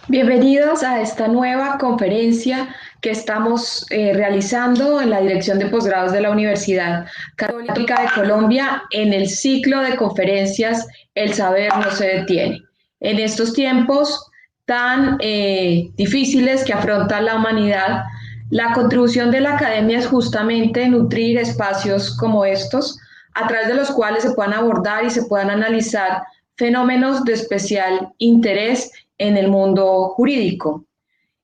Bienvenidos a esta nueva conferencia que estamos realizando en la Dirección de Posgrados de la Universidad Católica de Colombia en el ciclo de conferencias El saber no se detiene. En estos tiempos tan difíciles que afronta la humanidad, la contribución de la academia es justamente nutrir espacios como estos, a través de los cuales se puedan abordar y se puedan analizar fenómenos de especial interés en el mundo jurídico.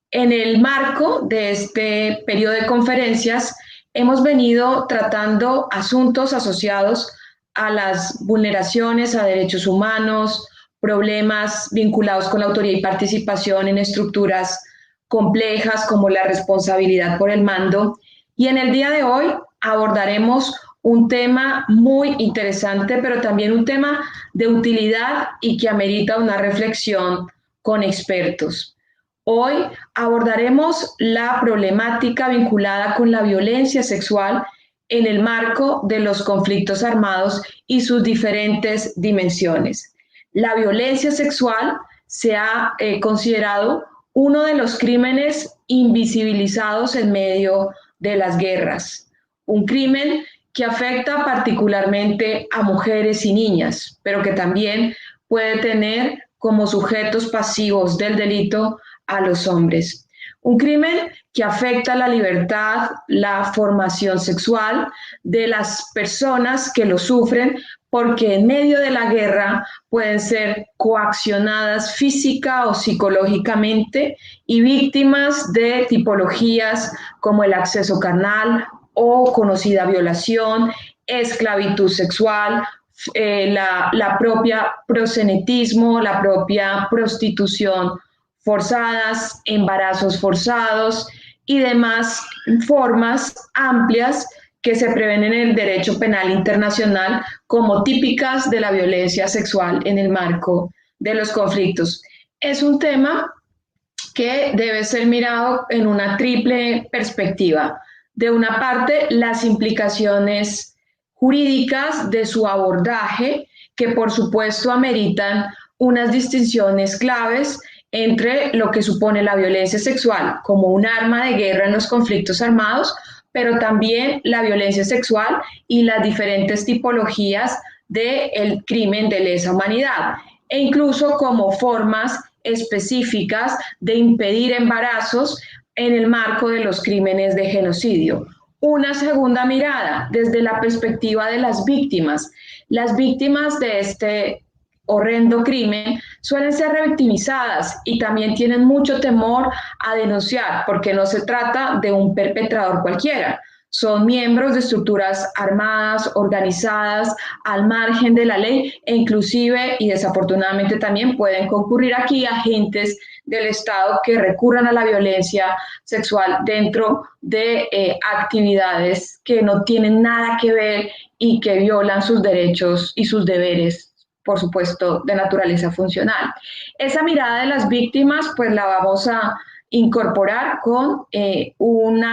En el marco de este periodo de conferencias, hemos venido tratando asuntos asociados a las vulneraciones a derechos humanos, problemas vinculados con la autoría y participación en estructuras complejas como la responsabilidad por el mando. Y en el día de hoy abordaremos un tema muy interesante, pero también un tema de utilidad y que amerita una reflexión con expertos. Hoy abordaremos la problemática vinculada con la violencia sexual en el marco de los conflictos armados y sus diferentes dimensiones. La violencia sexual se ha considerado uno de los crímenes invisibilizados en medio de las guerras, un crimen que afecta particularmente a mujeres y niñas, pero que también puede tener como sujetos pasivos del delito a los hombres. Un crimen que afecta la libertad, la formación sexual de las personas que lo sufren, porque en medio de la guerra pueden ser coaccionadas física o psicológicamente y víctimas de tipologías como el acceso carnal o conocida violación, esclavitud sexual, la propia proxenetismo, la propia prostitución forzadas, embarazos forzados y demás formas amplias que se prevén en el derecho penal internacional como típicas de la violencia sexual en el marco de los conflictos. Es un tema que debe ser mirado en una triple perspectiva. De una parte, las implicaciones jurídicas de su abordaje, que por supuesto ameritan unas distinciones claves entre lo que supone la violencia sexual como un arma de guerra en los conflictos armados, pero también la violencia sexual y las diferentes tipologías del crimen de lesa humanidad, e incluso como formas específicas de impedir embarazos en el marco de los crímenes de genocidio. Una segunda mirada desde la perspectiva de las víctimas. Las víctimas de este horrendo crimen suelen ser revictimizadas y también tienen mucho temor a denunciar porque no se trata de un perpetrador cualquiera. Son miembros de estructuras armadas, organizadas, al margen de la ley e inclusive y desafortunadamente también pueden concurrir aquí agentes del Estado que recurran a la violencia sexual dentro de actividades que no tienen nada que ver y que violan sus derechos y sus deberes, por supuesto, de naturaleza funcional. Esa mirada de las víctimas, pues la vamos a incorporar con un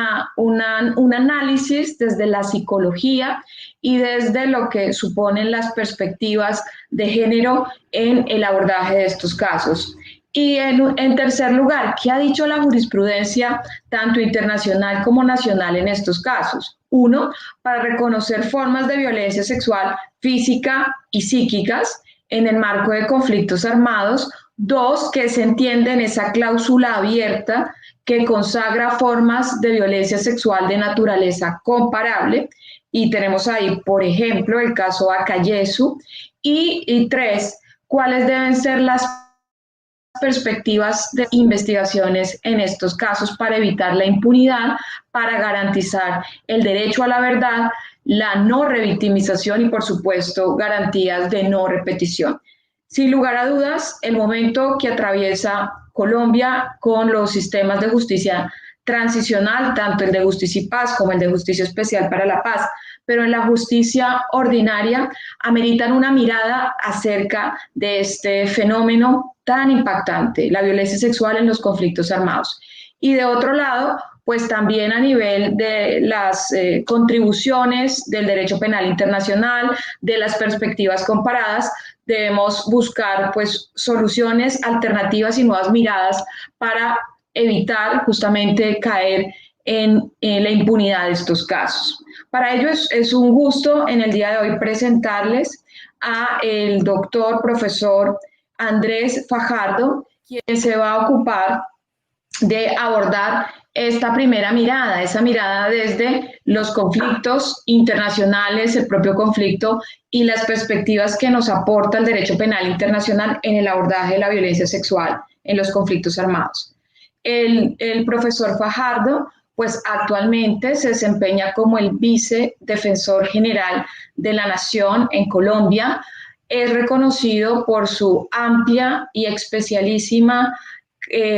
análisis desde la psicología y desde lo que suponen las perspectivas de género en el abordaje de estos casos. Y en tercer lugar, ¿qué ha dicho la jurisprudencia tanto internacional como nacional en estos casos? Uno, para reconocer formas de violencia sexual física y psíquicas en el marco de conflictos armados. Dos, que se entiende en esa cláusula abierta que consagra formas de violencia sexual de naturaleza comparable. Y tenemos ahí, por ejemplo, el caso Acayesu. Y tres, cuáles deben ser las perspectivas de investigaciones en estos casos para evitar la impunidad, para garantizar el derecho a la verdad, la no revictimización y, por supuesto, garantías de no repetición. Sin lugar a dudas, el momento que atraviesa Colombia con los sistemas de justicia transicional, tanto el de Justicia y Paz como el de Justicia Especial para la Paz, pero en la justicia ordinaria ameritan una mirada acerca de este fenómeno tan impactante, la violencia sexual en los conflictos armados. Y de otro lado, pues también a nivel de las contribuciones del derecho penal internacional, de las perspectivas comparadas, debemos buscar pues soluciones alternativas y nuevas miradas para evitar justamente caer en la impunidad de estos casos. Para ello es un gusto en el día de hoy presentarles a el doctor profesor Andrés Fajardo, quien se va a ocupar de abordar esta primera mirada, esa mirada desde los conflictos internacionales, el propio conflicto y las perspectivas que nos aporta el derecho penal internacional en el abordaje de la violencia sexual en los conflictos armados. El profesor Fajardo, pues actualmente se desempeña como el vicedefensor general de la Nación en Colombia. Es reconocido por su amplia y especialísima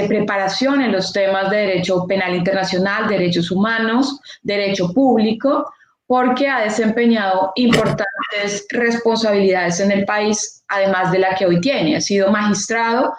preparación en los temas de derecho penal internacional, derechos humanos, derecho público, porque ha desempeñado importantes responsabilidades en el país, además de la que hoy tiene. Ha sido magistrado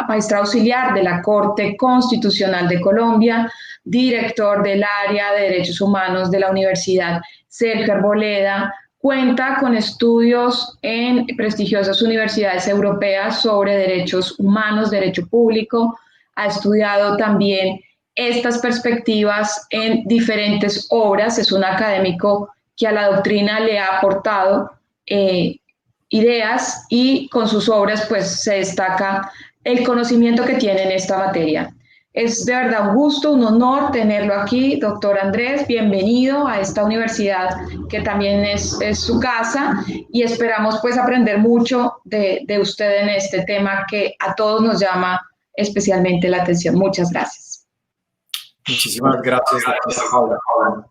magistrado auxiliar de la Corte Constitucional de Colombia, director del área de derechos humanos de la Universidad Sergio Arboleda, cuenta con estudios en prestigiosas universidades europeas sobre derechos humanos, derecho público, ha estudiado también estas perspectivas en diferentes obras, es un académico que a la doctrina le ha aportado ideas y con sus obras pues se destaca el conocimiento que tiene en esta materia. Es de verdad un gusto, un honor tenerlo aquí, doctor Andrés, bienvenido a esta universidad que también es su casa y esperamos pues aprender mucho de usted en este tema que a todos nos llama especialmente la atención. Muchas gracias. Muchísimas gracias, doctora Paula.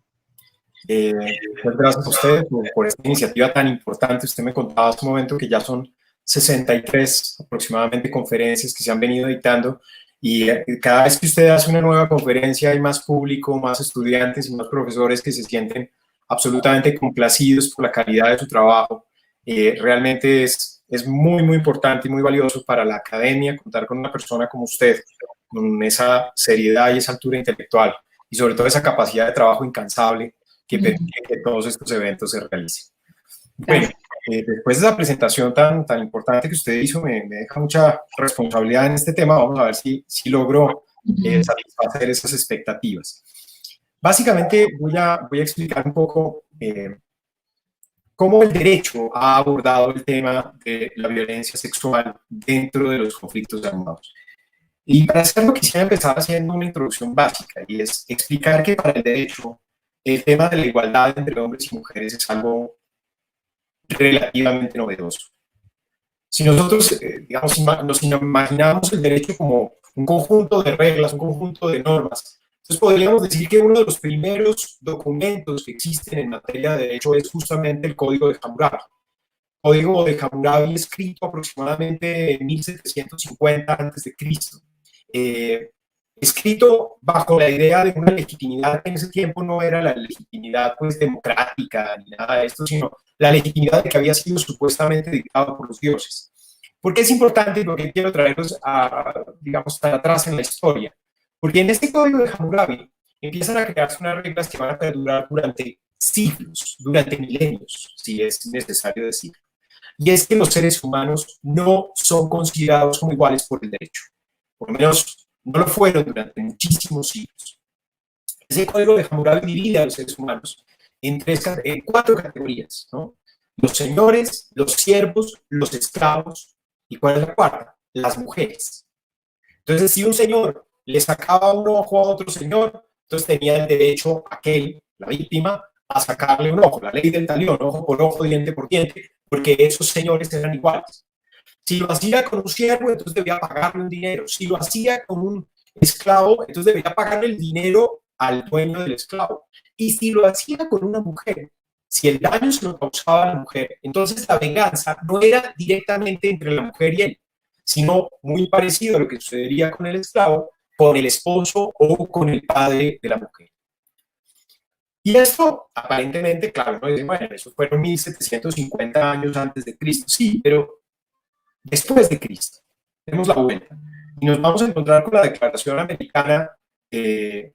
Muchas gracias a usted por esta iniciativa tan importante. Usted me contaba hace un momento que ya son 63 aproximadamente conferencias que se han venido editando y cada vez que usted hace una nueva conferencia hay más público, más estudiantes y más profesores que se sienten absolutamente complacidos por la calidad de su trabajo. Realmente es muy, muy importante y muy valioso para la academia contar con una persona como usted, con esa seriedad y esa altura intelectual y sobre todo esa capacidad de trabajo incansable que permite que todos estos eventos se realicen. Bueno, después de esa presentación tan importante que usted hizo, me deja mucha responsabilidad en este tema. Vamos a ver si logro satisfacer esas expectativas. Básicamente voy a explicar un poco cómo el derecho ha abordado el tema de la violencia sexual dentro de los conflictos armados. Y para hacerlo quisiera empezar haciendo una introducción básica y es explicar que para el derecho el tema de la igualdad entre hombres y mujeres es algo relativamente novedoso. Si nosotros, digamos, nos imaginamos el derecho como un conjunto de reglas, un conjunto de normas, entonces podríamos decir que uno de los primeros documentos que existen en materia de derecho es justamente el Código de Hammurabi. Código de Hammurabi escrito aproximadamente en 1750 a.C., escrito bajo la idea de una legitimidad que en ese tiempo no era la legitimidad pues democrática ni nada de esto, sino la legitimidad de que había sido supuestamente dictado por los dioses. ¿Por qué es importante y por qué quiero traerlos digamos, tan atrás en la historia? Porque en este Código de Hammurabi empiezan a crearse unas reglas que van a perdurar durante siglos, durante milenios, si es necesario decirlo. Y es que los seres humanos no son considerados como iguales por el derecho. Por lo menos no lo fueron durante muchísimos siglos. Ese Código de Hammurabi divide a los seres humanos en 4 categorías, ¿no? Los señores, los siervos, los esclavos, ¿y cuál es la cuarta? Las mujeres. Entonces, si un señor le sacaba un ojo a otro señor, entonces tenía el derecho aquel, la víctima, a sacarle un ojo, la ley del talión, ojo por ojo, diente por diente, porque esos señores eran iguales. Si lo hacía con un siervo, entonces debía pagarle un dinero. Si lo hacía con un esclavo, entonces debía pagarle el dinero al dueño del esclavo. Y si lo hacía con una mujer, si el daño se lo causaba a la mujer, entonces la venganza no era directamente entre la mujer y él, sino muy parecido a lo que sucedería con el esclavo, con el esposo o con el padre de la mujer. Y esto, aparentemente, claro, no dicen, bueno, eso fueron 1750 años antes de Cristo. Sí, pero después de Cristo, tenemos la vuelta y nos vamos a encontrar con la Declaración Americana eh,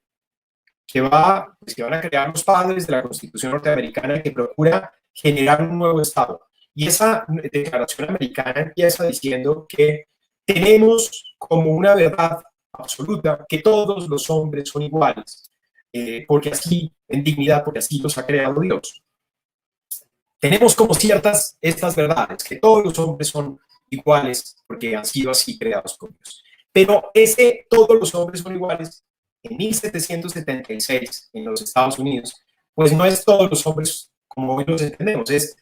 que van a crear los padres de la Constitución norteamericana, que procura generar un nuevo Estado. Y esa declaración americana empieza diciendo que tenemos como una verdad absoluta que todos los hombres son iguales, porque así, en dignidad, porque así los ha creado Dios. Tenemos como ciertas estas verdades, que todos los hombres son iguales, porque han sido así creados por Dios. Pero ese todos los hombres son iguales, en 1776, en los Estados Unidos, pues no es todos los hombres como hoy los entendemos, es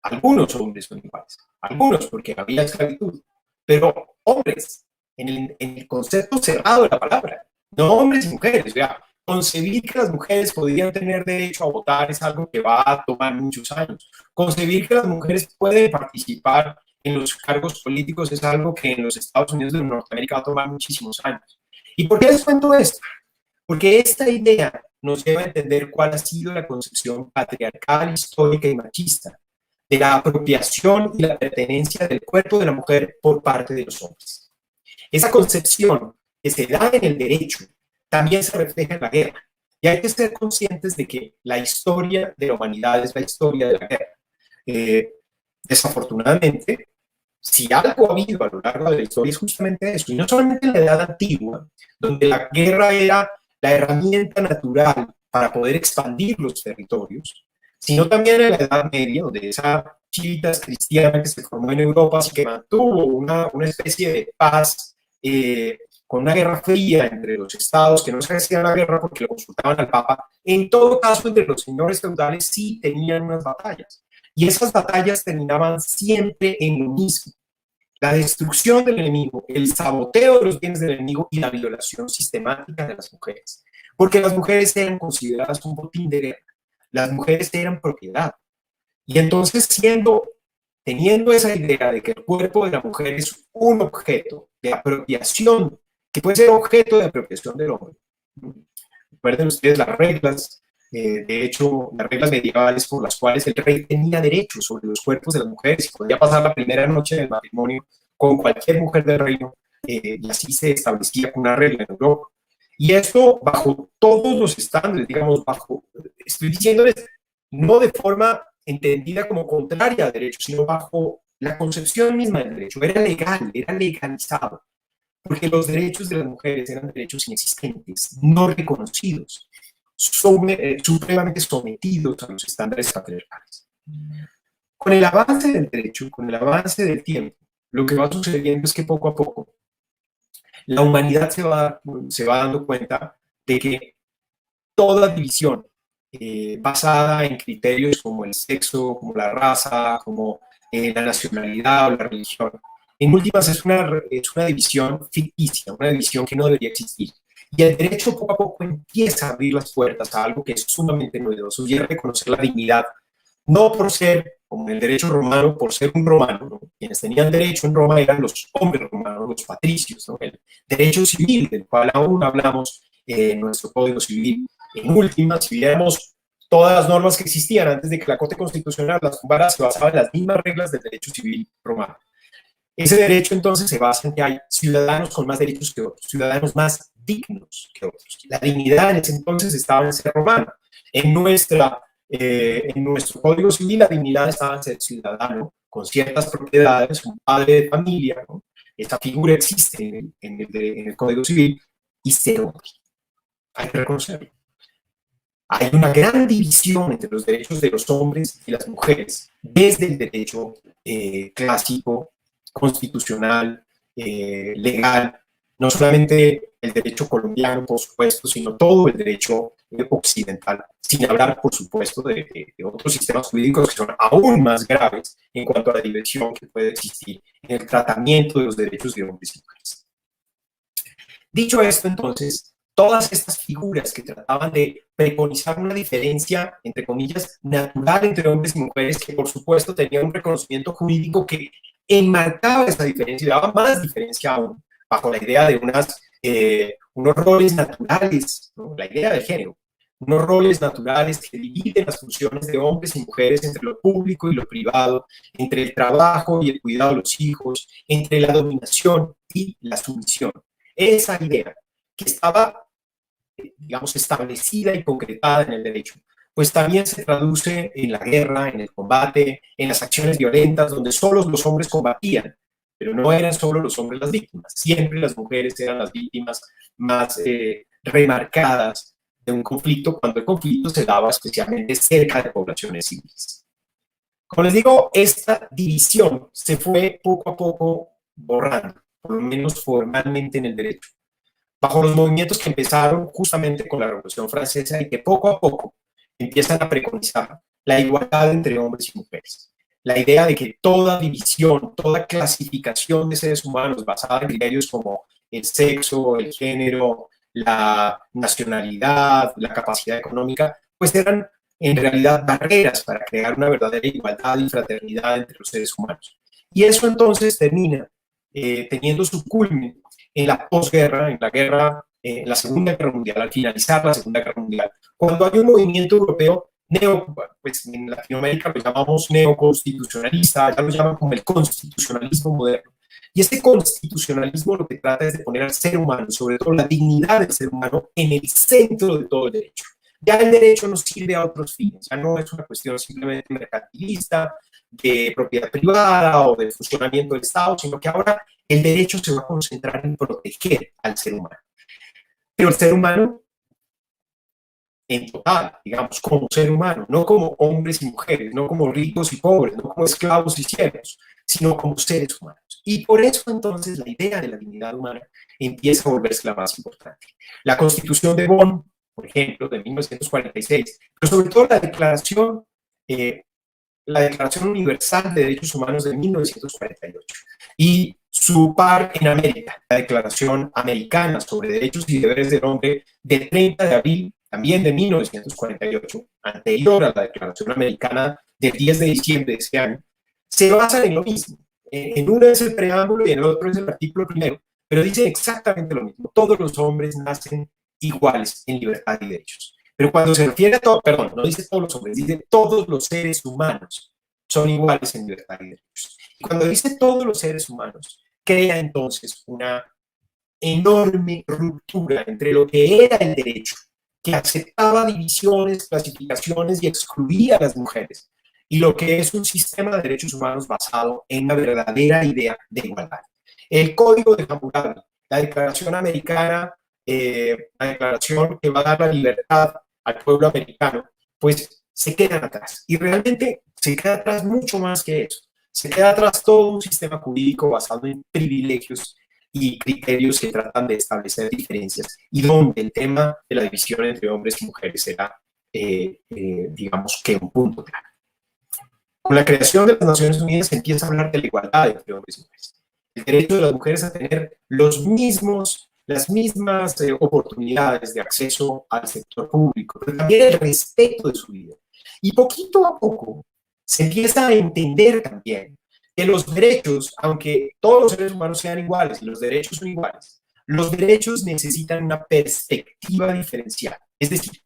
algunos hombres son iguales, algunos porque había esclavitud, pero hombres, en el concepto cerrado de la palabra, no hombres y mujeres. O sea, concebir que las mujeres podrían tener derecho a votar es algo que va a tomar muchos años. Concebir que las mujeres pueden participar en los cargos políticos es algo que en los Estados Unidos de Norteamérica va a tomar muchísimos años. ¿Y por qué les cuento esto? Porque esta idea nos lleva a entender cuál ha sido la concepción patriarcal, histórica y machista de la apropiación y la pertenencia del cuerpo de la mujer por parte de los hombres. Esa concepción que se da en el derecho también se refleja en la guerra. Y hay que ser conscientes de que la historia de la humanidad es la historia de la guerra. Desafortunadamente, si algo ha habido a lo largo de la historia es justamente eso, y no solamente en la edad antigua, donde la guerra era la herramienta natural para poder expandir los territorios, sino también en la Edad Media, donde esa chivitas cristiana que se formó en Europa y que mantuvo una especie de paz con una guerra fría entre los estados, que no se hacía la guerra porque lo consultaban al Papa. En todo caso, entre los señores feudales sí tenían unas batallas, y esas batallas terminaban siempre en lo mismo: la destrucción del enemigo, el saboteo de los bienes del enemigo y la violación sistemática de las mujeres. Porque las mujeres eran consideradas un botín de guerra, las mujeres eran propiedad. Y entonces, teniendo esa idea de que el cuerpo de la mujer es un objeto de apropiación, que puede ser objeto de apropiación del hombre. Recuerden ustedes las reglas, de hecho, las reglas medievales por las cuales el rey tenía derecho sobre los cuerpos de las mujeres y podía pasar la primera noche del matrimonio con cualquier mujer del reino, y así se establecía una regla en Europa. Y esto bajo todos los estándares, digamos, estoy diciéndoles, no de forma entendida como contraria al derecho, sino bajo la concepción misma del derecho. Era legal, era legalizado, porque los derechos de las mujeres eran derechos inexistentes, no reconocidos, supremamente sometidos a los estándares patriarcales. Con el avance del derecho, con el avance del tiempo, lo que va sucediendo es que poco a poco la humanidad se va dando cuenta de que toda división basada en criterios como el sexo, como la raza, como la nacionalidad o la religión, en últimas es una división ficticia, una división que no debería existir. Y el derecho poco a poco empieza a abrir las puertas a algo que es sumamente novedoso, y es reconocer la dignidad, no por ser, como en el derecho romano, por ser un romano, ¿no? Quienes tenían derecho en Roma eran los hombres romanos, los patricios, ¿no? El derecho civil, del cual aún hablamos en nuestro Código Civil. En última, si viéramos todas las normas que existían antes de que la Corte Constitucional las tumbara, se basaban en las mismas reglas del derecho civil romano. Ese derecho entonces se basa en que hay ciudadanos con más derechos que otros, ciudadanos más dignos que otros. La dignidad en ese entonces estaba en ser romano. En nuestro Código Civil, la dignidad estaba en ser ciudadano con ciertas propiedades, un padre de familia, ¿no? Esta figura existe en el Código Civil, y ser hombre. Hay que reconocerlo. Hay una gran división entre los derechos de los hombres y las mujeres, desde el derecho clásico, constitucional, legal, no solamente el derecho colombiano, por supuesto, sino todo el derecho occidental, sin hablar, por supuesto, de otros sistemas jurídicos que son aún más graves en cuanto a la división que puede existir en el tratamiento de los derechos de hombres y mujeres. Dicho esto, entonces, todas estas figuras que trataban de preconizar una diferencia, entre comillas, natural entre hombres y mujeres, que por supuesto tenía un reconocimiento jurídico que enmarcaba esa diferencia y daba más diferencia aún, bajo la idea de unos roles naturales, ¿no? La idea de género, unos roles naturales que dividen las funciones de hombres y mujeres entre lo público y lo privado, entre el trabajo y el cuidado de los hijos, entre la dominación y la sumisión. Esa idea que estaba digamos, establecida y concretada en el derecho, pues también se traduce en la guerra, en el combate, en las acciones violentas, donde solo los hombres combatían, pero no eran solo los hombres las víctimas, siempre las mujeres eran las víctimas más remarcadas de un conflicto, cuando el conflicto se daba especialmente cerca de poblaciones civiles. Como les digo, esta división se fue poco a poco borrando, por lo menos formalmente en el derecho, bajo los movimientos que empezaron justamente con la Revolución Francesa y que poco a poco empiezan a preconizar la igualdad entre hombres y mujeres. La idea de que toda división, toda clasificación de seres humanos basada en criterios como el sexo, el género, la nacionalidad, la capacidad económica, pues eran en realidad barreras para crear una verdadera igualdad y fraternidad entre los seres humanos. Y eso entonces termina teniendo su culmen en la posguerra, en la guerra, en la Segunda Guerra Mundial, al finalizar la Segunda Guerra Mundial, cuando hay un movimiento europeo pues en Latinoamérica lo llamamos neoconstitucionalista, ya lo llaman como el constitucionalismo moderno. Y este constitucionalismo lo que trata es de poner al ser humano, sobre todo la dignidad del ser humano, en el centro de todo el derecho. Ya el derecho no sirve a otros fines, ya no es una cuestión simplemente mercantilista, de propiedad privada o de funcionamiento del Estado, sino que ahora el derecho se va a concentrar en proteger al ser humano. Pero el ser humano en total, digamos, como ser humano, no como hombres y mujeres, no como ricos y pobres, no como esclavos y siervos, sino como seres humanos. Y por eso entonces la idea de la dignidad humana empieza a volverse la más importante. La Constitución de Bonn, por ejemplo, de 1946, pero sobre todo la Declaración Universal de Derechos Humanos de 1948 y su par en América, la Declaración Americana sobre Derechos y Deberes del Hombre de 30 de abril también de 1948, anterior a la Declaración Americana del 10 de diciembre de ese año, se basan en lo mismo. En uno es el preámbulo y en el otro es el artículo primero, pero dice exactamente lo mismo. Todos los hombres nacen iguales en libertad y derechos. Pero cuando se refiere a todo, perdón, no dice todos los hombres, dice todos los seres humanos son iguales en libertad y derechos. Y cuando dice todos los seres humanos, crea entonces una enorme ruptura entre lo que era el derecho, que aceptaba divisiones, clasificaciones y excluía a las mujeres, y lo que es un sistema de derechos humanos basado en una verdadera idea de igualdad. El Código de Hammurabi, la Declaración Americana, la declaración que va a dar la libertad al pueblo americano, pues se quedan atrás. Y realmente se queda atrás mucho más que eso. Se queda atrás todo un sistema jurídico basado en privilegios y criterios que tratan de establecer diferencias y donde el tema de la división entre hombres y mujeres será, digamos, que un punto clave. Con la creación de las Naciones Unidas se empieza a hablar de la igualdad entre hombres y mujeres. El derecho de las mujeres a tener las mismas oportunidades de acceso al sector público, pero también el respeto de su vida. Y poquito a poco se empieza a entender también que los derechos, aunque todos los seres humanos sean iguales y los derechos son iguales, los derechos necesitan una perspectiva diferencial. Es decir,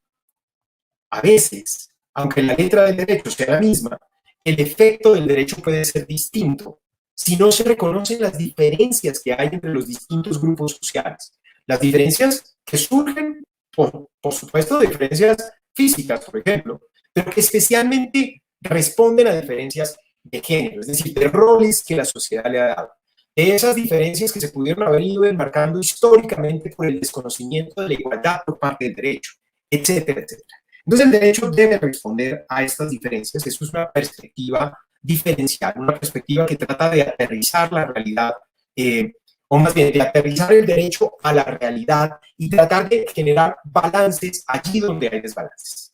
a veces, aunque la letra del derecho sea la misma, el efecto del derecho puede ser distinto si no se reconocen las diferencias que hay entre los distintos grupos sociales. Las diferencias que surgen, por supuesto, de diferencias físicas, por ejemplo, pero que especialmente responden a diferencias de género, es decir, de roles que la sociedad le ha dado. De esas diferencias que se pudieron haber ido enmarcando históricamente por el desconocimiento de la igualdad por parte del derecho, etcétera, etcétera. Entonces el derecho debe responder a estas diferencias. Eso es una perspectiva diferencial, una perspectiva que trata de aterrizar la realidad, o más bien de aterrizar el derecho a la realidad y tratar de generar balances allí donde hay desbalances.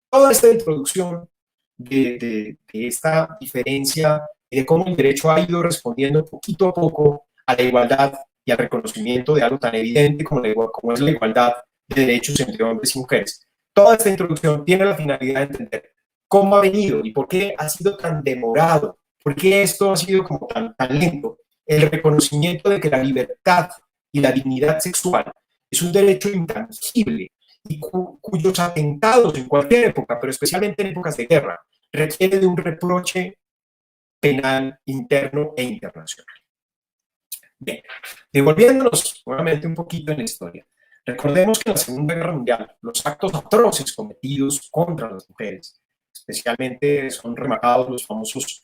Toda esta introducción de esta diferencia y de cómo el derecho ha ido respondiendo poquito a poco a la igualdad y al reconocimiento de algo tan evidente como es la igualdad de derechos entre hombres y mujeres. Toda esta introducción tiene la finalidad de entender cómo ha venido y por qué ha sido tan demorado, por qué esto ha sido como tan lento. El reconocimiento de que la libertad y la dignidad sexual es un derecho intangible y cuyos atentados en cualquier época, pero especialmente en épocas de guerra, requiere de un reproche penal interno e internacional. Bien, devolviéndonos nuevamente un poquito en la historia, Recordemos que en la Segunda Guerra Mundial los actos atroces cometidos contra las mujeres, especialmente son remarcados los famosos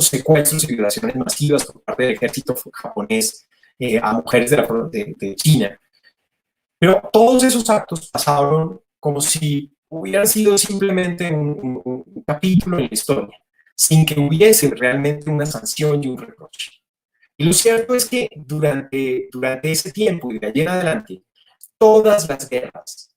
secuestros y violaciones masivas por parte del ejército japonés a mujeres de China. Pero todos esos actos pasaron como si hubieran sido simplemente un capítulo en la historia, sin que hubiese realmente una sanción y un reproche. Y lo cierto es que durante ese tiempo y de allí en adelante, todas las guerras,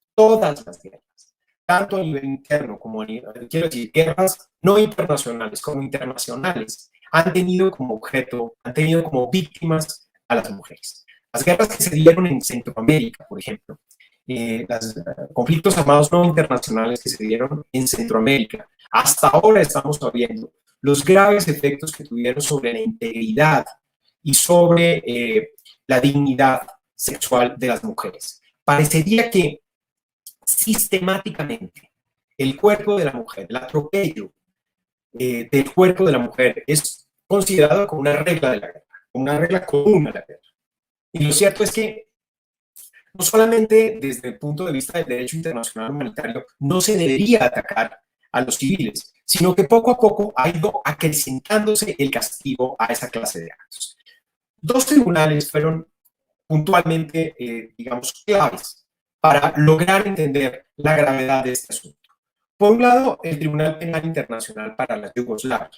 tanto a nivel interno como a nivel, quiero decir, guerras no internacionales como internacionales, han tenido como objeto, han tenido como víctimas a las mujeres. Las guerras que se dieron en Centroamérica, por ejemplo, los conflictos armados no internacionales que se dieron en Centroamérica, hasta ahora estamos sabiendo los graves efectos que tuvieron sobre la integridad y sobre la dignidad sexual de las mujeres. Parecería que sistemáticamente el cuerpo de la mujer, el atropello del cuerpo de la mujer es considerado como una regla de la guerra, como una regla común a la guerra. Y lo cierto es que no solamente desde el punto de vista del derecho internacional humanitario no se debería atacar a los civiles, sino que poco a poco ha ido acrecentándose el castigo a esa clase de actos. Dos tribunales fueron puntualmente, digamos, claves para lograr entender la gravedad de este asunto. Por un lado, el Tribunal Penal Internacional para la Yugoslavia.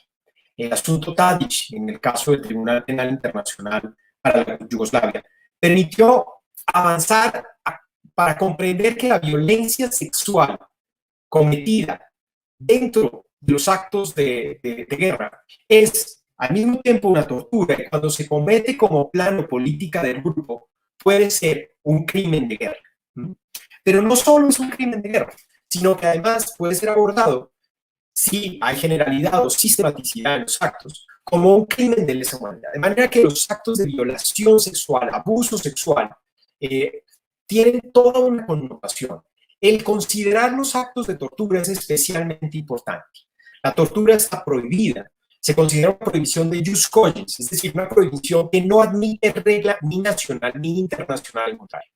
El asunto Tadic, en el caso del Tribunal Penal Internacional para la Yugoslavia, permitió avanzar para comprender que la violencia sexual cometida dentro de los actos de guerra es al mismo tiempo una tortura y cuando se comete como plano política del grupo puede ser un crimen de guerra. Pero no solo es un crimen de guerra, sino que además puede ser abordado, si hay generalidad o sistematicidad en los actos, como un crimen de lesa humanidad. De manera que los actos de violación sexual, abuso sexual, tienen toda una connotación. El considerar los actos de tortura es especialmente importante. La tortura está prohibida. Se considera una prohibición de jus cogens, es decir, una prohibición que no admite regla ni nacional ni internacional en contrario.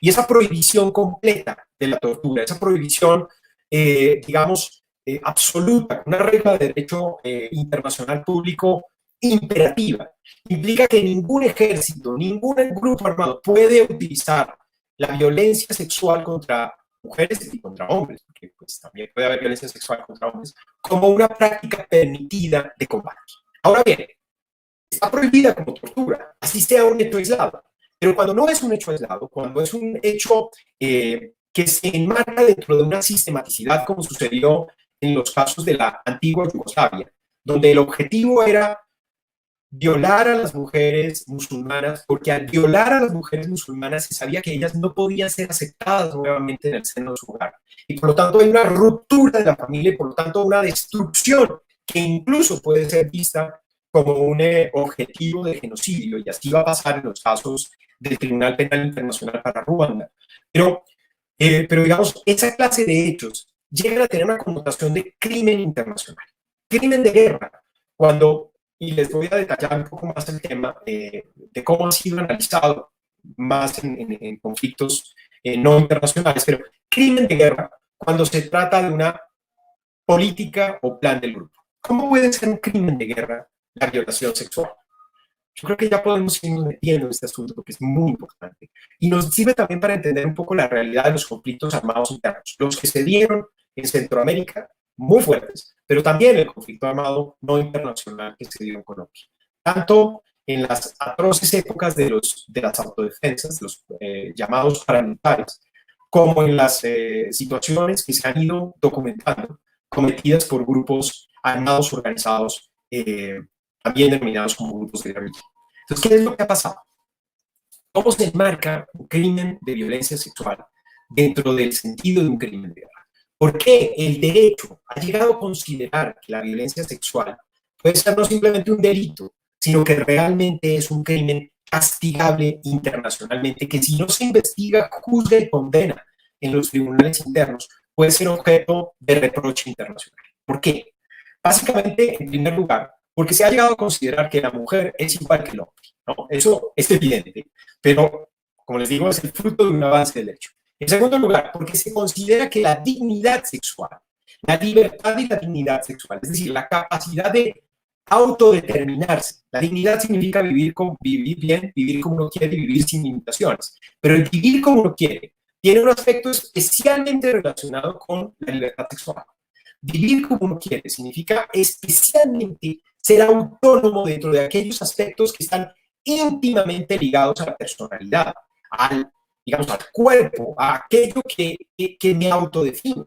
Y esa prohibición completa de la tortura, esa prohibición, digamos, absoluta, una regla de derecho internacional público imperativa, implica que ningún ejército, ningún grupo armado puede utilizar la violencia sexual contra mujeres y contra hombres, porque pues, también puede haber violencia sexual contra hombres, como una práctica permitida de combate. Ahora bien, está prohibida como tortura, así sea un hecho aislado, pero cuando no es un hecho aislado, cuando es un hecho que se enmarca dentro de una sistematicidad, como sucedió en los casos de la antigua Yugoslavia, donde el objetivo era violar a las mujeres musulmanas, porque al violar a las mujeres musulmanas se sabía que ellas no podían ser aceptadas nuevamente en el seno de su hogar. Y por lo tanto hay una ruptura de la familia y por lo tanto una destrucción que incluso puede ser vista como un objetivo de genocidio, y así va a pasar en los casos del Tribunal Penal Internacional para Ruanda. Pero digamos, esa clase de hechos llegan a tener una connotación de crimen internacional, crimen de guerra, cuando, y les voy a detallar un poco más el tema de cómo ha sido analizado más en conflictos no internacionales, pero crimen de guerra cuando se trata de una política o plan del grupo. ¿Cómo puede ser un crimen de guerra la violación sexual? Yo creo que ya podemos irnos metiendo en este asunto porque es muy importante. Y nos sirve también para entender un poco la realidad de los conflictos armados internos, los que se dieron en Centroamérica, muy fuertes, pero también el conflicto armado no internacional que se dio en Colombia. Tanto en las atroces épocas de las autodefensas, los llamados paramilitares, como en las situaciones que se han ido documentando, cometidas por grupos armados organizados, también denominados como grupos de guerrilla. Entonces, ¿qué es lo que ha pasado? ¿Cómo se enmarca un crimen de violencia sexual dentro del sentido de un crimen de guerra? ¿Por qué el derecho ha llegado a considerar que la violencia sexual puede ser no simplemente un delito, sino que realmente es un crimen castigable internacionalmente, que si no se investiga, juzga y condena en los tribunales internos, puede ser objeto de reproche internacional? ¿Por qué? Básicamente, en primer lugar, porque se ha llegado a considerar que la mujer es igual que el hombre, ¿no? Eso es evidente, pero como les digo, es el fruto de un avance del derecho. En segundo lugar, porque se considera que la dignidad sexual, la libertad y la dignidad sexual, es decir, la capacidad de autodeterminarse. La dignidad significa vivir bien, vivir como uno quiere y vivir sin limitaciones. Pero el vivir como uno quiere tiene un aspecto especialmente relacionado con la libertad sexual. Vivir como uno quiere significa especialmente ser autónomo dentro de aquellos aspectos que están íntimamente ligados a la personalidad, digamos, al cuerpo, a aquello que me autodefine.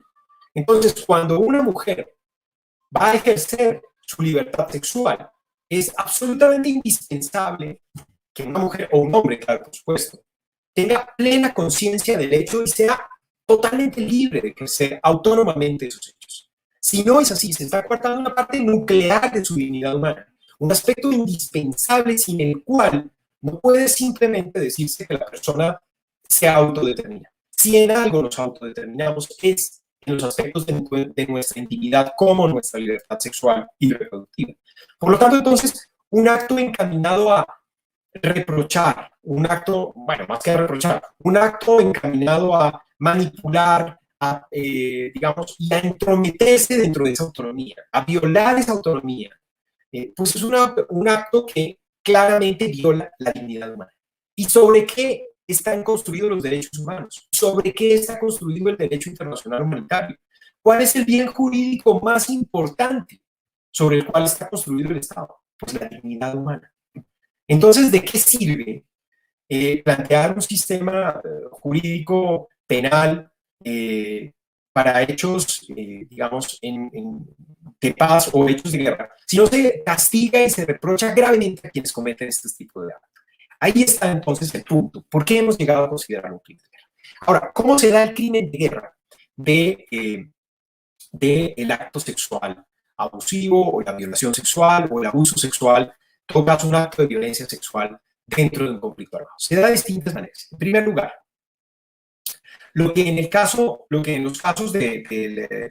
Entonces, cuando una mujer va a ejercer su libertad sexual, es absolutamente indispensable que una mujer, o un hombre, claro, por supuesto, tenga plena conciencia del hecho y sea totalmente libre de ejercer autónomamente esos hechos. Si no es así, se está coartando una parte nuclear de su dignidad humana, un aspecto indispensable sin el cual no puede simplemente decirse que la persona se autodetermina. Si en algo nos autodeterminamos es en los aspectos de nuestra intimidad como nuestra libertad sexual y reproductiva. Por lo tanto, entonces, un acto encaminado a reprochar, un acto, bueno, más que a reprochar, un acto encaminado a manipular, digamos, y a entrometerse dentro de esa autonomía, a violar esa autonomía, pues es un acto que claramente viola la dignidad humana. ¿Y sobre qué están construidos los derechos humanos? ¿Sobre qué está construido el derecho internacional humanitario? ¿Cuál es el bien jurídico más importante sobre el cual está construido el Estado? Pues la dignidad humana. Entonces, ¿de qué sirve plantear un sistema jurídico penal para hechos, digamos, de paz o hechos de guerra, si no se castiga y se reprocha gravemente a quienes cometen este tipo de actos? Ahí está entonces el punto. ¿Por qué hemos llegado a considerar un crimen de guerra? Ahora, ¿cómo se da el crimen de guerra del acto sexual abusivo o la violación sexual o el abuso sexual? Todo caso, un acto de violencia sexual dentro de un conflicto armado. Se da de distintas maneras. En primer lugar, lo que en los casos del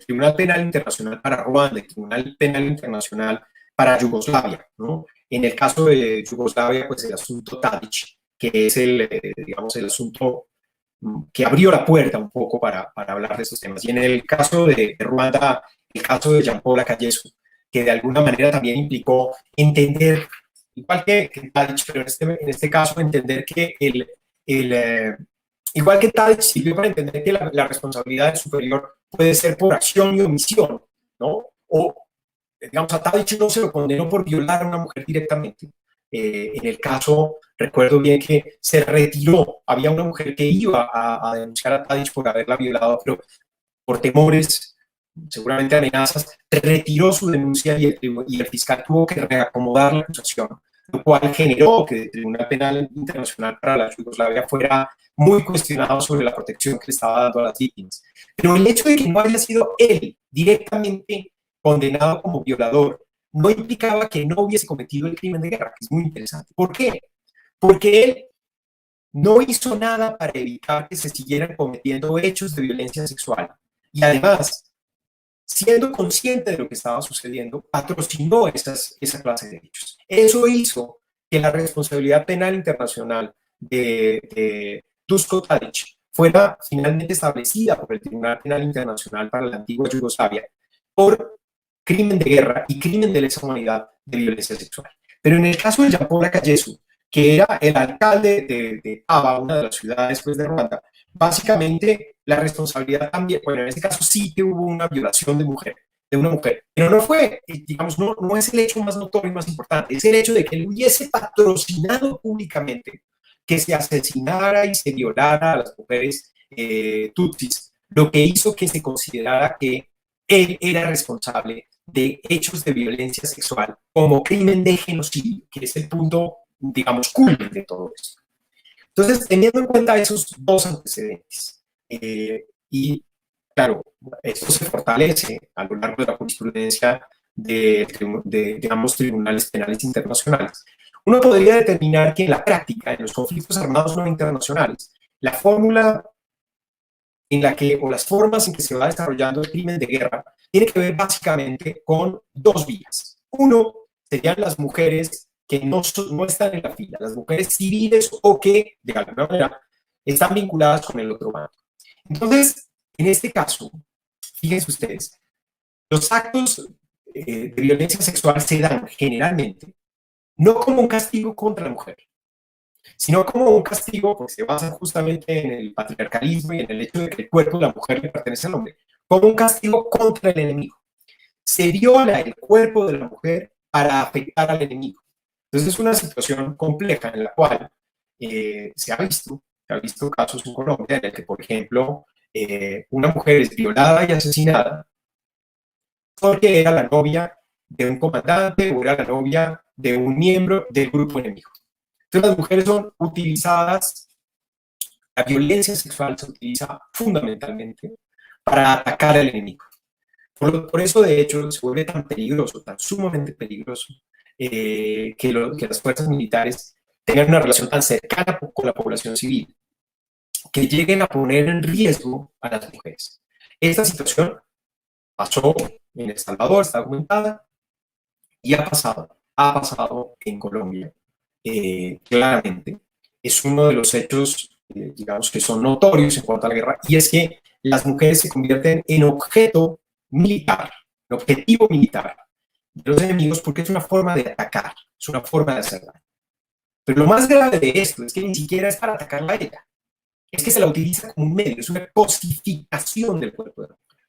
Tribunal Penal Internacional para Ruanda, el Tribunal Penal Internacional para Yugoslavia, ¿no? En el caso de Yugoslavia, pues el asunto Tadic, que es digamos, el asunto que abrió la puerta un poco para hablar de estos temas. Y en el caso de Ruanda, el caso de Jean-Paul Akayesu, que de alguna manera también implicó entender, igual que Tadic, pero en este caso entender que igual que Tadic sirvió para entender que la responsabilidad del superior puede ser por acción y omisión, ¿no? O, digamos, a Tadic no se lo condenó por violar a una mujer directamente. En el caso, recuerdo bien que se retiró, había una mujer que iba a denunciar a Tadic por haberla violado, pero por temores, seguramente amenazas, retiró su denuncia y el fiscal tuvo que reacomodar la acusación, lo cual generó que el Tribunal Penal Internacional para la Yugoslavia fuera muy cuestionado sobre la protección que le estaba dando a las víctimas. Pero el hecho de que no haya sido él directamente condenado como violador no implicaba que no hubiese cometido el crimen de guerra, que es muy interesante. ¿Por qué? Porque él no hizo nada para evitar que se siguieran cometiendo hechos de violencia sexual. Y además, siendo consciente de lo que estaba sucediendo, patrocinó esa clase de hechos. Eso hizo que la responsabilidad penal internacional de Duško Tadić fuera finalmente establecida por el Tribunal Penal Internacional para la antigua Yugoslavia por crimen de guerra y crimen de lesa humanidad de violencia sexual. Pero en el caso de Jean-Paul Akayesu, que era el alcalde de Aba, una de las ciudades pues, de Ruanda, básicamente la responsabilidad también, bueno, en este caso sí que hubo una violación de una mujer, pero no fue, digamos, no es el hecho más notorio y más importante, es el hecho de que él hubiese patrocinado públicamente que se asesinara y se violara a las mujeres tutsis, lo que hizo que se considerara que él era responsable de hechos de violencia sexual como crimen de genocidio, que es el punto, digamos, culmen de todo esto. Entonces, teniendo en cuenta esos dos antecedentes, y claro, esto se fortalece a lo largo de la jurisprudencia digamos, tribunales penales internacionales. Uno podría determinar que en la práctica, en los conflictos armados no internacionales, la fórmula en la que, o las formas en que se va desarrollando el crimen de guerra, tiene que ver básicamente con dos vías. Uno, serían las mujeres que no están en la fila, las mujeres civiles o que, de alguna manera, están vinculadas con el otro bando. Entonces, en este caso, fíjense ustedes, los actos de violencia sexual se dan generalmente no como un castigo contra la mujer, sino como un castigo que se basa justamente en el patriarcalismo y en el hecho de que el cuerpo de la mujer le pertenece al hombre, como un castigo contra el enemigo. Se viola el cuerpo de la mujer para afectar al enemigo. Entonces es una situación compleja en la cual se ha visto casos en Colombia en el que, por ejemplo, una mujer es violada y asesinada porque era la novia de un comandante o era la novia de un miembro del grupo enemigo. Entonces las mujeres son utilizadas, la violencia sexual se utiliza fundamentalmente para atacar al enemigo. Por eso, de hecho, se vuelve tan peligroso, tan sumamente peligroso, que las fuerzas militares tengan una relación tan cercana con la población civil, que lleguen a poner en riesgo a las mujeres. Esta situación pasó en El Salvador, está documentada, y ha pasado en Colombia, claramente. Es uno de los hechos, digamos, que son notorios en cuanto a la guerra, y es que las mujeres se convierten en objeto militar, en objetivo militar de los enemigos, porque es una forma de atacar, es una forma de hacer daño. Pero lo más grave de esto es que ni siquiera es para atacarla a ella, es que se la utiliza como un medio, es una cosificación del cuerpo de la mujer.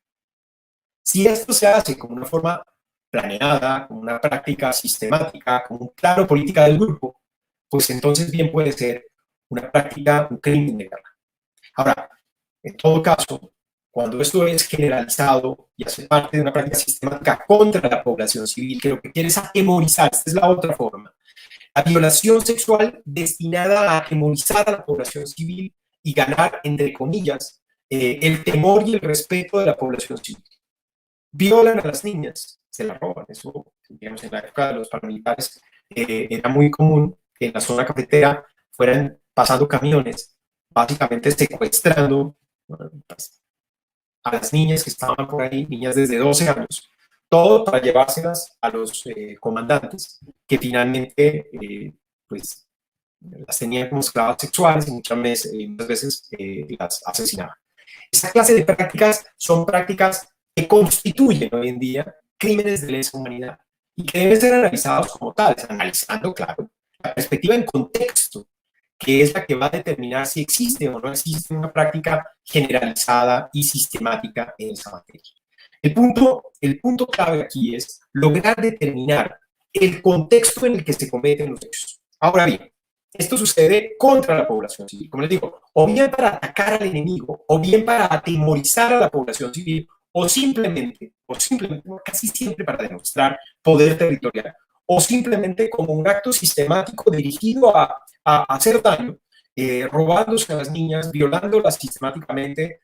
Si esto se hace como una forma planeada, como una práctica sistemática, como un claro política del grupo, pues entonces bien puede ser una práctica, un crimen de guerra. Ahora, en todo caso, cuando esto es generalizado y hace parte de una práctica sistemática contra la población civil, que lo que quiere es atemorizar, esta es la otra forma, la violación sexual destinada a atemorizar a la población civil y ganar, entre comillas, el temor y el respeto de la población civil. Violan a las niñas, se las roban. Eso, digamos, en la época de los paramilitares era muy común que en la zona cafetera fueran pasando camiones, básicamente secuestrando, bueno, pues, a las niñas que estaban por ahí, niñas desde 12 años, todo para llevárselas a los comandantes, que finalmente, pues, las tenían como esclavas sexuales y muchas veces las asesinaban. Esta clase de prácticas son prácticas que constituyen hoy en día crímenes de lesa humanidad y que deben ser analizados como tales, analizando, claro, la perspectiva en contexto, que es la que va a determinar si existe o no existe una práctica generalizada y sistemática en esa materia. El punto clave aquí es lograr determinar el contexto en el que se cometen los hechos. Ahora bien, esto sucede contra la población civil, como les digo, o bien para atacar al enemigo, o bien para atemorizar a la población civil, o simplemente, casi siempre para demostrar poder territorial, o simplemente como un acto sistemático dirigido a hacer daño, robándose a las niñas, violándolas sistemáticamente.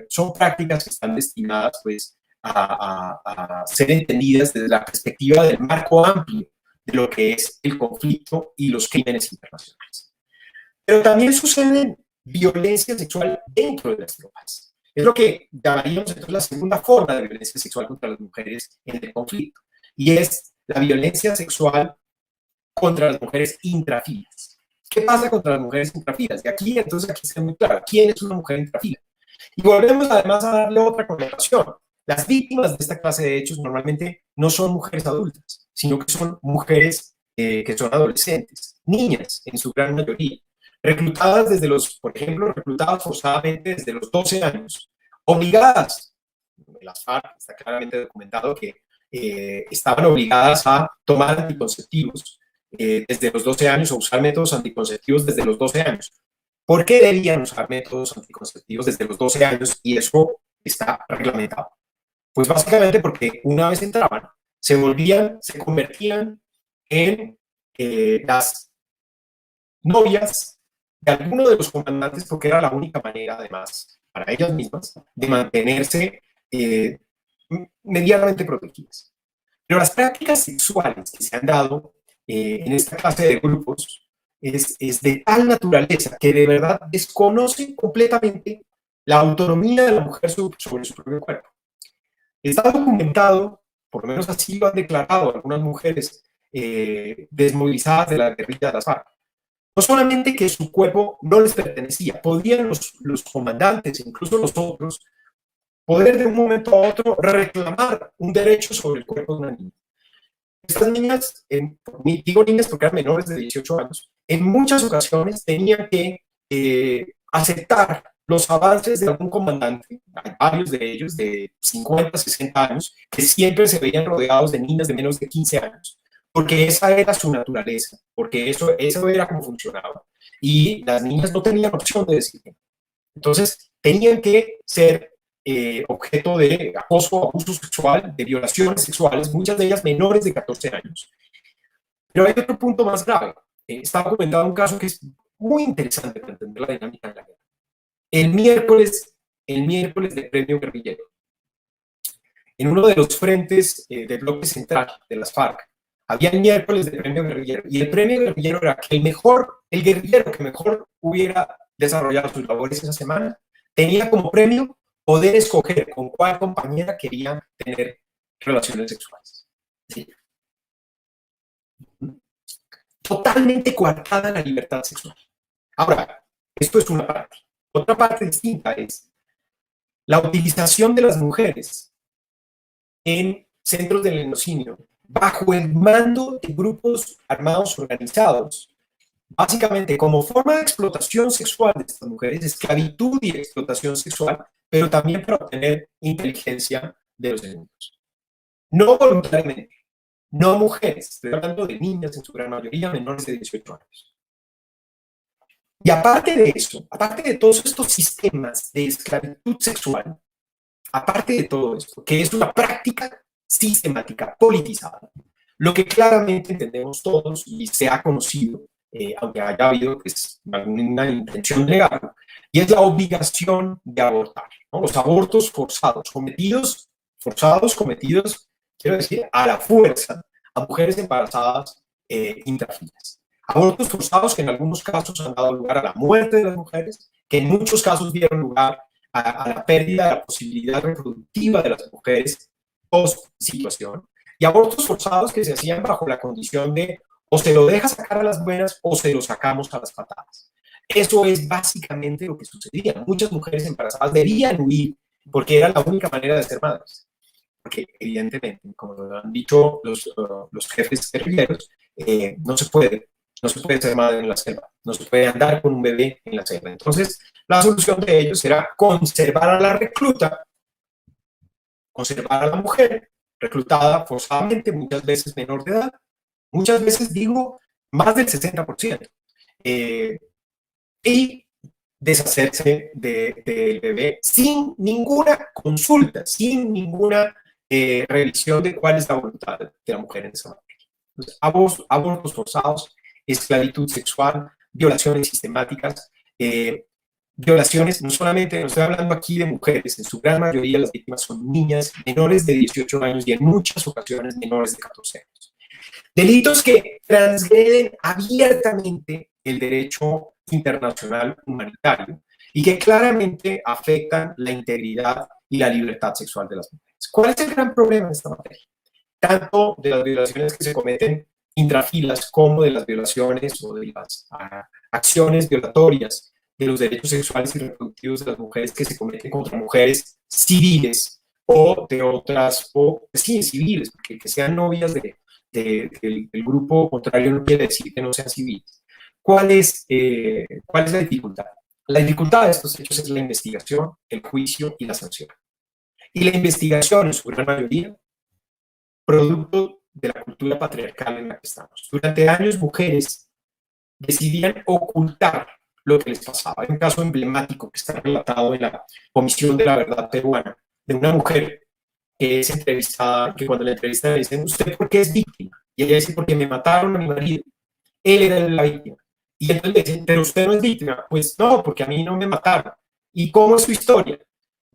Son prácticas que están destinadas pues, a ser entendidas desde la perspectiva del marco amplio de lo que es el conflicto y los crímenes internacionales. Pero también sucede violencia sexual dentro de las tropas. Es lo que llamaríamos entonces la segunda forma de violencia sexual contra las mujeres en el conflicto, y es la violencia sexual contra las mujeres intrafilas. ¿Qué pasa contra las mujeres intrafilas? Y aquí entonces aquí está muy claro, ¿quién es una mujer intrafila? Y volvemos además a darle otra connotación. Las víctimas de esta clase de hechos normalmente no son mujeres adultas, sino que son mujeres que son adolescentes, niñas en su gran mayoría, reclutadas desde por ejemplo, reclutadas forzadamente desde los 12 años, obligadas, las FARC está claramente documentado que estaban obligadas a tomar anticonceptivos desde los 12 años o usar métodos anticonceptivos desde los 12 años. ¿Por qué debían usar métodos anticonceptivos desde los 12 años? Y eso está reglamentado. Pues básicamente porque una vez entraban, se convertían en las novias de alguno de los comandantes, porque era la única manera, además, para ellas mismas, de mantenerse medianamente protegidas. Pero las prácticas sexuales que se han dado en esta clase de grupos es de tal naturaleza que de verdad desconocen completamente la autonomía de la mujer sobre su propio cuerpo. Está documentado, por lo menos así lo han declarado algunas mujeres desmovilizadas de la guerrilla de las FARC, No solamente que su cuerpo no les pertenecía, podían los comandantes, incluso los otros, poder de un momento a otro reclamar un derecho sobre el cuerpo de una niña. Estas niñas, digo niñas porque eran menores de 18 años, en muchas ocasiones tenían que aceptar los avances de algún comandante, hay varios de ellos de 50, 60 años, que siempre se veían rodeados de niñas de menos de 15 años, porque esa era su naturaleza, porque eso era como funcionaba. Y las niñas no tenían opción de decir. Entonces, tenían que ser objeto de acoso, abuso sexual, de violaciones sexuales, muchas de ellas menores de 14 años. Pero hay otro punto más grave. Está documentado un caso que es muy interesante para entender la dinámica de la guerra. El miércoles del premio guerrillero, en uno de los frentes del bloque central de las FARC, había el miércoles del premio guerrillero, y el premio guerrillero era que el guerrillero que mejor hubiera desarrollado sus labores esa semana, tenía como premio poder escoger con cuál compañera quería tener relaciones sexuales. ¿Sí? Totalmente coartada la libertad sexual. Ahora, esto es una parte. Otra parte distinta es la utilización de las mujeres en centros de lenocinio bajo el mando de grupos armados organizados, básicamente como forma de explotación sexual de estas mujeres, esclavitud y explotación sexual, pero también para obtener inteligencia de los enemigos. No voluntariamente, no mujeres, estoy hablando de niñas en su gran mayoría menores de 18 años. Y aparte de eso, aparte de todos estos sistemas de esclavitud sexual, aparte de todo esto, que es una práctica sistemática, politizada, lo que claramente entendemos todos y se ha conocido, aunque haya habido pues, alguna intención de negarlo, y es la obligación de abortar, ¿no? Los abortos forzados, quiero decir, a la fuerza, a mujeres embarazadas intrafilas. Abortos forzados que en algunos casos han dado lugar a la muerte de las mujeres, que en muchos casos dieron lugar a la pérdida de la posibilidad reproductiva de las mujeres post situación, y abortos forzados que se hacían bajo la condición de o se lo deja sacar a las buenas o se lo sacamos a las patadas. Eso es básicamente lo que sucedía. Muchas mujeres embarazadas debían huir porque era la única manera de ser madres. Porque evidentemente, como lo han dicho los jefes guerrilleros, no se puede ser madre en la selva, no se puede andar con un bebé en la selva. Entonces, la solución de ellos era conservar a la recluta, conservar a la mujer reclutada forzadamente, muchas veces menor de edad, muchas veces digo más del 60%, y deshacerse del bebé sin ninguna consulta, sin ninguna revisión de cuál es la voluntad de la mujer en esa materia. Entonces, abortos forzados, esclavitud sexual, violaciones sistemáticas, violaciones, no solamente, no estoy hablando aquí de mujeres, en su gran mayoría las víctimas son niñas menores de 18 años y en muchas ocasiones menores de 14 años. Delitos que transgreden abiertamente el derecho internacional humanitario y que claramente afectan la integridad y la libertad sexual de las mujeres. ¿Cuál es el gran problema en esta materia? Tanto de las violaciones que se cometen intrafilas como de las violaciones o de las acciones violatorias de los derechos sexuales y reproductivos de las mujeres que se cometen contra mujeres civiles o de otras, o sí, civiles, porque que sean novias del grupo contrario no quiere decir que no sean civiles. ¿Cuál es la dificultad? La dificultad de estos hechos es la investigación, el juicio y la sanción. Y la investigación, en su gran mayoría, producto de la cultura patriarcal en la que estamos. Durante años, mujeres decidían ocultar lo que les pasaba. Hay un caso emblemático que está relatado en la Comisión de la Verdad Peruana, de una mujer que es entrevistada, que cuando la entrevistan le dicen, ¿usted por qué es víctima? Y ella dice, porque me mataron a mi marido. Él era la víctima. Y entonces le dicen, pero usted no es víctima. Pues no, porque a mí no me mataron. ¿Y cómo es su historia?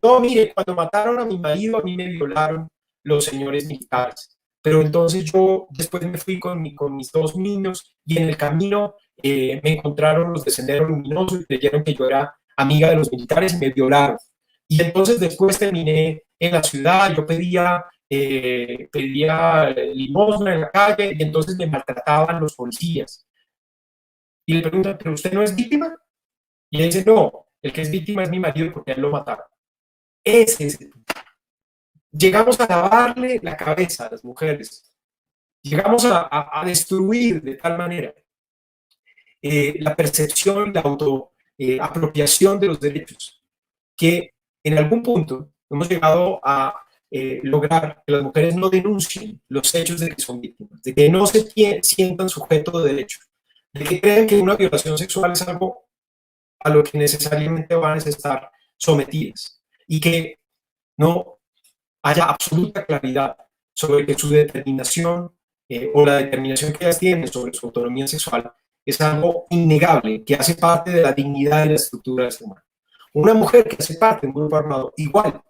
No, mire, cuando mataron a mi marido, a mí me violaron los señores militares. Pero entonces yo después me fui con mis dos niños y en el camino me encontraron los de Sendero Luminoso y creyeron que yo era amiga de los militares y me violaron. Y entonces después terminé en la ciudad, yo pedía limosna en la calle y entonces me maltrataban los policías. Y le preguntan, ¿pero usted no es víctima? Y él dice, no, el que es víctima es mi marido porque a él lo mataron. Ese es el punto. Llegamos a lavarle la cabeza a las mujeres. Llegamos a destruir de tal manera la percepción, la autoapropiación de los derechos, que en algún punto hemos llegado a lograr que las mujeres no denuncien los hechos de que son víctimas, de que no se sientan sujetos de derecho, de que crean que una violación sexual es algo a lo que necesariamente van a estar sometidas y que no haya absoluta claridad sobre que su determinación o la determinación que ellas tienen sobre su autonomía sexual es algo innegable, que hace parte de la dignidad y la estructura del ser humano. Una mujer que hace parte de un grupo armado, igual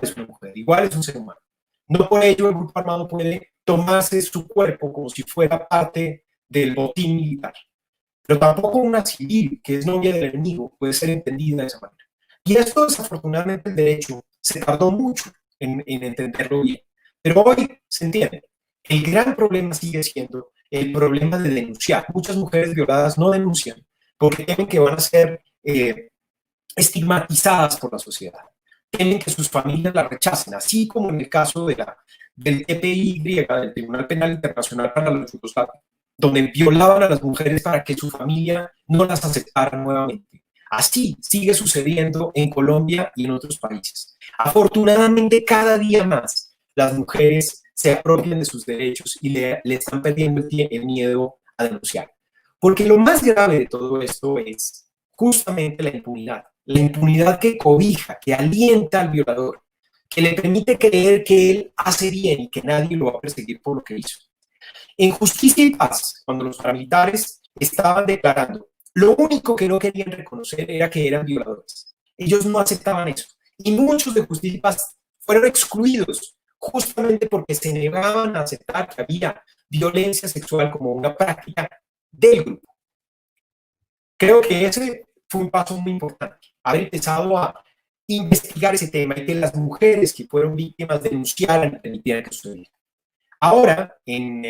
es una mujer, igual es un ser humano. No por ello el grupo armado puede tomarse su cuerpo como si fuera parte del botín militar. Pero tampoco una civil que es novia del enemigo puede ser entendida de esa manera. Y esto, desafortunadamente, el derecho se tardó mucho en entenderlo bien. Pero hoy se entiende. El gran problema sigue siendo el problema de denunciar. Muchas mujeres violadas no denuncian porque temen que van a ser estigmatizadas por la sociedad. Temen que sus familias la rechacen, así como en el caso del TPI, del Tribunal Penal Internacional para los Yugoslavios, donde violaban a las mujeres para que su familia no las aceptara nuevamente. Así sigue sucediendo en Colombia y en otros países. Afortunadamente, cada día más las mujeres se apropian de sus derechos y le están perdiendo el miedo a denunciar. Porque lo más grave de todo esto es justamente la impunidad que cobija, que alienta al violador, que le permite creer que él hace bien y que nadie lo va a perseguir por lo que hizo. En Justicia y Paz, cuando los paramilitares estaban declarando, lo único que no querían reconocer era que eran violadores. Ellos no aceptaban eso. Y muchos de Justicia y Paz fueron excluidos justamente porque se negaban a aceptar que había violencia sexual como una práctica del grupo. Creo que ese fue un paso muy importante, haber empezado a investigar ese tema y que las mujeres que fueron víctimas denunciaran y permitieran que sucediera. Ahora, en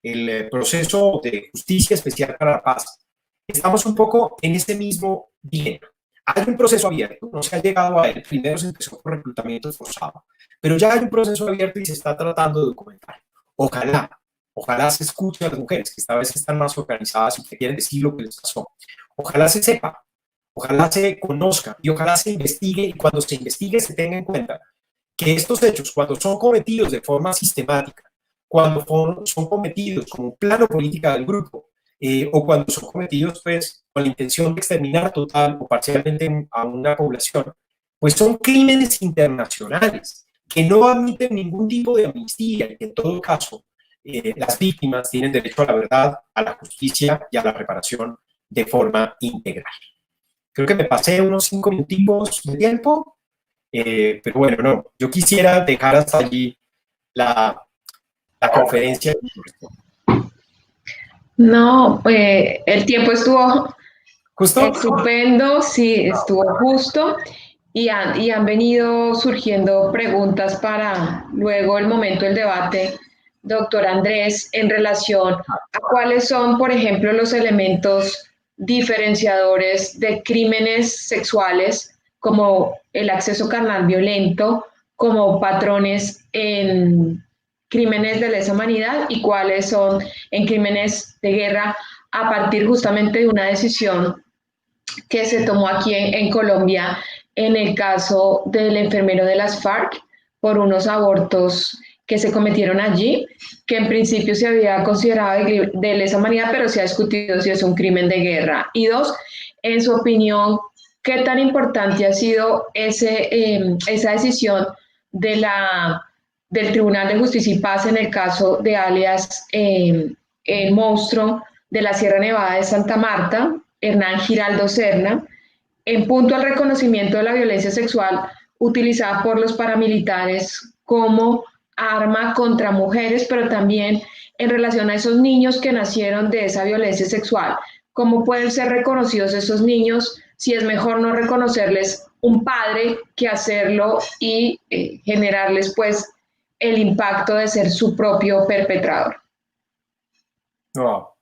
el proceso de justicia especial para la paz, estamos un poco en este mismo dilema. Hay un proceso abierto, no se ha llegado a él, primero se empezó por reclutamiento forzado, pero ya hay un proceso abierto y se está tratando de documentar. Ojalá se escuche a las mujeres que esta vez están más organizadas y que quieren decir lo que les pasó. Ojalá se sepa, ojalá se conozca y ojalá se investigue y cuando se investigue se tenga en cuenta que estos hechos, cuando son cometidos de forma sistemática, cuando son cometidos como un plano político del grupo, o cuando son cometidos pues con la intención de exterminar total o parcialmente a una población, pues son crímenes internacionales que no admiten ningún tipo de amnistía y que en todo caso las víctimas tienen derecho a la verdad, a la justicia y a la reparación de forma integral. Creo que me pasé unos 5 minutos de tiempo, pero bueno, no, yo quisiera dejar hasta allí la conferencia. No, el tiempo estuvo ¿Justo? estupendo, sí, estuvo justo y han venido surgiendo preguntas para luego el momento del debate, doctor Andrés, en relación a cuáles son, por ejemplo, los elementos diferenciadores de crímenes sexuales como el acceso carnal violento, como patrones en crímenes de lesa humanidad y cuáles son en crímenes de guerra a partir justamente de una decisión que se tomó aquí en Colombia en el caso del enfermero de las FARC por unos abortos que se cometieron allí, que en principio se había considerado de lesa humanidad, pero se ha discutido si es un crimen de guerra. Y dos, en su opinión, ¿qué tan importante ha sido esa decisión del Tribunal de Justicia y Paz en el caso de alias el monstruo de la Sierra Nevada de Santa Marta, Hernán Giraldo Serna, en punto al reconocimiento de la violencia sexual utilizada por los paramilitares como arma contra mujeres, pero también en relación a esos niños que nacieron de esa violencia sexual? ¿Cómo pueden ser reconocidos esos niños si es mejor no reconocerles un padre que hacerlo y generarles pues el impacto de ser su propio perpetrador? No,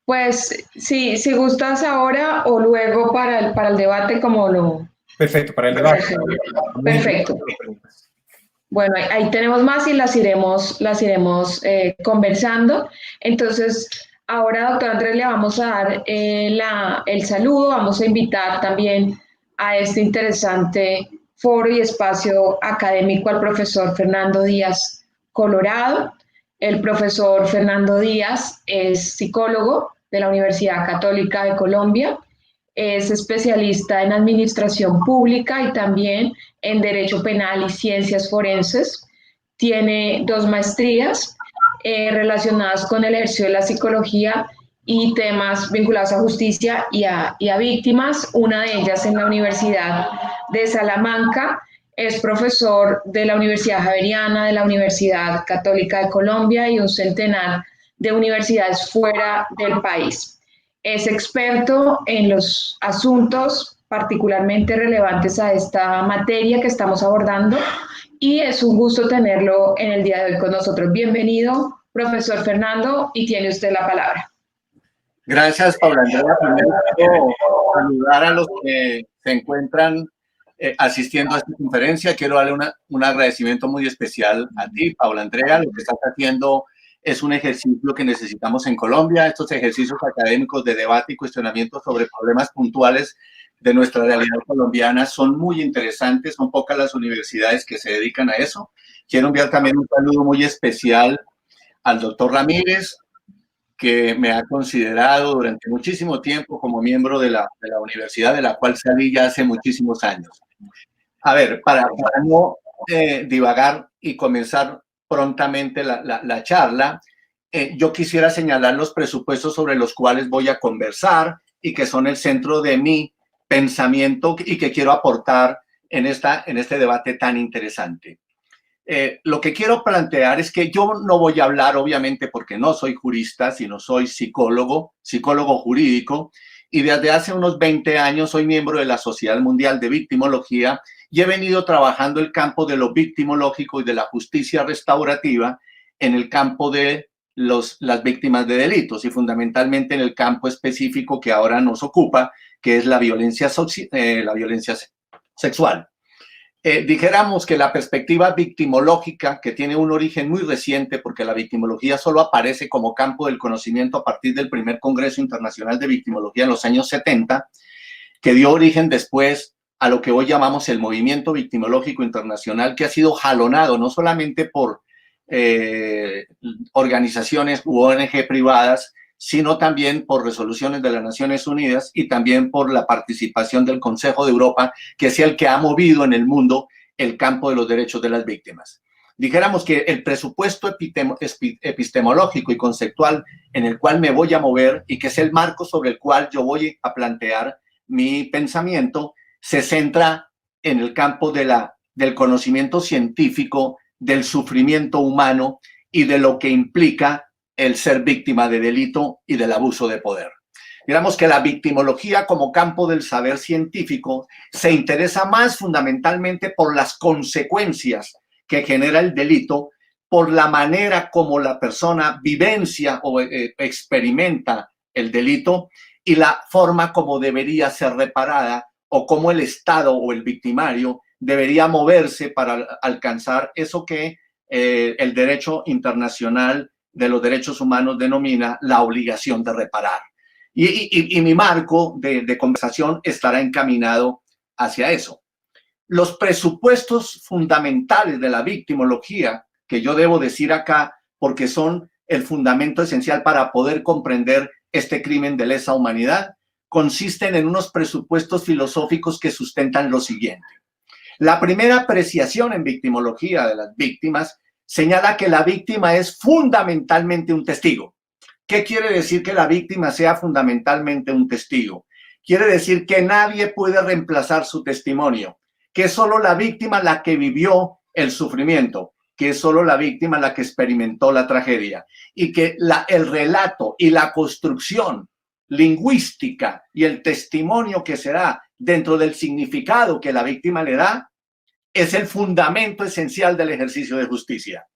Pues sí, si gustas ahora o luego para el debate, como lo... Perfecto, para el debate. Perfecto. Bueno, ahí tenemos más y las iremos conversando. Entonces, ahora, doctor Andrés, le vamos a dar el saludo, vamos a invitar también a este interesante foro y espacio académico al profesor Fernando Díaz Colorado. El profesor Fernando Díaz es psicólogo de la Universidad Católica de Colombia, es especialista en administración pública y también en Derecho Penal y Ciencias Forenses. Tiene 2 maestrías relacionadas con el ejercicio de la psicología y temas vinculados a justicia y a víctimas, una de ellas en la Universidad de Salamanca. Es profesor de la Universidad Javeriana, de la Universidad Católica de Colombia y un centenar de universidades fuera del país. Es experto en los asuntos particularmente relevantes a esta materia que estamos abordando y es un gusto tenerlo en el día de hoy con nosotros. Bienvenido, profesor Fernando, y tiene usted la palabra. Gracias, Paula Andrea. Primero quiero saludar a los que se encuentran asistiendo a esta conferencia. Quiero darle un agradecimiento muy especial a ti, Paula Andrea. Lo que estás haciendo es un ejercicio que necesitamos en Colombia. Estos ejercicios académicos de debate y cuestionamiento sobre problemas puntuales de nuestra realidad colombiana son muy interesantes. Son pocas las universidades que se dedican a eso. Quiero enviar también un saludo muy especial al doctor Ramírez, que me ha considerado durante muchísimo tiempo como miembro de la universidad, de la cual salí ya hace muchísimos años. A ver, para no divagar y comenzar prontamente la charla, yo quisiera señalar los presupuestos sobre los cuales voy a conversar y que son el centro de mi pensamiento y que quiero aportar en este debate tan interesante. Lo que quiero plantear es que yo no voy a hablar, obviamente, porque no soy jurista, sino soy psicólogo jurídico, y desde hace unos 20 años soy miembro de la Sociedad Mundial de Victimología y he venido trabajando el campo de lo victimológico y de la justicia restaurativa en el campo de las víctimas de delitos y fundamentalmente en el campo específico que ahora nos ocupa, que es la violencia sexual. Dijéramos que la perspectiva victimológica, que tiene un origen muy reciente, porque la victimología solo aparece como campo del conocimiento a partir del primer Congreso Internacional de Victimología en los años 70, que dio origen después a lo que hoy llamamos el movimiento victimológico internacional, que ha sido jalonado no solamente por organizaciones u ONG privadas, sino también por resoluciones de las Naciones Unidas y también por la participación del Consejo de Europa, que es el que ha movido en el mundo el campo de los derechos de las víctimas. Dijéramos que el presupuesto epistemológico y conceptual en el cual me voy a mover y que es el marco sobre el cual yo voy a plantear mi pensamiento, se centra en el campo del conocimiento científico, del sufrimiento humano y de lo que implica el ser víctima de delito y del abuso de poder. Digamos que la victimología como campo del saber científico se interesa más fundamentalmente por las consecuencias que genera el delito, por la manera como la persona vivencia o experimenta el delito y la forma como debería ser reparada o cómo el Estado o el victimario debería moverse para alcanzar eso que el derecho internacional de los derechos humanos denomina la obligación de reparar. Y mi marco de conversación estará encaminado hacia eso. Los presupuestos fundamentales de la victimología, que yo debo decir acá porque son el fundamento esencial para poder comprender este crimen de lesa humanidad, consisten en unos presupuestos filosóficos que sustentan lo siguiente. La primera apreciación en victimología de las víctimas señala que la víctima es fundamentalmente un testigo. ¿Qué quiere decir que la víctima sea fundamentalmente un testigo? Quiere decir que nadie puede reemplazar su testimonio, que es solo la víctima la que vivió el sufrimiento, que es solo la víctima la que experimentó la tragedia y que el relato y la construcción lingüística y el testimonio que se da dentro del significado que la víctima le da es el fundamento esencial del ejercicio de justicia.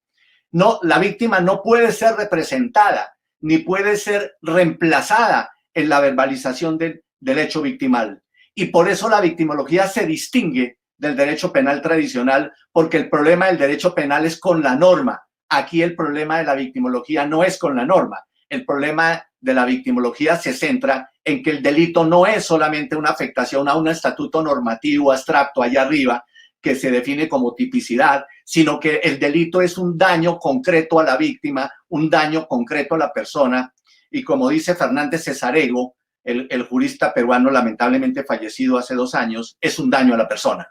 No, la víctima no puede ser representada ni puede ser reemplazada en la verbalización del hecho victimal. Y por eso la victimología se distingue del derecho penal tradicional, porque el problema del derecho penal es con la norma. Aquí el problema de la victimología no es con la norma. El problema de la victimología se centra en que el delito no es solamente una afectación a un estatuto normativo abstracto allá arriba, que se define como tipicidad, sino que el delito es un daño concreto a la víctima, un daño concreto a la persona. Y como dice Fernández Cesarego, el jurista peruano lamentablemente fallecido hace 2 años, es un daño a la persona.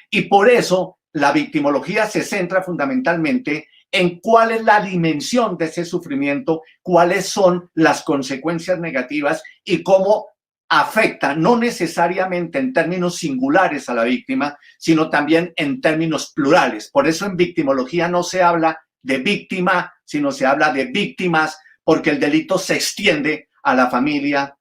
Y por eso la victimología se centra fundamentalmente en cuál es la dimensión de ese sufrimiento, cuáles son las consecuencias negativas y cómo afecta, no necesariamente en términos singulares a la víctima, sino también en términos plurales. Por eso en victimología no se habla de víctima, sino se habla de víctimas, porque el delito se extiende a la familia,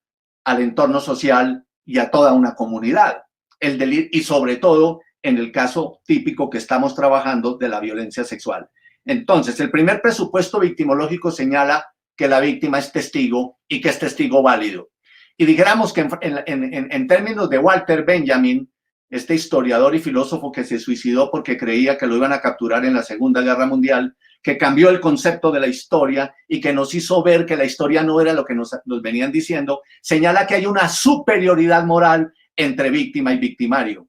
al entorno social y a toda una comunidad. El delito, y sobre todo en el caso típico que estamos trabajando de la violencia sexual. Entonces, el primer presupuesto victimológico señala que la víctima es testigo y que es testigo válido. Y dijéramos que en términos de Walter Benjamin, este historiador y filósofo que se suicidó porque creía que lo iban a capturar en la Segunda Guerra Mundial, que cambió el concepto de la historia y que nos hizo ver que la historia no era lo que nos venían diciendo, señala que hay una superioridad moral entre víctima y victimario.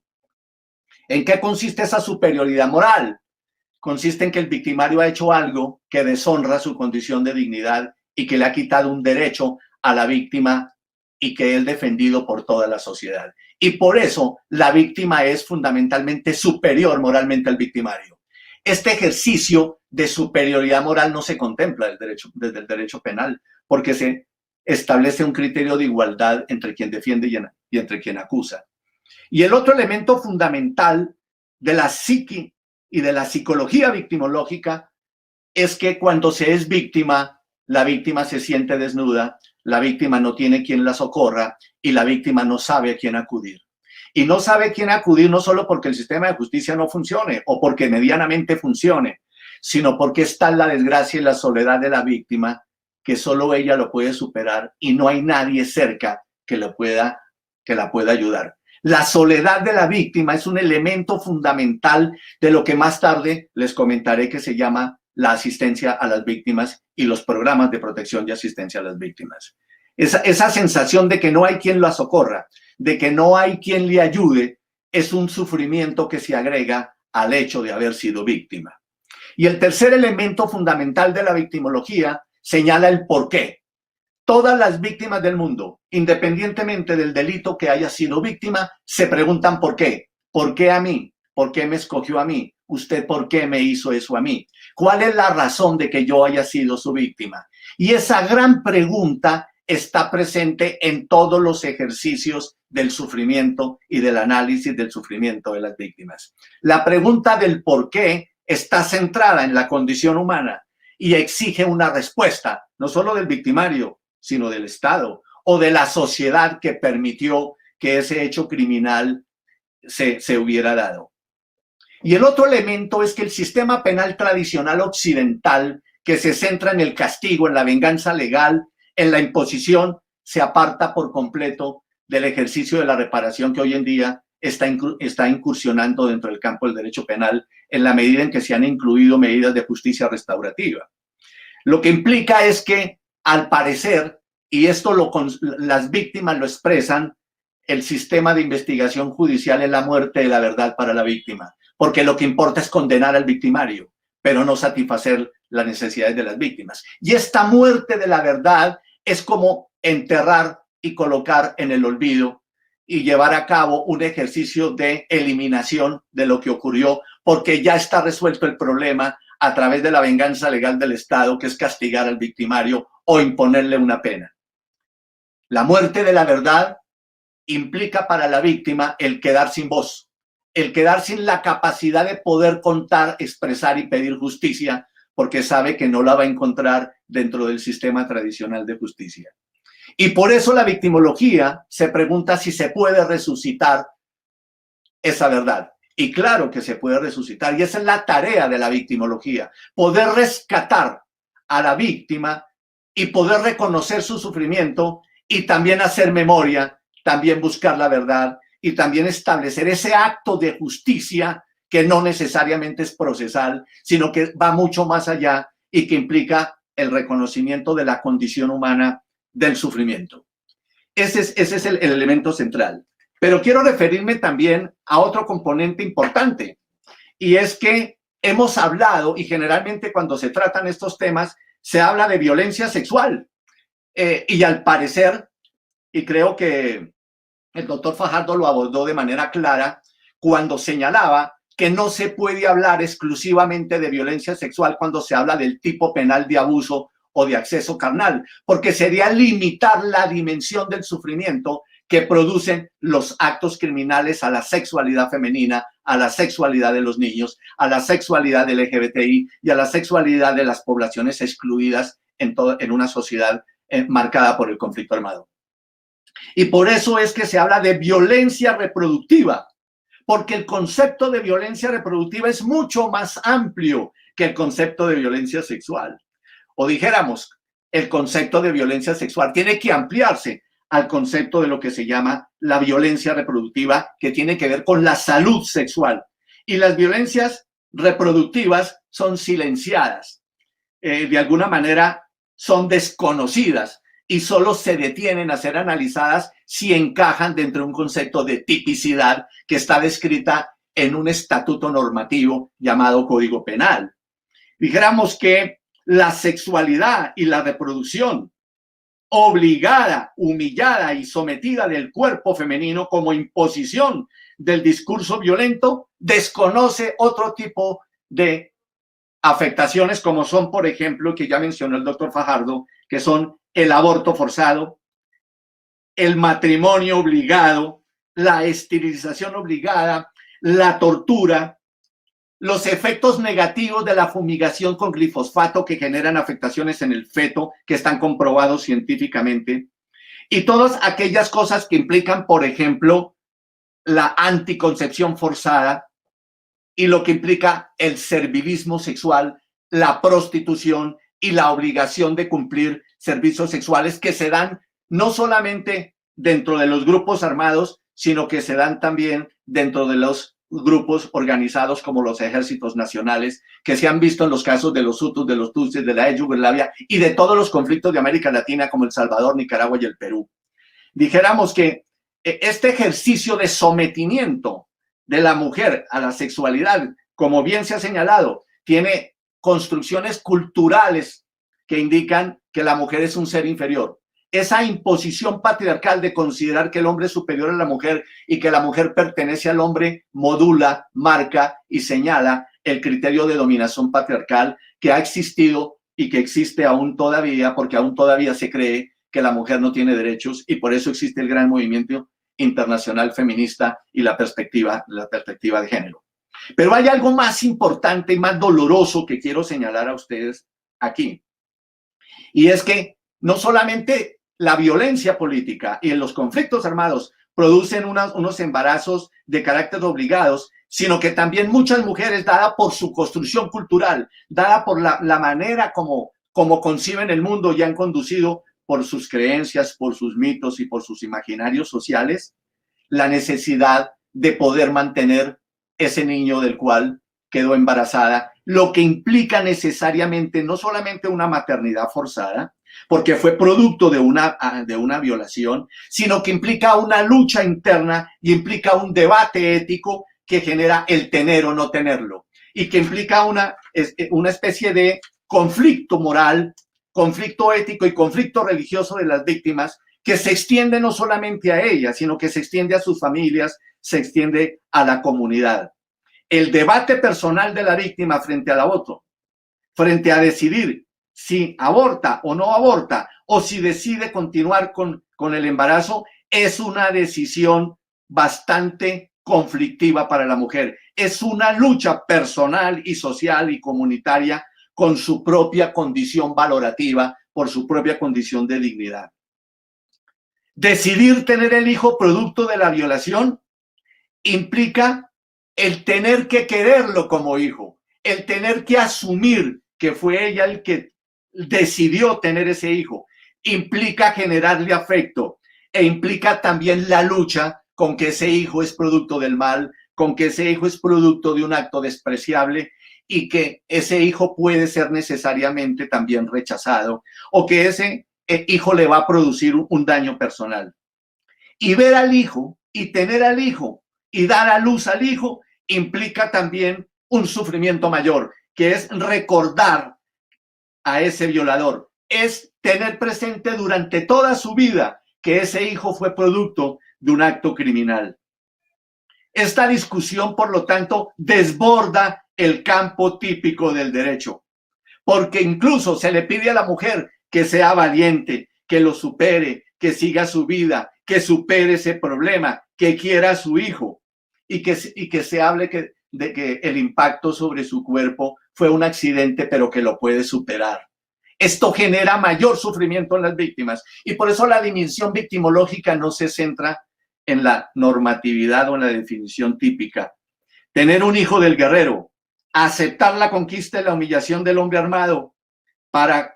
¿En qué consiste esa superioridad moral? Consiste en que el victimario ha hecho algo que deshonra su condición de dignidad y que le ha quitado un derecho a la víctima y que es defendido por toda la sociedad. Y por eso la víctima es fundamentalmente superior moralmente al victimario. Este ejercicio de superioridad moral no se contempla desde el derecho penal, porque se establece un criterio de igualdad entre quien defiende y entre quien acusa. Y el otro elemento fundamental de la psique y de la psicología victimológica es que cuando se es víctima, la víctima se siente desnuda, la víctima no tiene quien la socorra y la víctima no sabe a quién acudir. Y no sabe a quién acudir no solo porque el sistema de justicia no funcione o porque medianamente funcione, sino porque está la desgracia y la soledad de la víctima, que solo ella lo puede superar y no hay nadie cerca que la pueda ayudar. La soledad de la víctima es un elemento fundamental de lo que más tarde les comentaré que se llama la asistencia a las víctimas y los programas de protección y asistencia a las víctimas. Esa sensación de que no hay quien la socorra, de que no hay quien le ayude, es un sufrimiento que se agrega al hecho de haber sido víctima. Y el tercer elemento fundamental de la victimología señala el porqué. Todas las víctimas del mundo, independientemente del delito que haya sido víctima, se preguntan por qué. ¿Por qué a mí? ¿Por qué me escogió a mí? ¿Usted por qué me hizo eso a mí? ¿Cuál es la razón de que yo haya sido su víctima? Y esa gran pregunta está presente en todos los ejercicios del sufrimiento y del análisis del sufrimiento de las víctimas. La pregunta del por qué está centrada en la condición humana y exige una respuesta, no solo del victimario, sino del Estado o de la sociedad que permitió que ese hecho criminal se hubiera dado. Y el otro elemento es que el sistema penal tradicional occidental, que se centra en el castigo, en la venganza legal, en la imposición, se aparta por completo del ejercicio de la reparación que hoy en día está incursionando dentro del campo del derecho penal en la medida en que se han incluido medidas de justicia restaurativa. Lo que implica es que, al parecer, y esto las víctimas lo expresan, el sistema de investigación judicial es la muerte de la verdad para la víctima, porque lo que importa es condenar al victimario, pero no satisfacer las necesidades de las víctimas. Y esta muerte de la verdad es como enterrar y colocar en el olvido y llevar a cabo un ejercicio de eliminación de lo que ocurrió, porque ya está resuelto el problema a través de la venganza legal del Estado, que es castigar al victimario o imponerle una pena. La muerte de la verdad implica para la víctima el quedar sin voz, el quedar sin la capacidad de poder contar, expresar y pedir justicia, porque sabe que no la va a encontrar dentro del sistema tradicional de justicia. Y por eso la victimología se pregunta si se puede resucitar esa verdad. Y claro que se puede resucitar, y esa es la tarea de la victimología, poder rescatar a la víctima y poder reconocer su sufrimiento y también hacer memoria, también buscar la verdad y también establecer ese acto de justicia que no necesariamente es procesal, sino que va mucho más allá y que implica el reconocimiento de la condición humana del sufrimiento. Ese es el elemento central. Pero quiero referirme también a otro componente importante, y es que hemos hablado, y generalmente cuando se tratan estos temas, se habla de violencia sexual. Y al parecer, y creo que el doctor Fajardo lo abordó de manera clara, cuando señalaba que no se puede hablar exclusivamente de violencia sexual cuando se habla del tipo penal de abuso o de acceso carnal, porque sería limitar la dimensión del sufrimiento que producen los actos criminales a la sexualidad femenina, a la sexualidad de los niños, a la sexualidad del LGBTI y a la sexualidad de las poblaciones excluidas en una sociedad marcada por el conflicto armado. Y por eso es que se habla de violencia reproductiva, porque el concepto de violencia reproductiva es mucho más amplio que el concepto de violencia sexual. O dijéramos, el concepto de violencia sexual tiene que ampliarse al concepto de lo que se llama la violencia reproductiva, que tiene que ver con la salud sexual. Y las violencias reproductivas son silenciadas, de alguna manera son desconocidas y solo se detienen a ser analizadas si encajan dentro de un concepto de tipicidad que está descrita en un estatuto normativo llamado Código Penal. Dijéramos que la sexualidad y la reproducción obligada, humillada y sometida del cuerpo femenino como imposición del discurso violento desconoce otro tipo de afectaciones como son, por ejemplo, que ya mencionó el doctor Fajardo, que son el aborto forzado, el matrimonio obligado, la esterilización obligada, la tortura, los efectos negativos de la fumigación con glifosfato que generan afectaciones en el feto que están comprobados científicamente, y todas aquellas cosas que implican, por ejemplo, la anticoncepción forzada y lo que implica el servilismo sexual, la prostitución y la obligación de cumplir servicios sexuales que se dan no solamente dentro de los grupos armados, sino que se dan también dentro de los grupos organizados como los ejércitos nacionales, que se han visto en los casos de los Hutus, de los Tutsis, de la Yugoslavia y de todos los conflictos de América Latina como El Salvador, Nicaragua y el Perú. Dijéramos que este ejercicio de sometimiento de la mujer a la sexualidad, como bien se ha señalado, tiene construcciones culturales que indican que la mujer es un ser inferior. Esa imposición patriarcal de considerar que el hombre es superior a la mujer y que la mujer pertenece al hombre modula, marca y señala el criterio de dominación patriarcal que ha existido y que existe aún todavía, porque aún todavía se cree que la mujer no tiene derechos y por eso existe el gran movimiento internacional feminista y la perspectiva de género. Pero hay algo más importante y más doloroso que quiero señalar a ustedes aquí. Y es que no solamente la violencia política y los conflictos armados producen unos embarazos de carácter obligados, sino que también muchas mujeres, dada por su construcción cultural, dada por la manera como conciben el mundo y han conducido por sus creencias, por sus mitos y por sus imaginarios sociales, la necesidad de poder mantener ese niño del cual quedó embarazada, lo que implica necesariamente no solamente una maternidad forzada, porque fue producto de una violación, sino que implica una lucha interna y implica un debate ético que genera el tener o no tenerlo, y que implica una especie de conflicto moral, conflicto ético y conflicto religioso de las víctimas, que se extiende no solamente a ellas, sino que se extiende a sus familias, se extiende a la comunidad. El debate personal de la víctima frente al aborto, frente a decidir si aborta o no aborta, o si decide continuar con el embarazo, es una decisión bastante conflictiva para la mujer. Es una lucha personal y social y comunitaria con su propia condición valorativa, por su propia condición de dignidad. Decidir tener el hijo producto de la violación implica el tener que quererlo como hijo, el tener que asumir que fue ella el que decidió tener ese hijo, implica generarle afecto e implica también la lucha con que ese hijo es producto del mal, con que ese hijo es producto de un acto despreciable y que ese hijo puede ser necesariamente también rechazado o que ese hijo le va a producir un daño personal. Y ver al hijo y tener al hijo y dar a luz al hijo implica también un sufrimiento mayor, que es recordar a ese violador, es tener presente durante toda su vida que ese hijo fue producto de un acto criminal. Esta discusión, por lo tanto, desborda el campo típico del derecho, porque incluso se le pide a la mujer que sea valiente, que lo supere, que siga su vida, que supere ese problema, que quiera a su hijo y que se hable de que el impacto sobre su cuerpo fue un accidente, pero que lo puede superar. Esto genera mayor sufrimiento en las víctimas y por eso la dimensión victimológica no se centra en la normatividad o en la definición típica. Tener un hijo del guerrero, aceptar la conquista y la humillación del hombre armado para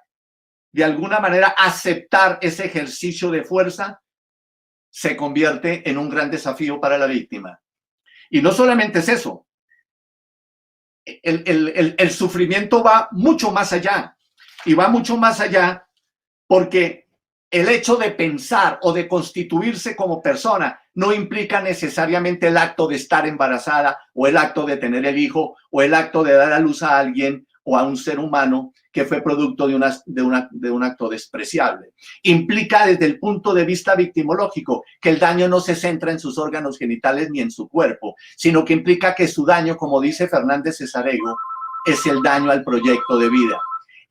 de alguna manera aceptar ese ejercicio de fuerza se convierte en un gran desafío para la víctima. Y no solamente es eso, el sufrimiento va mucho más allá, y va mucho más allá porque el hecho de pensar o de constituirse como persona no implica necesariamente el acto de estar embarazada o el acto de tener el hijo o el acto de dar a luz a alguien o a un ser humano que fue producto de un acto despreciable. Implica desde el punto de vista victimológico que el daño no se centra en sus órganos genitales ni en su cuerpo, sino que implica que su daño, como dice Fernández Cesarego, es el daño al proyecto de vida.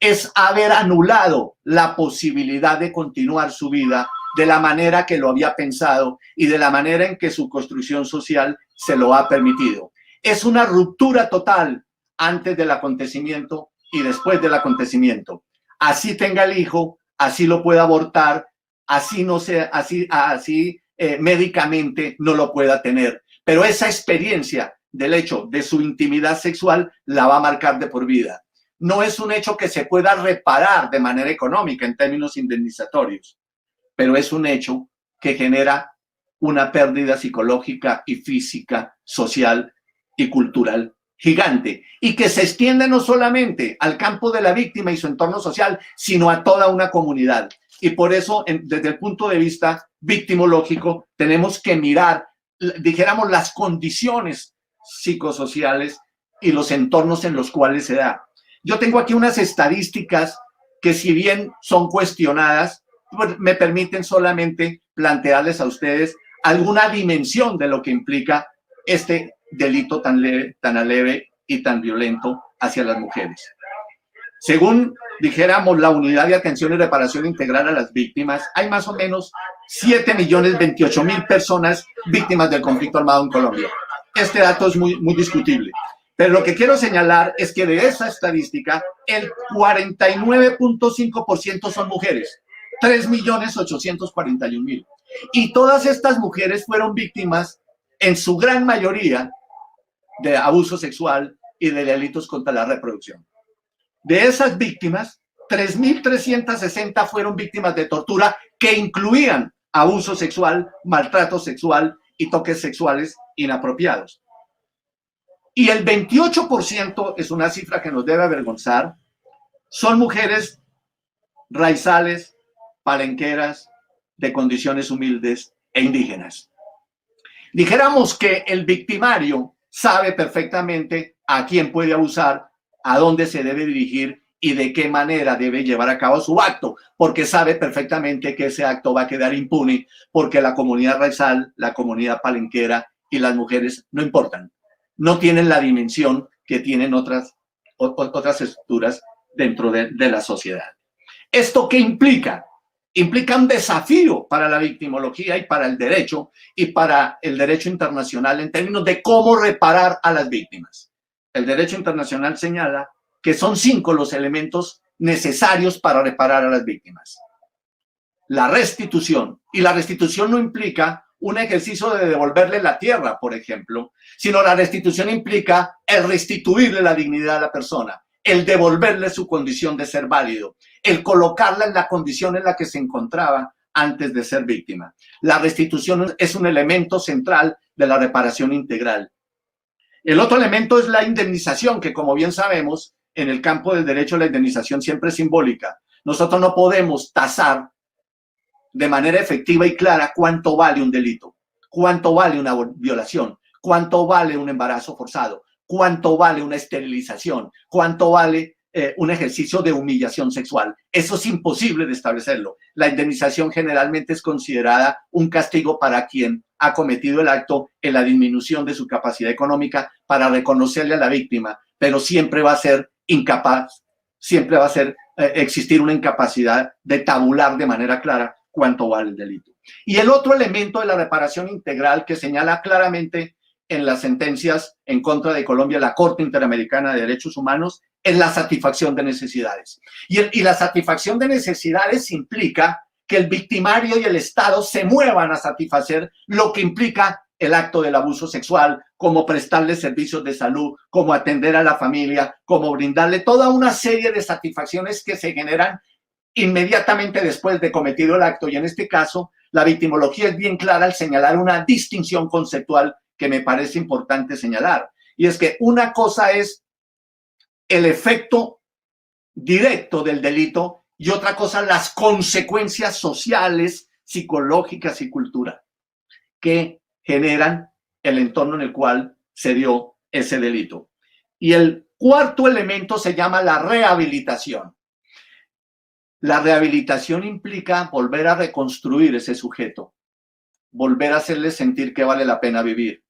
Es haber anulado la posibilidad de continuar su vida de la manera que lo había pensado y de la manera en que su construcción social se lo ha permitido. Es una ruptura total antes del acontecimiento y después del acontecimiento. Así tenga el hijo, así lo pueda abortar, así no sea, médicamente no lo pueda tener. Pero esa experiencia del hecho de su intimidad sexual la va a marcar de por vida. No es un hecho que se pueda reparar de manera económica en términos indemnizatorios, pero es un hecho que genera una pérdida psicológica y física, social y cultural gigante y que se extiende no solamente al campo de la víctima y su entorno social, sino a toda una comunidad. Y por eso, desde el punto de vista victimológico, tenemos que mirar, dijéramos, las condiciones psicosociales y los entornos en los cuales se da. Yo tengo aquí unas estadísticas que, si bien son cuestionadas, pues me permiten solamente plantearles a ustedes alguna dimensión de lo que implica este delito tan leve y tan violento hacia las mujeres. Según, dijéramos, la Unidad de Atención y Reparación Integral a las Víctimas, hay más o menos 7.028.000 personas víctimas del conflicto armado en Colombia. Este dato es muy discutible. Pero lo que quiero señalar es que de esa estadística, el 49.5% son mujeres, 3.841.000. Y todas estas mujeres fueron víctimas, en su gran mayoría, de abuso sexual y de delitos contra la reproducción. De esas víctimas, 3.360 fueron víctimas de tortura que incluían abuso sexual, maltrato sexual y toques sexuales inapropiados. Y el 28%, es una cifra que nos debe avergonzar, son mujeres raizales, palenqueras, de condiciones humildes e indígenas. Dijéramos que el victimario sabe perfectamente a quién puede abusar, a dónde se debe dirigir y de qué manera debe llevar a cabo su acto, porque sabe perfectamente que ese acto va a quedar impune, porque la comunidad raizal, la comunidad palenquera y las mujeres no importan. No tienen la dimensión que tienen otras estructuras dentro de la sociedad. ¿Esto qué implica? Implica un desafío para la victimología y para el derecho internacional en términos de cómo reparar a las víctimas. El derecho internacional señala que son 5 los elementos necesarios para reparar a las víctimas. La restitución, y la restitución no implica un ejercicio de devolverle la tierra, por ejemplo, sino la restitución implica el restituirle la dignidad a la persona, el devolverle su condición de ser válido, el colocarla en la condición en la que se encontraba antes de ser víctima. La restitución es un elemento central de la reparación integral. El otro elemento es la indemnización, que como bien sabemos, en el campo del derecho la indemnización siempre es simbólica. Nosotros no podemos tasar de manera efectiva y clara cuánto vale un delito, cuánto vale una violación, cuánto vale un embarazo forzado, cuánto vale una esterilización, cuánto vale un ejercicio de humillación sexual. Eso es imposible de establecerlo. La indemnización generalmente es considerada un castigo para quien ha cometido el acto en la disminución de su capacidad económica para reconocerle a la víctima, pero siempre va a ser incapaz, siempre va a existir una incapacidad de tabular de manera clara cuánto vale el delito. Y el otro elemento de la reparación integral que señala claramente en las sentencias en contra de Colombia la Corte Interamericana de Derechos Humanos es la satisfacción de necesidades. Y la satisfacción de necesidades implica que el victimario y el Estado se muevan a satisfacer lo que implica el acto del abuso sexual, como prestarle servicios de salud, como atender a la familia, como brindarle toda una serie de satisfacciones que se generan inmediatamente después de cometido el acto. Y en este caso, la victimología es bien clara al señalar una distinción conceptual que me parece importante señalar. Y es que una cosa es el efecto directo del delito y otra cosa las consecuencias sociales, psicológicas y culturales que generan el entorno en el cual se dio ese delito. Y el cuarto elemento se llama la rehabilitación. La rehabilitación implica volver a reconstruir ese sujeto, volver a hacerle sentir que vale la pena vivir,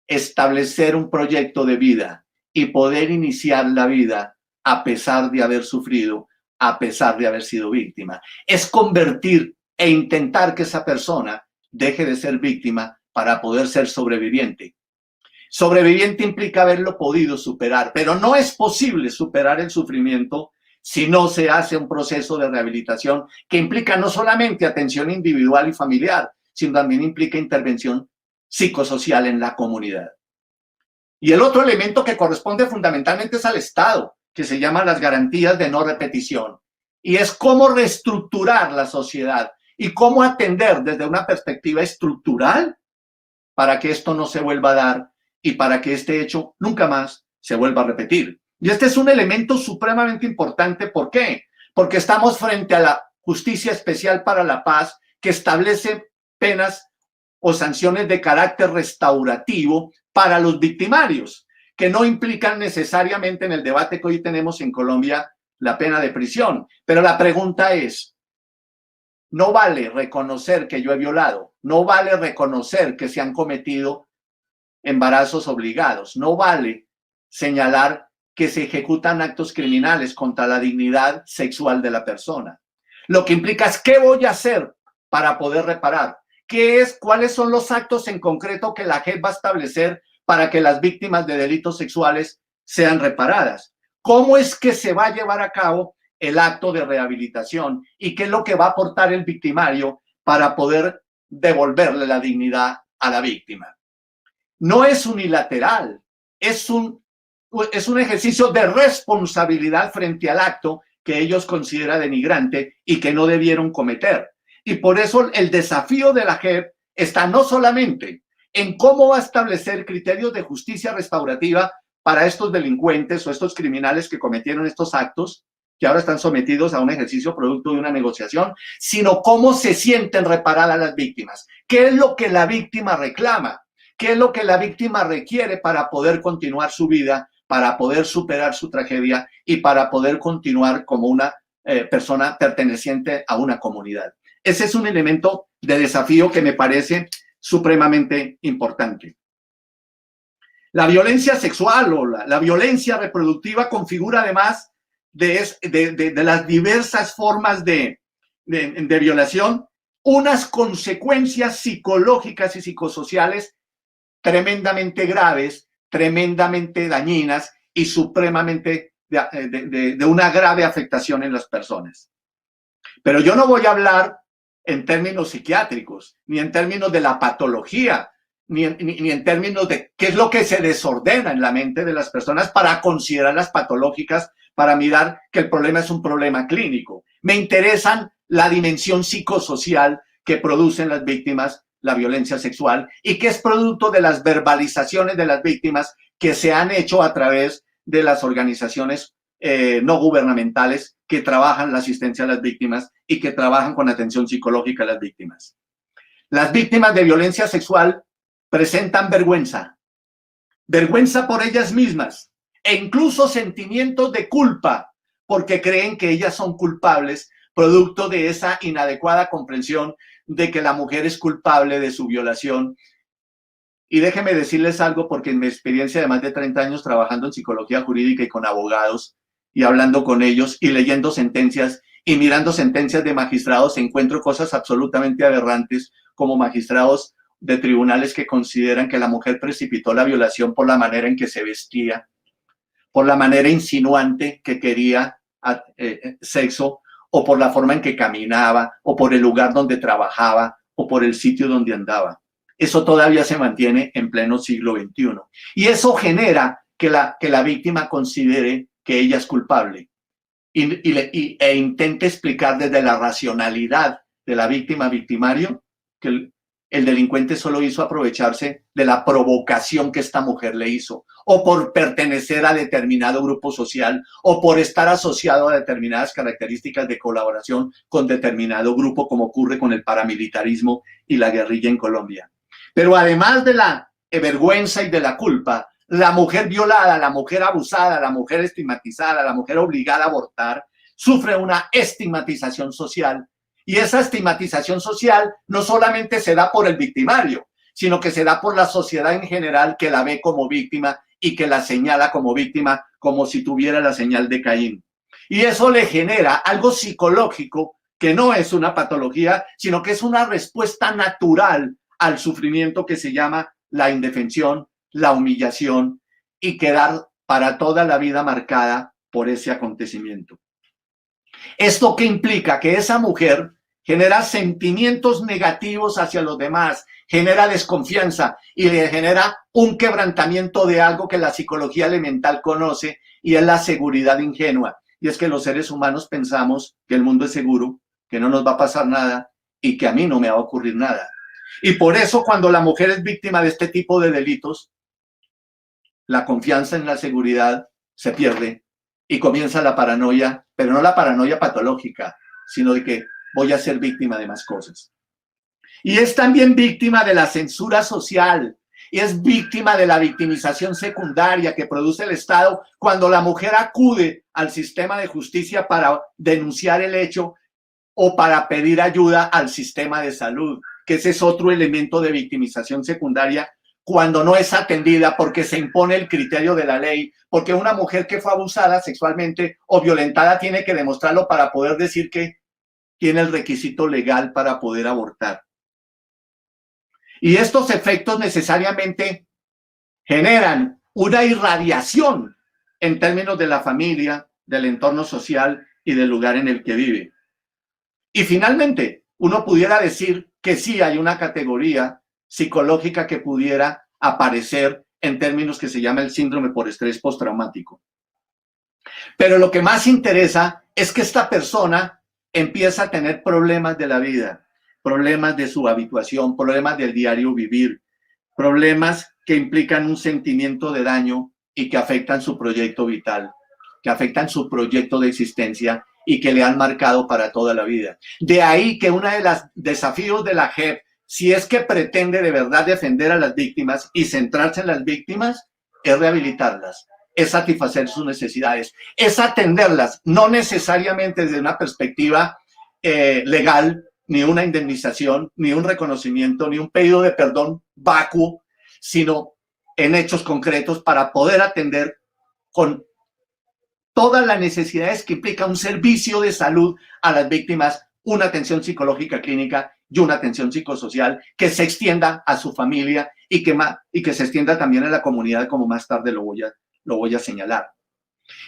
establecer un proyecto de vida y poder iniciar la vida a pesar de haber sufrido, a pesar de haber sido víctima. Es convertir e intentar que esa persona deje de ser víctima para poder ser sobreviviente. Sobreviviente implica haberlo podido superar, pero no es posible superar el sufrimiento si no se hace un proceso de rehabilitación que implica no solamente atención individual y familiar, sino también implica intervención psicosocial en la comunidad. Y el otro elemento que corresponde fundamentalmente es al Estado, que se llama las garantías de no repetición, y es cómo reestructurar la sociedad y cómo atender desde una perspectiva estructural para que esto no se vuelva a dar y para que este hecho nunca más se vuelva a repetir. Y este es un elemento supremamente importante. ¿Por qué? Porque estamos frente a la Justicia Especial para la Paz, que establece penas o sanciones de carácter restaurativo para los victimarios, que no implican necesariamente en el debate que hoy tenemos en Colombia la pena de prisión. Pero la pregunta es, no vale reconocer que yo he violado, no vale reconocer que se han cometido embarazos obligados, no vale señalar que se ejecutan actos criminales contra la dignidad sexual de la persona. Lo que implica es qué voy a hacer para poder reparar, cuáles son los actos en concreto que la JEP va a establecer para que las víctimas de delitos sexuales sean reparadas. ¿Cómo es que se va a llevar a cabo el acto de rehabilitación y qué es lo que va a aportar el victimario para poder devolverle la dignidad a la víctima? No es unilateral, es un ejercicio de responsabilidad frente al acto que ellos consideran denigrante y que no debieron cometer. Y por eso el desafío de la JEP está no solamente en cómo va a establecer criterios de justicia restaurativa para estos delincuentes o estos criminales que cometieron estos actos, que ahora están sometidos a un ejercicio producto de una negociación, sino cómo se sienten reparadas las víctimas. ¿Qué es lo que la víctima reclama? ¿Qué es lo que la víctima requiere para poder continuar su vida, para poder superar su tragedia y para poder continuar como una persona perteneciente a una comunidad? Ese es un elemento de desafío que me parece supremamente importante. La violencia sexual o la violencia reproductiva configura además de las diversas formas de violación unas consecuencias psicológicas y psicosociales tremendamente graves, tremendamente dañinas y supremamente de una grave afectación en las personas. Pero yo no voy a hablar en términos psiquiátricos, ni en términos de la patología, ni en términos de qué es lo que se desordena en la mente de las personas para considerarlas patológicas, para mirar que el problema es un problema clínico. Me interesan la dimensión psicosocial que producen las víctimas la violencia sexual y que es producto de las verbalizaciones de las víctimas que se han hecho a través de las organizaciones no gubernamentales que trabajan la asistencia a las víctimas y que trabajan con atención psicológica a las víctimas. Las víctimas de violencia sexual presentan vergüenza por ellas mismas e incluso sentimientos de culpa porque creen que ellas son culpables, producto de esa inadecuada comprensión de que la mujer es culpable de su violación. Y déjenme decirles algo, porque en mi experiencia de más de 30 años trabajando en psicología jurídica y con abogados y hablando con ellos y leyendo sentencias y mirando sentencias de magistrados, encuentro cosas absolutamente aberrantes, como magistrados de tribunales que consideran que la mujer precipitó la violación por la manera en que se vestía, por la manera insinuante que quería sexo, o por la forma en que caminaba, o por el lugar donde trabajaba, o por el sitio donde andaba. Eso todavía se mantiene en pleno siglo XXI. Y eso genera que la víctima considere que ella es culpable e intente explicar desde la racionalidad de la víctima victimario que el delincuente solo hizo aprovecharse de la provocación que esta mujer le hizo, o por pertenecer a determinado grupo social, o por estar asociado a determinadas características de colaboración con determinado grupo, como ocurre con el paramilitarismo y la guerrilla en Colombia. Pero además de la vergüenza y de la culpa, la mujer violada, la mujer abusada, la mujer estigmatizada, la mujer obligada a abortar, sufre una estigmatización social. Y esa estigmatización social no solamente se da por el victimario, sino que se da por la sociedad en general, que la ve como víctima y que la señala como víctima, como si tuviera la señal de Caín. Y eso le genera algo psicológico que no es una patología, sino que es una respuesta natural al sufrimiento que se llama la indefensión, la humillación y quedar para toda la vida marcada por ese acontecimiento. ¿Esto qué implica? Que esa mujer genera sentimientos negativos hacia los demás, genera desconfianza y le genera un quebrantamiento de algo que la psicología elemental conoce, y es la seguridad ingenua. Y es que los seres humanos pensamos que el mundo es seguro, que no nos va a pasar nada y que a mí no me va a ocurrir nada. Y por eso cuando la mujer es víctima de este tipo de delitos, la confianza en la seguridad se pierde y comienza la paranoia, pero no la paranoia patológica, sino de que voy a ser víctima de más cosas. Y es también víctima de la censura social, y es víctima de la victimización secundaria que produce el Estado cuando la mujer acude al sistema de justicia para denunciar el hecho o para pedir ayuda al sistema de salud, que ese es otro elemento de victimización secundaria, cuando no es atendida porque se impone el criterio de la ley, porque una mujer que fue abusada sexualmente o violentada tiene que demostrarlo para poder decir que tiene el requisito legal para poder abortar. Y estos efectos necesariamente generan una irradiación en términos de la familia, del entorno social y del lugar en el que vive. Y finalmente, uno pudiera decir que sí hay una categoría psicológica que pudiera aparecer en términos que se llama el síndrome por estrés postraumático. Pero lo que más interesa es que esta persona empieza a tener problemas de la vida, problemas de su habituación, problemas del diario vivir, problemas que implican un sentimiento de daño y que afectan su proyecto vital, que afectan su proyecto de existencia y que le han marcado para toda la vida. De ahí que uno de los desafíos de la JEP, si es que pretende de verdad defender a las víctimas y centrarse en las víctimas, es rehabilitarlas, es satisfacer sus necesidades, es atenderlas, no necesariamente desde una perspectiva legal, ni una indemnización, ni un reconocimiento, ni un pedido de perdón vacuo, sino en hechos concretos para poder atender con todas las necesidades que implica un servicio de salud a las víctimas, una atención psicológica clínica y una atención psicosocial que se extienda a su familia y que se extienda también a la comunidad, como más tarde lo voy a señalar.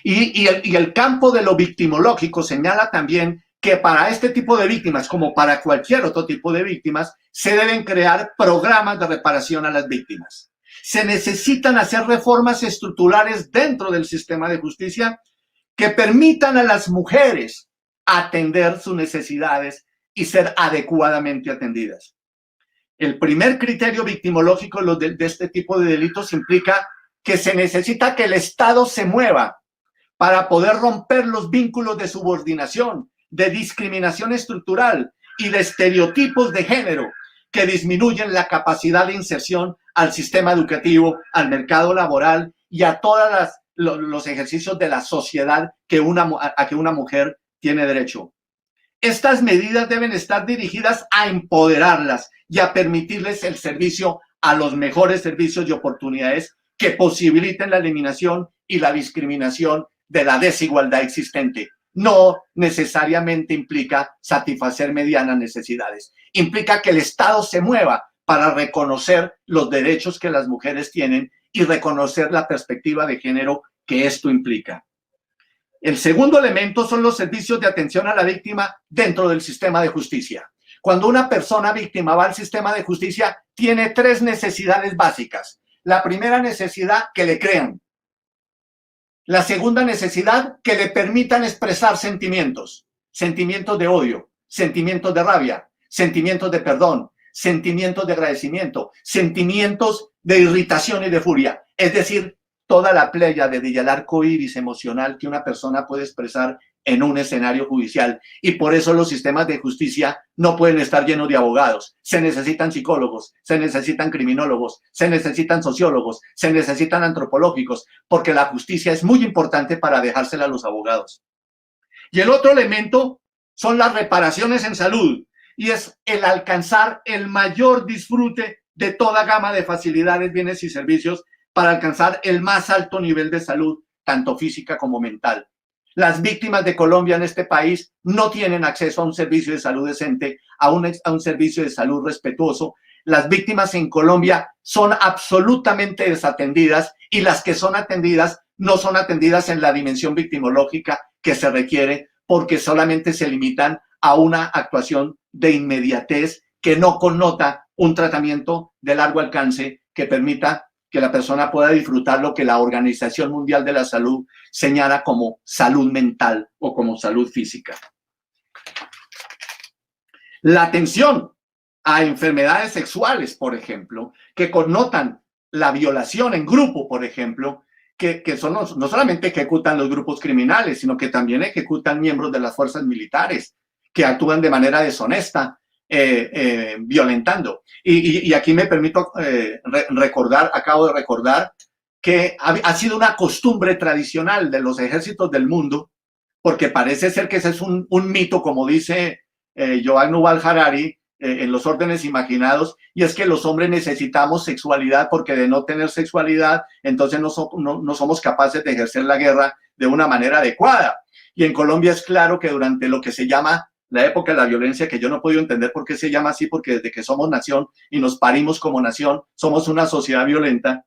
Y el campo de lo victimológico señala también que para este tipo de víctimas, como para cualquier otro tipo de víctimas, se deben crear programas de reparación a las víctimas. Se necesitan hacer reformas estructurales dentro del sistema de justicia que permitan a las mujeres atender sus necesidades y ser adecuadamente atendidas. El primer criterio victimológico de este tipo de delitos implica que se necesita que el Estado se mueva para poder romper los vínculos de subordinación, de discriminación estructural y de estereotipos de género que disminuyen la capacidad de inserción al sistema educativo, al mercado laboral y a todos los ejercicios de la sociedad a que una mujer tiene derecho. Estas medidas deben estar dirigidas a empoderarlas y a permitirles el servicio a los mejores servicios y oportunidades que posibiliten la eliminación y la discriminación de la desigualdad existente. No necesariamente implica satisfacer medianas necesidades. Implica que el Estado se mueva para reconocer los derechos que las mujeres tienen y reconocer la perspectiva de género que esto implica. El segundo elemento son los servicios de atención a la víctima dentro del sistema de justicia. Cuando una persona víctima va al sistema de justicia, tiene tres necesidades básicas. La primera necesidad, que le crean. La segunda necesidad, que le permitan expresar sentimientos. Sentimientos de odio, sentimientos de rabia, sentimientos de perdón, sentimientos de agradecimiento, sentimientos de irritación y de furia. Es decir, toda la pléyade del arco iris emocional que una persona puede expresar en un escenario judicial. Y por eso los sistemas de justicia no pueden estar llenos de abogados. Se necesitan psicólogos, se necesitan criminólogos, se necesitan sociólogos, se necesitan antropológicos, porque la justicia es muy importante para dejársela a los abogados. Y el otro elemento son las reparaciones en salud, y es el alcanzar el mayor disfrute de toda gama de facilidades, bienes y servicios para alcanzar el más alto nivel de salud, tanto física como mental. Las víctimas de Colombia en este país no tienen acceso a un servicio de salud decente, a un servicio de salud respetuoso. Las víctimas en Colombia son absolutamente desatendidas y las que son atendidas no son atendidas en la dimensión victimológica que se requiere porque solamente se limitan a una actuación de inmediatez que no connota un tratamiento de largo alcance que permita que la persona pueda disfrutar lo que la Organización Mundial de la Salud señala como salud mental o como salud física. La atención a enfermedades sexuales, por ejemplo, que connotan la violación en grupo, por ejemplo, que son no solamente ejecutan los grupos criminales, sino que también ejecutan miembros de las fuerzas militares que actúan de manera deshonesta, violentando. Y aquí me permito acabo de recordar que ha sido una costumbre tradicional de los ejércitos del mundo, porque parece ser que ese es un mito, como dice Yuval Noah Harari, en los órdenes imaginados, y es que los hombres necesitamos sexualidad porque de no tener sexualidad, entonces no somos capaces de ejercer la guerra de una manera adecuada. Y en Colombia es claro que durante lo que se llama la época de la violencia, que yo no he podido entender por qué se llama así, porque desde que somos nación y nos parimos como nación, somos una sociedad violenta,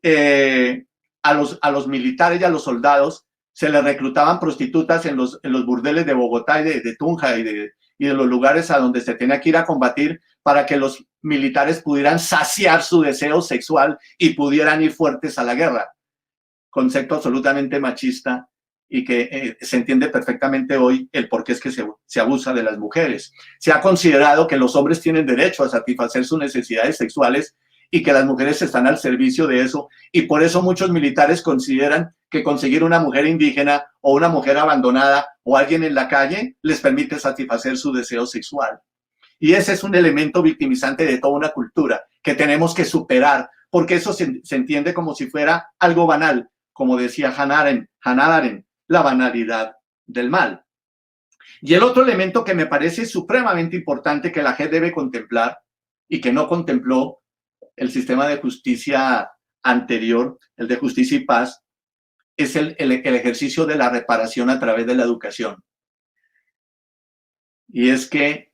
a los militares y a los soldados se les reclutaban prostitutas en los burdeles de Bogotá y de Tunja y de los lugares a donde se tenía que ir a combatir para que los militares pudieran saciar su deseo sexual y pudieran ir fuertes a la guerra. Concepto absolutamente machista y que se entiende perfectamente hoy el por qué es que se abusa de las mujeres. Se ha considerado que los hombres tienen derecho a satisfacer sus necesidades sexuales y que las mujeres están al servicio de eso, y por eso muchos militares consideran que conseguir una mujer indígena o una mujer abandonada o alguien en la calle les permite satisfacer su deseo sexual. Y ese es un elemento victimizante de toda una cultura que tenemos que superar, porque eso se entiende como si fuera algo banal, como decía Hannah Arendt, la banalidad del mal. Y el otro elemento que me parece supremamente importante que la JEP debe contemplar y que no contempló el sistema de justicia anterior, el de Justicia y Paz, es el ejercicio de la reparación a través de la educación. Y es que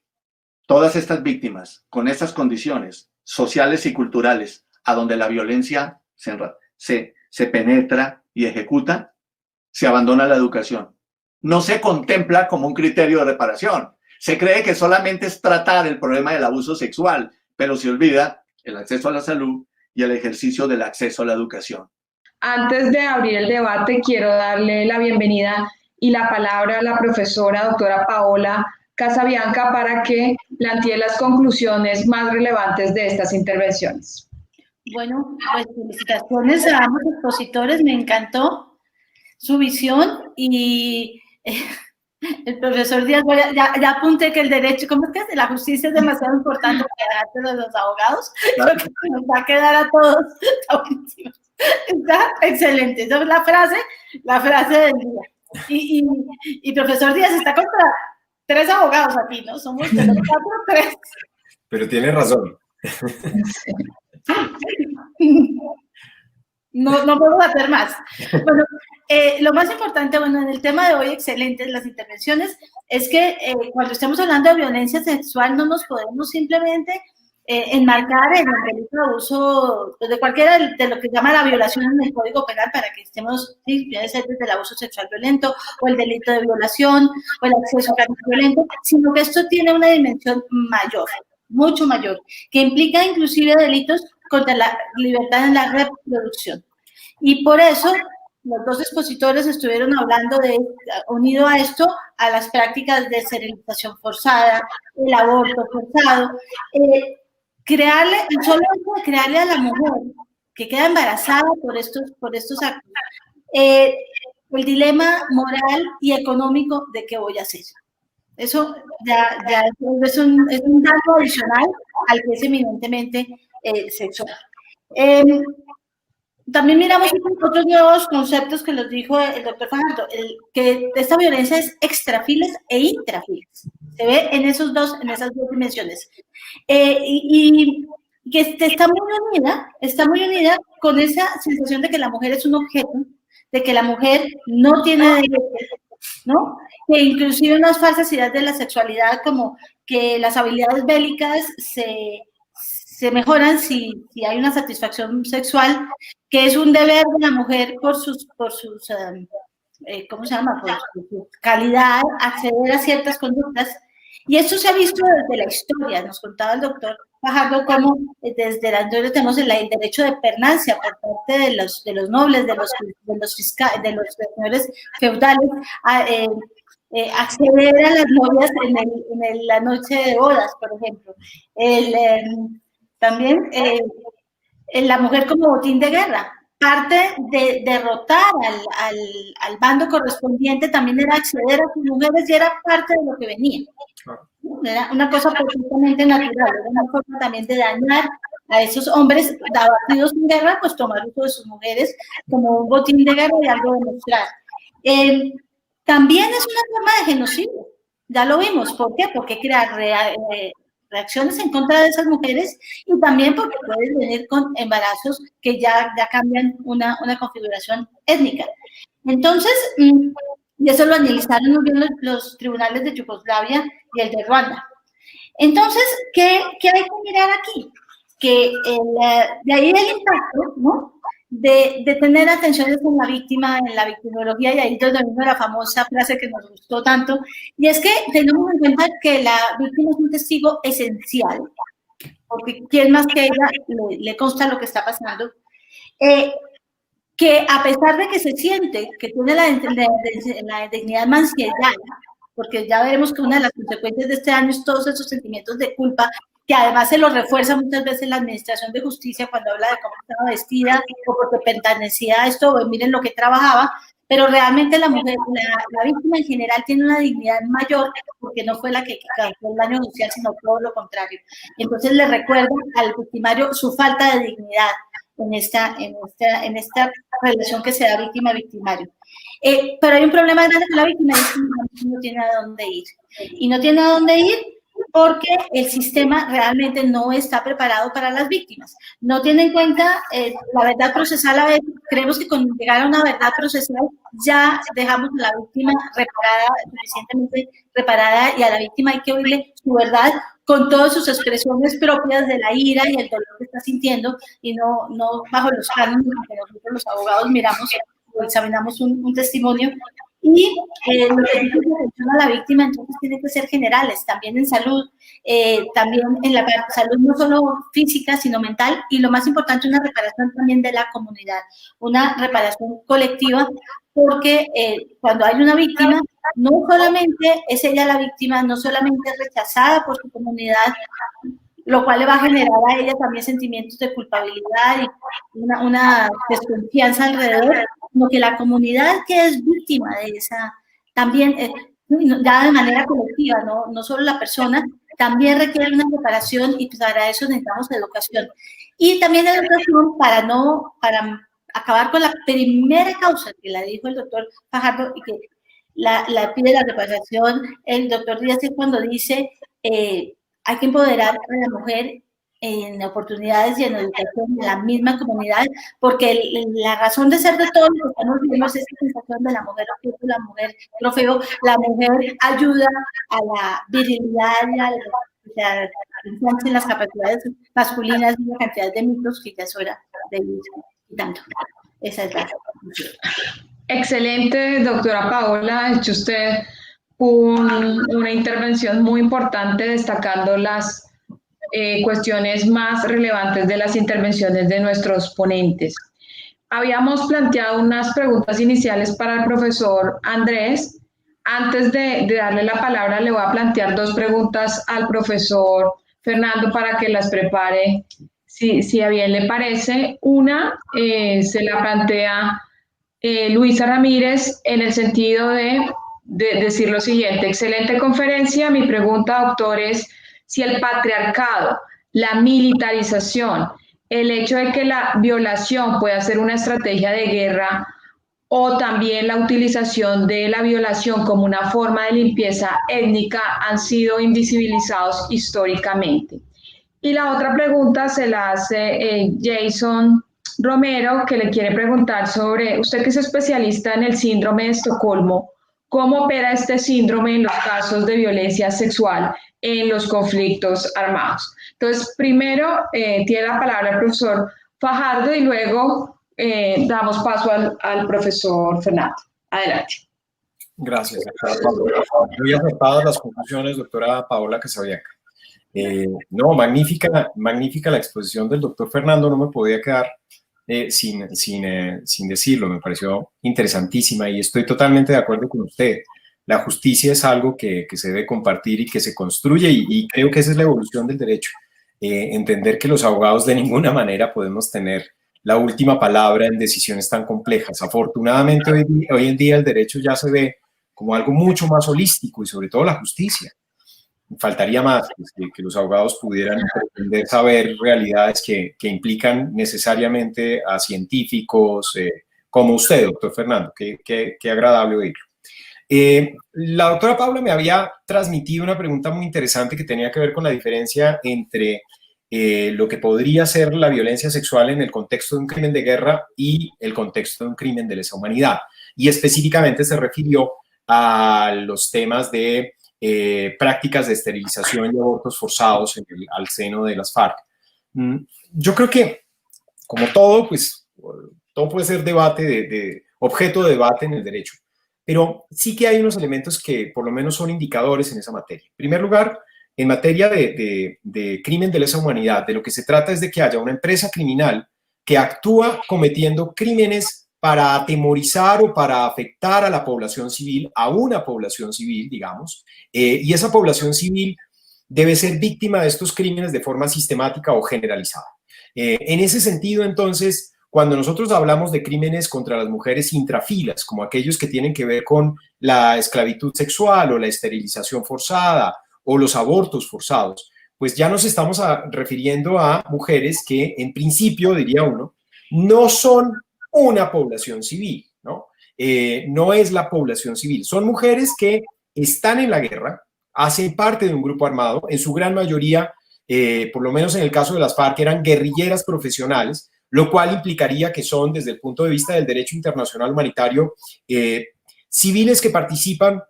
todas estas víctimas, con estas condiciones sociales y culturales, a donde la violencia se penetra y ejecuta, se abandona la educación. no se contempla como un criterio de reparación. Se cree que solamente es tratar el problema del abuso sexual, pero se olvida el acceso a la salud y el ejercicio del acceso a la educación. Antes de abrir el debate, quiero darle la bienvenida y la palabra a la profesora doctora Paola Casabianca para que plantee las conclusiones más relevantes de estas intervenciones. Bueno, pues felicitaciones a ambos expositores, me encantó su visión y el profesor Díaz, ya apunté que el derecho, ¿cómo es que la justicia es demasiado importante para dejárselo a los abogados? Creo que nos va a quedar a todos. Está excelente. Esa es la frase del día. Y profesor Díaz está contra 3 abogados aquí, ¿no? Somos de los 4, 3. Pero tiene razón. No podemos hacer más. Bueno, lo más importante, bueno, en el tema de hoy, excelentes las intervenciones, es que cuando estamos hablando de violencia sexual no nos podemos simplemente enmarcar en el delito de abuso, pues de cualquiera de lo que llama la violación en el Código Penal, para que estemos, sí, puede ser desde el abuso sexual violento, o el delito de violación, o el acceso a cargo violento, sino que esto tiene una dimensión mayor, mucho mayor, que implica inclusive delitos contra la libertad en la reproducción. Y por eso los 2 expositores estuvieron hablando de, unido a esto, a las prácticas de esterilización forzada, el aborto forzado, el solo hecho de crearle a la mujer que queda embarazada por estos actos, el dilema moral y económico de qué voy a hacer. Eso ya es un dato adicional al que es eminentemente sexual. También miramos otros nuevos conceptos que los dijo el doctor Fajardo, que esta violencia es extrafiles e intrafiles. Se ve en esas dos dimensiones. Y que está muy unida con esa sensación de que la mujer es un objeto, de que la mujer no tiene derechos, ¿no? Que inclusive unas falsas ideas de la sexualidad, como que las habilidades bélicas se mejoran si hay una satisfacción sexual, que es un deber de la mujer por sus ¿cómo se llama? Por su calidad, acceder a ciertas conductas. Y esto se ha visto desde la historia. Nos contaba el doctor Fajardo cómo desde la historia tenemos el derecho de pernancia por parte de los nobles, de los señores feudales, acceder a las novias en la noche de bodas, por ejemplo. También la mujer como botín de guerra. Parte de derrotar al bando correspondiente también era acceder a sus mujeres y era parte de lo que venía. Era una cosa perfectamente natural, era una forma también de dañar a esos hombres abatidos en guerra, pues tomar uso de sus mujeres como un botín de guerra y algo de mostrar. También es una forma de genocidio, ya lo vimos. ¿Por qué? Porque crea reacciones en contra de esas mujeres y también porque pueden venir con embarazos que ya cambian una configuración étnica. Entonces, y eso lo analizaron muy bien los tribunales de Yugoslavia y el de Ruanda. Entonces, ¿qué hay que mirar aquí? Que de ahí el impacto, ¿no?, de tener atenciones en la víctima, en la victimología, y ahí es donde vino la famosa frase que nos gustó tanto, y es que tenemos en cuenta que la víctima es un testigo esencial, porque quién más que ella le consta lo que está pasando, que a pesar de que se siente que tiene la dignidad mancillada, porque ya veremos que una de las consecuencias de este año es todos esos sentimientos de culpa, que además se los refuerza muchas veces la Administración de Justicia cuando habla de cómo estaba vestida o porque pertenecía a esto, o miren lo que trabajaba, pero realmente la mujer, la víctima en general tiene una dignidad mayor porque no fue la que causó el daño social, sino todo lo contrario. Entonces le recuerda al victimario su falta de dignidad en esta relación que se da víctima-victimario. Pero hay un problema grande con la víctima, y no tiene a dónde ir. Y no tiene a dónde ir porque el sistema realmente no está preparado para las víctimas. No tiene en cuenta la verdad procesal. A veces creemos que con llegar a una verdad procesal ya dejamos a la víctima suficientemente reparada, y a la víctima hay que oírle su verdad con todas sus expresiones propias de la ira y el dolor que está sintiendo, y no bajo los cánones que nosotros los abogados miramos o examinamos un testimonio Y los servicios de atención a la víctima entonces tienen que ser generales, también en salud, también en la salud no solo física, sino mental, y lo más importante, una reparación también de la comunidad, una reparación colectiva, porque cuando hay una víctima, no solamente es ella la víctima, no solamente es rechazada por su comunidad, lo cual le va a generar a ella también sentimientos de culpabilidad y una desconfianza alrededor, sino que la comunidad que es víctima de esa, también, ya de manera colectiva, no solo la persona, también requiere una reparación y para eso necesitamos educación. Y también educación para acabar con la primera causa que la dijo el doctor Fajardo y que la pide la reparación. El doctor Díaz es cuando dice hay que empoderar a la mujer en oportunidades y en educación en la misma comunidad, porque la razón de ser de todo lo que estamos viendo es esta sensación de la mujer objeto, la mujer trofeo, la mujer ayuda a la virilidad y a la en las capacidades masculinas y la cantidad de mitos que ya es hora de ir quitando. Esa es la conclusión. Excelente, doctora Paola. Ha hecho usted una intervención muy importante destacando las cuestiones más relevantes de las intervenciones de nuestros ponentes. Habíamos planteado unas preguntas iniciales para el profesor Andrés. Antes de darle la palabra, le voy a plantear dos preguntas al profesor Fernando para que las prepare, si a bien le parece. Una se la plantea Luisa Ramírez en el sentido de decir lo siguiente: excelente conferencia. Mi pregunta, doctor, es si el patriarcado, la militarización, el hecho de que la violación pueda ser una estrategia de guerra o también la utilización de la violación como una forma de limpieza étnica han sido invisibilizados históricamente. Y la otra pregunta se la hace Jason Romero, que le quiere preguntar sobre, usted que es especialista en el síndrome de Estocolmo, ¿cómo opera este síndrome en los casos de violencia sexual en los conflictos armados? Entonces, primero tiene la palabra el profesor Fajardo y luego damos paso al profesor Fernando. Adelante. Gracias, doctora Paola. Muy acertadas las conclusiones, doctora Paola Casabianca. No, magnífica la exposición del doctor Fernando, no me podía quedar sin decirlo, me pareció interesantísima y estoy totalmente de acuerdo con usted. La justicia es algo que se debe compartir y que se construye y creo que esa es la evolución del derecho. Entender que los abogados de ninguna manera podemos tener la última palabra en decisiones tan complejas. Afortunadamente hoy en día el derecho ya se ve como algo mucho más holístico y sobre todo la justicia. Faltaría más que los abogados pudieran pretender saber realidades que implican necesariamente a científicos como usted, doctor Fernando. Qué agradable oírlo. La doctora Paula me había transmitido una pregunta muy interesante que tenía que ver con la diferencia entre lo que podría ser la violencia sexual en el contexto de un crimen de guerra y el contexto de un crimen de lesa humanidad. Y específicamente se refirió a los temas de prácticas de esterilización y abortos forzados al seno de las FARC. Yo creo que, como todo, pues todo puede ser debate, objeto de debate en el derecho, pero sí que hay unos elementos que por lo menos son indicadores en esa materia. En primer lugar, en materia de crimen de lesa humanidad, de lo que se trata es de que haya una empresa criminal que actúa cometiendo crímenes para atemorizar o para afectar a la población civil, a una población civil, digamos, y esa población civil debe ser víctima de estos crímenes de forma sistemática o generalizada. En ese sentido, entonces, cuando nosotros hablamos de crímenes contra las mujeres intrafilas, como aquellos que tienen que ver con la esclavitud sexual o la esterilización forzada o los abortos forzados, pues ya nos estamos refiriendo a mujeres que, en principio, diría uno, no son una población civil, ¿no? No es la población civil. Son mujeres que están en la guerra, hacen parte de un grupo armado, en su gran mayoría, por lo menos en el caso de las FARC, eran guerrilleras profesionales, lo cual implicaría que son, desde el punto de vista del derecho internacional humanitario, civiles que participan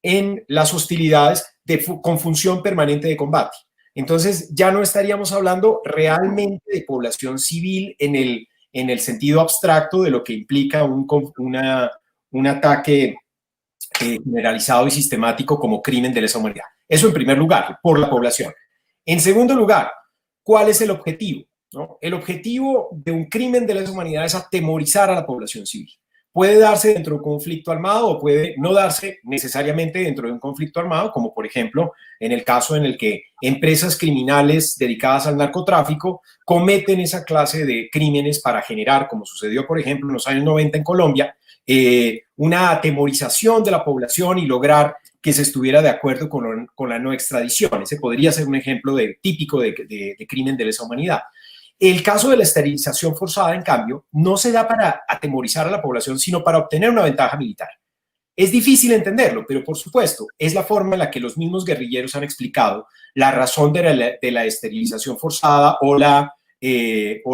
en las hostilidades con función permanente de combate. Entonces, ya no estaríamos hablando realmente de población civil en el sentido abstracto de lo que implica un ataque generalizado y sistemático como crimen de lesa humanidad. Eso en primer lugar, por la población. En segundo lugar, ¿cuál es el objetivo? ¿No? El objetivo de un crimen de lesa humanidad es atemorizar a la población civil. Puede darse dentro de un conflicto armado o puede no darse necesariamente dentro de un conflicto armado, como por ejemplo en el caso en el que empresas criminales dedicadas al narcotráfico cometen esa clase de crímenes para generar, como sucedió por ejemplo en los años 90 en Colombia, una atemorización de la población y lograr que se estuviera de acuerdo con la no extradición. Ese podría ser un ejemplo típico de crimen de lesa humanidad. El caso de la esterilización forzada, en cambio, no se da para atemorizar a la población, sino para obtener una ventaja militar. Es difícil entenderlo, pero por supuesto, es la forma en la que los mismos guerrilleros han explicado la razón de la esterilización forzada o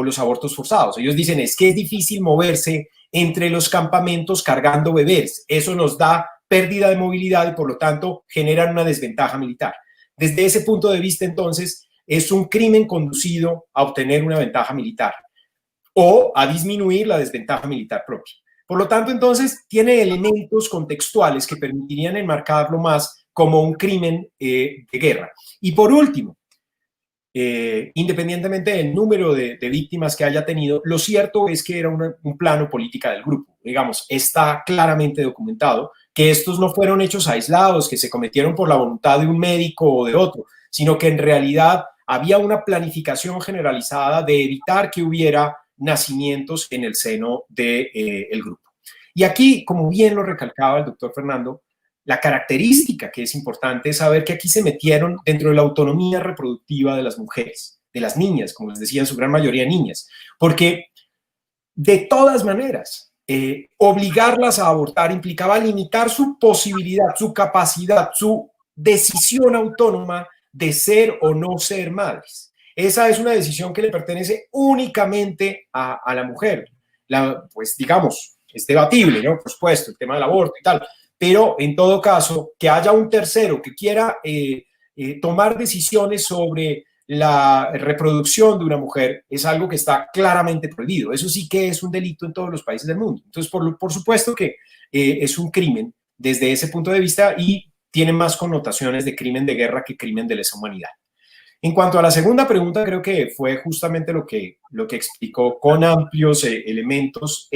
los abortos forzados. Ellos dicen, es que es difícil moverse entre los campamentos cargando bebés. Eso nos da pérdida de movilidad y por lo tanto generan una desventaja militar. Desde ese punto de vista, entonces, es un crimen conducido a obtener una ventaja militar o a disminuir la desventaja militar propia. Por lo tanto, entonces, tiene elementos contextuales que permitirían enmarcarlo más como un crimen de guerra. Y por último, independientemente del número de víctimas que haya tenido, lo cierto es que era un plano política del grupo. Digamos, está claramente documentado que estos no fueron hechos aislados, que se cometieron por la voluntad de un médico o de otro, sino que en realidad había una planificación generalizada de evitar que hubiera nacimientos en el seno del grupo. Y aquí, como bien lo recalcaba el doctor Fernando, la característica que es importante es saber que aquí se metieron dentro de la autonomía reproductiva de las mujeres, de las niñas, como les decía, en su gran mayoría niñas, porque de todas maneras, obligarlas a abortar implicaba limitar su posibilidad, su capacidad, su decisión autónoma de ser o no ser madres. Esa es una decisión que le pertenece únicamente a la mujer. Pues digamos, es debatible, ¿no? Por supuesto, el tema del aborto y tal, pero en todo caso, que haya un tercero que quiera tomar decisiones sobre la reproducción de una mujer es algo que está claramente prohibido. Eso sí que es un delito en todos los países del mundo. Entonces, por supuesto que es un crimen desde ese punto de vista y tiene más connotaciones de crimen de guerra que crimen de lesa humanidad. En cuanto a la segunda pregunta, creo que fue justamente lo que explicó con amplios elementos,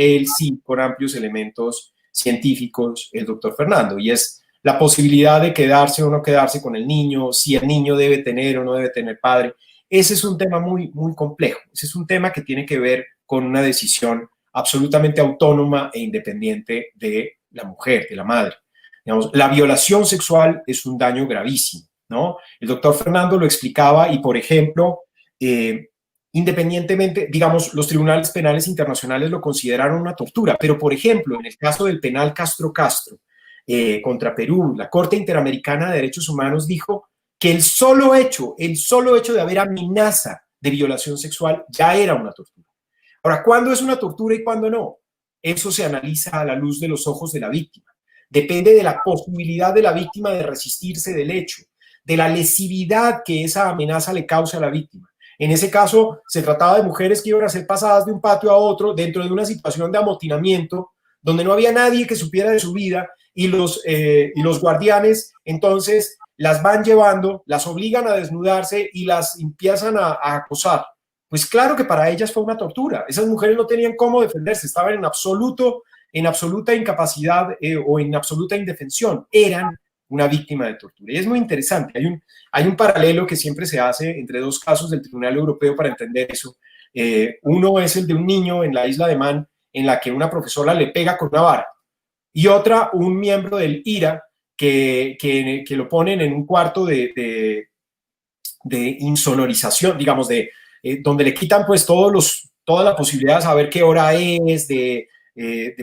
con amplios elementos científicos, el doctor Fernando, y es la posibilidad de quedarse o no quedarse con el niño, si el niño debe tener o no debe tener padre. Ese es un tema muy, muy complejo. Ese es un tema que tiene que ver con una decisión absolutamente autónoma e independiente de la mujer, de la madre. Digamos, la violación sexual es un daño gravísimo, ¿no? El doctor Fernando lo explicaba y, por ejemplo, independientemente, digamos, los tribunales penales internacionales lo consideraron una tortura, pero, por ejemplo, en el caso del penal Castro contra Perú, la Corte Interamericana de Derechos Humanos dijo que el solo hecho de haber amenaza de violación sexual ya era una tortura. Ahora, ¿cuándo es una tortura y cuándo no? Eso se analiza a la luz de los ojos de la víctima. Depende de la posibilidad de la víctima de resistirse del hecho, de la lesividad que esa amenaza le causa a la víctima. En ese caso, se trataba de mujeres que iban a ser pasadas de un patio a otro dentro de una situación de amotinamiento, donde no había nadie que supiera de su vida y los guardianes entonces las van llevando, las obligan a desnudarse y las empiezan a acosar. Pues claro que para ellas fue una tortura. Esas mujeres no tenían cómo defenderse, estaban en absoluta incapacidad o en absoluta indefensión. Eran una víctima de tortura. Y es muy interesante. Hay un paralelo que siempre se hace entre dos casos del Tribunal Europeo para entender eso. Uno es el de un niño en la isla de Man, en la que una profesora le pega con una vara. Y otra, un miembro del IRA que lo ponen en un cuarto de insonorización, digamos, donde le quitan pues toda la posibilidad de saber qué hora es, de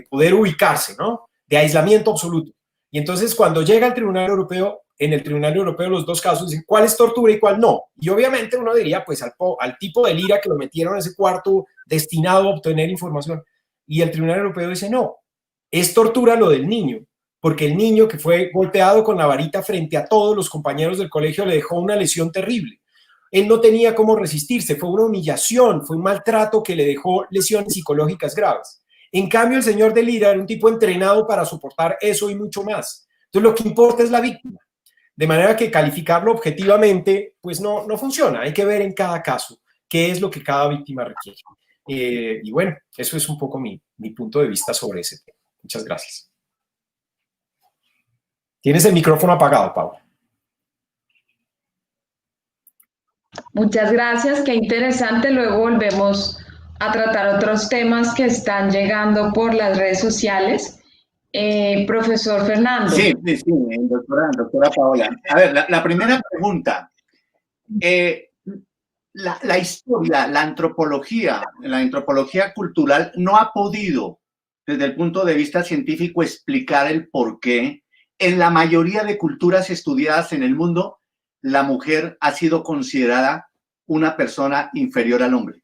poder ubicarse, ¿no? De aislamiento absoluto. Y entonces cuando llega al Tribunal Europeo, en el Tribunal Europeo los dos casos dicen cuál es tortura y cuál no. Y obviamente uno diría pues al tipo del IRA que lo metieron en ese cuarto destinado a obtener información. Y el Tribunal Europeo dice no, es tortura lo del niño, porque el niño que fue golpeado con la varita frente a todos los compañeros del colegio le dejó una lesión terrible. Él no tenía cómo resistirse, fue una humillación, fue un maltrato que le dejó lesiones psicológicas graves. En cambio, el señor del IRA era un tipo entrenado para soportar eso y mucho más. Entonces lo que importa es la víctima. De manera que calificarlo objetivamente, pues no funciona. Hay que ver en cada caso qué es lo que cada víctima requiere. Y bueno, eso es un poco mi punto de vista sobre ese tema. Muchas gracias. Tienes el micrófono apagado, Pau. Muchas gracias, qué interesante. Luego volvemos a tratar otros temas que están llegando por las redes sociales. Profesor Fernando. Sí, doctora Paola. A ver, la primera pregunta. La historia, la antropología cultural no ha podido, desde el punto de vista científico, explicar el por qué en la mayoría de culturas estudiadas en el mundo, la mujer ha sido considerada una persona inferior al hombre.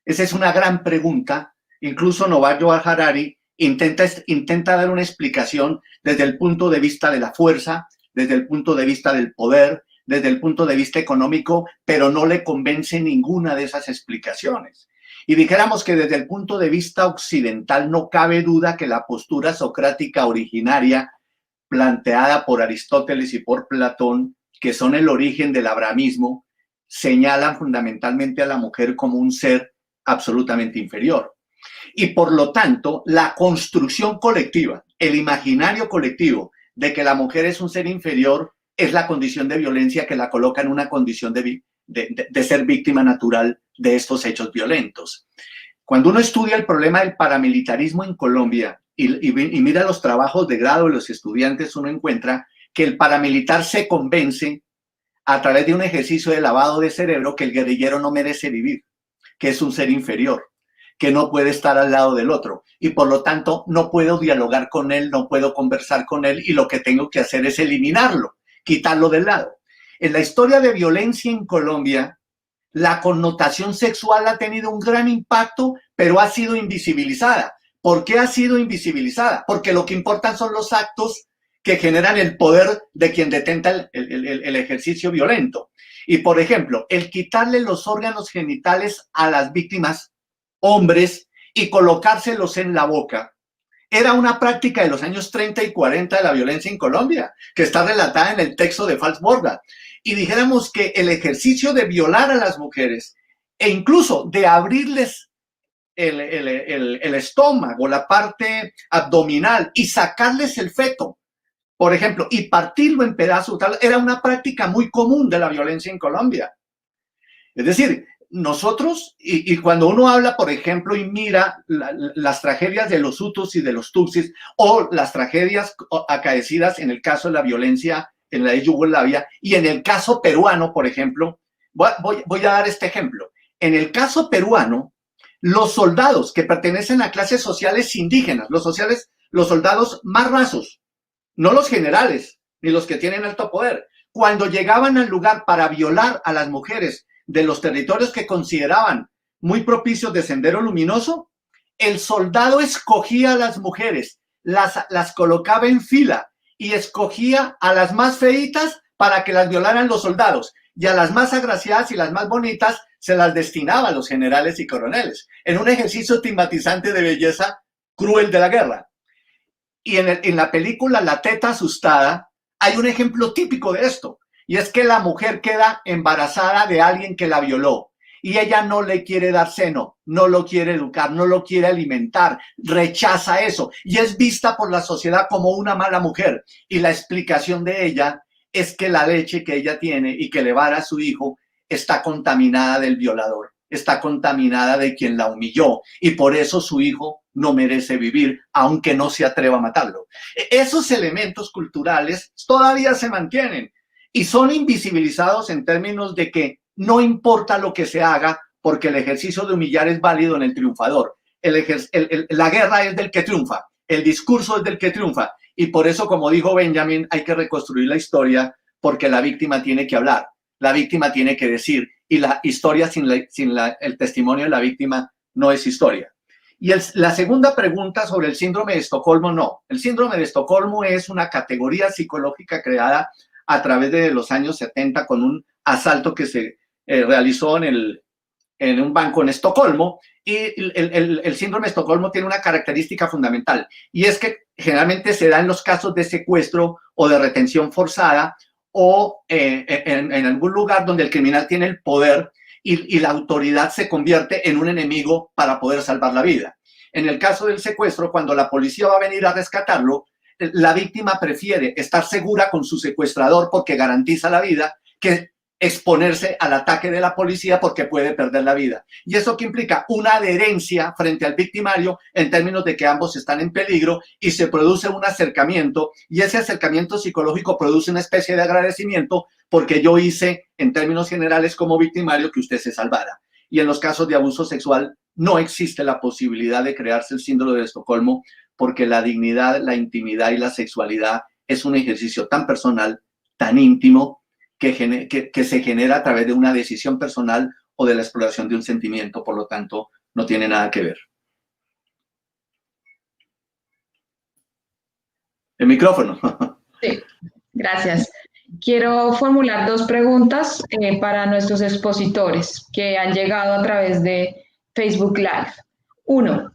Esa es una gran pregunta. Incluso Yuval Noah Harari intenta dar una explicación desde el punto de vista de la fuerza, desde el punto de vista del poder, desde el punto de vista económico, pero no le convence ninguna de esas explicaciones. Y dijéramos que desde el punto de vista occidental no cabe duda que la postura socrática originaria planteada por Aristóteles y por Platón, que son el origen del abrahamismo, señalan fundamentalmente a la mujer como un ser absolutamente inferior. Y por lo tanto, la construcción colectiva, el imaginario colectivo de que la mujer es un ser inferior, es la condición de violencia que la coloca en una condición de ser víctima natural de estos hechos violentos. Cuando uno estudia el problema del paramilitarismo en Colombia y mira los trabajos de grado de los estudiantes, uno encuentra que el paramilitar se convence a través de un ejercicio de lavado de cerebro que el guerrillero no merece vivir, que es un ser inferior, que no puede estar al lado del otro y por lo tanto no puedo dialogar con él, no puedo conversar con él y lo que tengo que hacer es eliminarlo, quitarlo del lado. En la historia de violencia en Colombia, la connotación sexual ha tenido un gran impacto, pero ha sido invisibilizada. ¿Por qué ha sido invisibilizada? Porque lo que importan son los actos que generan el poder de quien detenta el ejercicio violento. Y, por ejemplo, el quitarle los órganos genitales a las víctimas, hombres, y colocárselos en la boca, era una práctica de los años 30 y 40 de la violencia en Colombia, que está relatada en el texto de Falsborda. Y dijéramos que el ejercicio de violar a las mujeres e incluso de abrirles el estómago, la parte abdominal y sacarles el feto, por ejemplo, y partirlo en pedazos, era una práctica muy común de la violencia en Colombia. Es decir, nosotros, y cuando uno habla, por ejemplo, y mira las tragedias de los Hutus y de los Tutsis, o las tragedias acaecidas en el caso de la violencia en la de Yugoslavia, y en el caso peruano, por ejemplo, voy a dar este ejemplo. En el caso peruano, los soldados que pertenecen a clases sociales indígenas, los soldados más rasos, no los generales, ni los que tienen alto poder, cuando llegaban al lugar para violar a las mujeres de los territorios que consideraban muy propicios de Sendero Luminoso, el soldado escogía a las mujeres, las colocaba en fila y escogía a las más feitas para que las violaran los soldados, y a las más agraciadas y las más bonitas se las destinaba a los generales y coroneles, en un ejercicio estigmatizante de belleza cruel de la guerra. Y en la película La teta asustada hay un ejemplo típico de esto, y es que la mujer queda embarazada de alguien que la violó, y ella no le quiere dar seno, no lo quiere educar, no lo quiere alimentar, rechaza eso, y es vista por la sociedad como una mala mujer, y la explicación de ella es que la leche que ella tiene y que le va a dar a su hijo está contaminada del violador, está contaminada de quien la humilló, y por eso su hijo no merece vivir, aunque no se atreva a matarlo. Esos elementos culturales todavía se mantienen y son invisibilizados en términos de que no importa lo que se haga, porque el ejercicio de humillar es válido en el triunfador. La guerra es del que triunfa, el discurso es del que triunfa, y por eso, como dijo Benjamin, hay que reconstruir la historia, porque la víctima tiene que hablar, la víctima tiene que decir, y la historia sin el testimonio de la víctima no es historia. Y la segunda pregunta sobre el síndrome de Estocolmo, no. El síndrome de Estocolmo es una categoría psicológica creada a través de los años 70 con un asalto que se realizó en en un banco en Estocolmo, y el síndrome de Estocolmo tiene una característica fundamental, y es que generalmente se da en los casos de secuestro o de retención forzada, o en algún lugar donde el criminal tiene el poder y la autoridad se convierte en un enemigo para poder salvar la vida. En el caso del secuestro, cuando la policía va a venir a rescatarlo, la víctima prefiere estar segura con su secuestrador porque garantiza la vida, que exponerse al ataque de la policía porque puede perder la vida. ¿Y eso qué implica? Una adherencia frente al victimario en términos de que ambos están en peligro, y se produce un acercamiento, y ese acercamiento psicológico produce una especie de agradecimiento porque yo hice, en términos generales como victimario, que usted se salvara. Y en los casos de abuso sexual no existe la posibilidad de crearse el síndrome de Estocolmo, porque la dignidad, la intimidad y la sexualidad es un ejercicio tan personal, tan íntimo, que se genera a través de una decisión personal o de la exploración de un sentimiento. Por lo tanto, no tiene nada que ver. El micrófono. Sí, gracias. Quiero formular dos preguntas para nuestros expositores que han llegado a través de Facebook Live. Uno,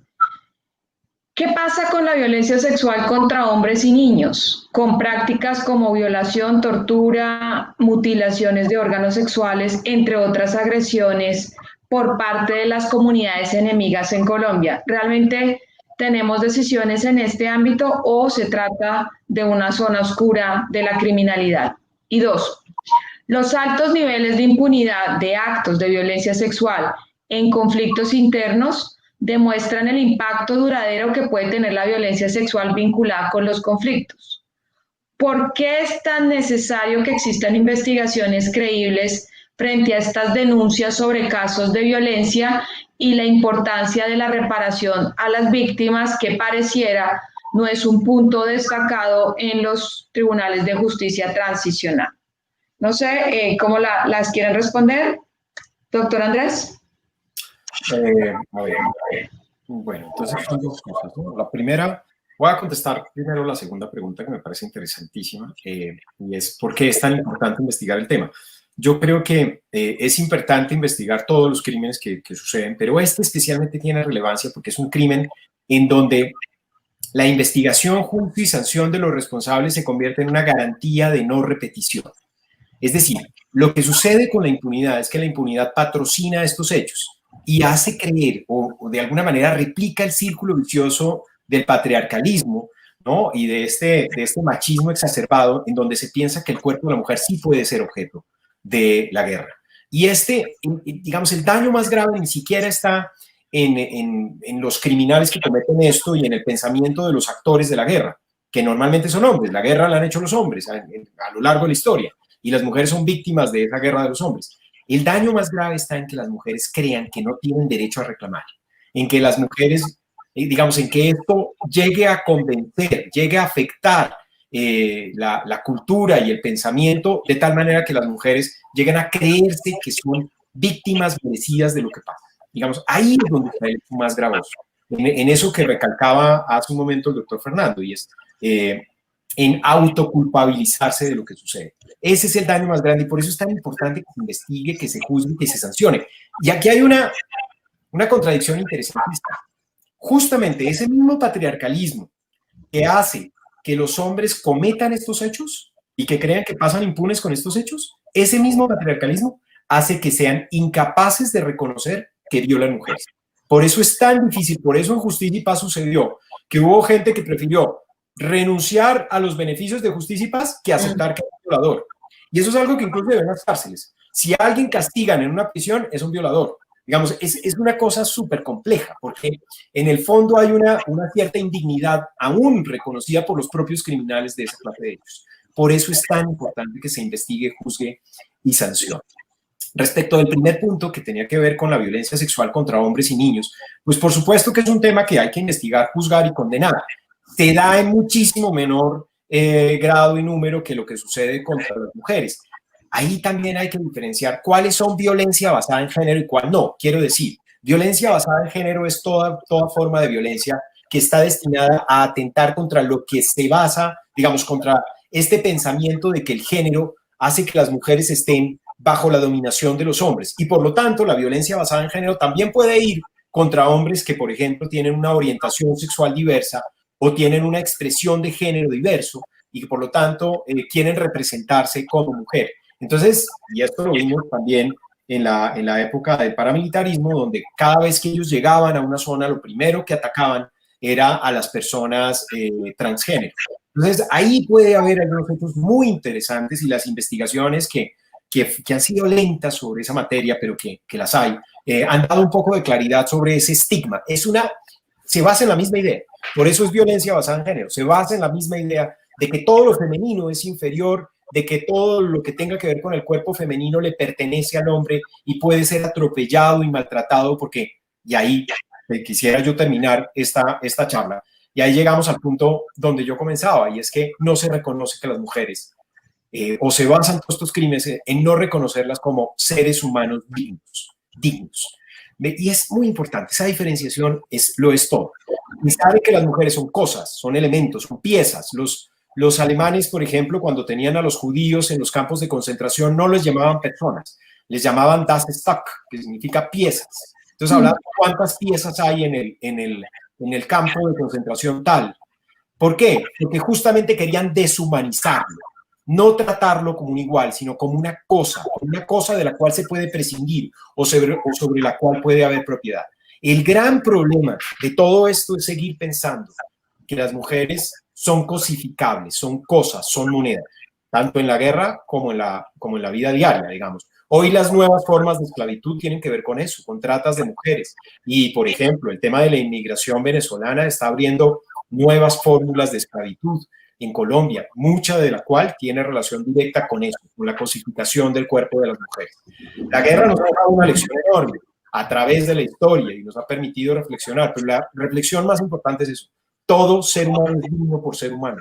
¿qué pasa con la violencia sexual contra hombres y niños, con prácticas como violación, tortura, mutilaciones de órganos sexuales, entre otras agresiones por parte de las comunidades enemigas en Colombia? ¿Realmente tenemos decisiones en este ámbito o se trata de una zona oscura de la criminalidad? Y dos, los altos niveles de impunidad de actos de violencia sexual en conflictos internos demuestran el impacto duradero que puede tener la violencia sexual vinculada con los conflictos. ¿Por qué es tan necesario que existan investigaciones creíbles frente a estas denuncias sobre casos de violencia y la importancia de la reparación a las víctimas, que pareciera no es un punto destacado en los tribunales de justicia transicional? No sé cómo las quieren responder, doctor Andrés. A ver, bueno, entonces son dos cosas, ¿no? La primera, voy a contestar primero la segunda pregunta, que me parece interesantísima, y es ¿por qué es tan importante investigar el tema? Yo creo que es importante investigar todos los crímenes que suceden, pero este especialmente tiene relevancia porque es un crimen en donde la investigación, juicio y sanción de los responsables se convierte en una garantía de no repetición. Es decir, lo que sucede con la impunidad es que la impunidad patrocina estos hechos y hace creer, o de alguna manera replica el círculo vicioso del patriarcalismo, ¿no? Y de este machismo exacerbado, en donde se piensa que el cuerpo de la mujer sí puede ser objeto de la guerra. Y digamos, el daño más grave ni siquiera está en los criminales que cometen esto y en el pensamiento de los actores de la guerra, que normalmente son hombres. La guerra la han hecho los hombres a lo largo de la historia, y las mujeres son víctimas de esa guerra de los hombres. El daño más grave está en que las mujeres crean que no tienen derecho a reclamar, en que las mujeres, digamos, en que esto llegue a convencer, llegue a afectar la cultura y el pensamiento, de tal manera que las mujeres lleguen a creerse que son víctimas merecidas de lo que pasa. Digamos, ahí es donde está el hecho más gravoso, en eso que recalcaba hace un momento el doctor Fernando, y es en autoculpabilizarse de lo que sucede. Ese es el daño más grande, y por eso es tan importante que se investigue, que se juzgue, que se sancione. Y aquí hay una contradicción interesante. Justamente ese mismo patriarcalismo que hace que los hombres cometan estos hechos y que crean que pasan impunes con estos hechos, ese mismo patriarcalismo hace que sean incapaces de reconocer que violan mujeres. Por eso es tan difícil, por eso en Justicia y Paz sucedió que hubo gente que prefirió renunciar a los beneficios de Justicia y Paz que aceptar que es un violador. Y eso es algo que incluso deben las cárceles. Si a alguien castigan en una prisión, es un violador. Digamos, es una cosa súper compleja, porque en el fondo hay una cierta indignidad aún reconocida por los propios criminales de esa clase de hechos. Por eso es tan importante que se investigue, juzgue y sancione. Respecto del primer punto, que tenía que ver con la violencia sexual contra hombres y niños, pues por supuesto que es un tema que hay que investigar, juzgar y condenar. Se da en muchísimo menor grado y número que lo que sucede contra las mujeres. Ahí también hay que diferenciar cuáles son violencia basada en género y cuál no. Quiero decir, violencia basada en género es toda forma de violencia que está destinada a atentar contra lo que se basa, digamos, contra este pensamiento de que el género hace que las mujeres estén bajo la dominación de los hombres. Y por lo tanto, la violencia basada en género también puede ir contra hombres que, por ejemplo, tienen una orientación sexual diversa o tienen una expresión de género diverso y que, por lo tanto, quieren representarse como mujer. Entonces, y esto lo vimos también en la época del paramilitarismo, donde cada vez que ellos llegaban a una zona, lo primero que atacaban era a las personas transgénero. Entonces, ahí puede haber algunos hechos muy interesantes y las investigaciones que han sido lentas sobre esa materia, pero que las hay, han dado un poco de claridad sobre ese estigma. Se basa en la misma idea, por eso es violencia basada en género, se basa en la misma idea de que todo lo femenino es inferior, de que todo lo que tenga que ver con el cuerpo femenino le pertenece al hombre y puede ser atropellado y maltratado porque, y ahí quisiera yo terminar esta charla, y ahí llegamos al punto donde yo comenzaba, y es que no se reconoce que las mujeres, o se basan todos estos crímenes en no reconocerlas como seres humanos dignos. Y es muy importante, esa diferenciación lo es todo. Y sabe que las mujeres son cosas, son elementos, son piezas. Los alemanes, por ejemplo, cuando tenían a los judíos en los campos de concentración, no les llamaban personas, les llamaban das Stück, que significa piezas. Entonces hablaban de cuántas piezas hay en el campo de concentración tal. ¿Por qué? Porque justamente querían deshumanizarlo, no tratarlo como un igual, sino como una cosa de la cual se puede prescindir o sobre la cual puede haber propiedad. El gran problema de todo esto es seguir pensando que las mujeres son cosificables, son cosas, son monedas, tanto en la guerra como en la vida diaria, digamos. Hoy las nuevas formas de esclavitud tienen que ver con eso, con tratas de mujeres. Y, por ejemplo, el tema de la inmigración venezolana está abriendo nuevas fórmulas de esclavitud en Colombia, mucha de la cual tiene relación directa con eso, con la cosificación del cuerpo de las mujeres. La guerra nos ha dado una lección enorme a través de la historia y nos ha permitido reflexionar, pero la reflexión más importante es eso: todo ser humano es digno por ser humano,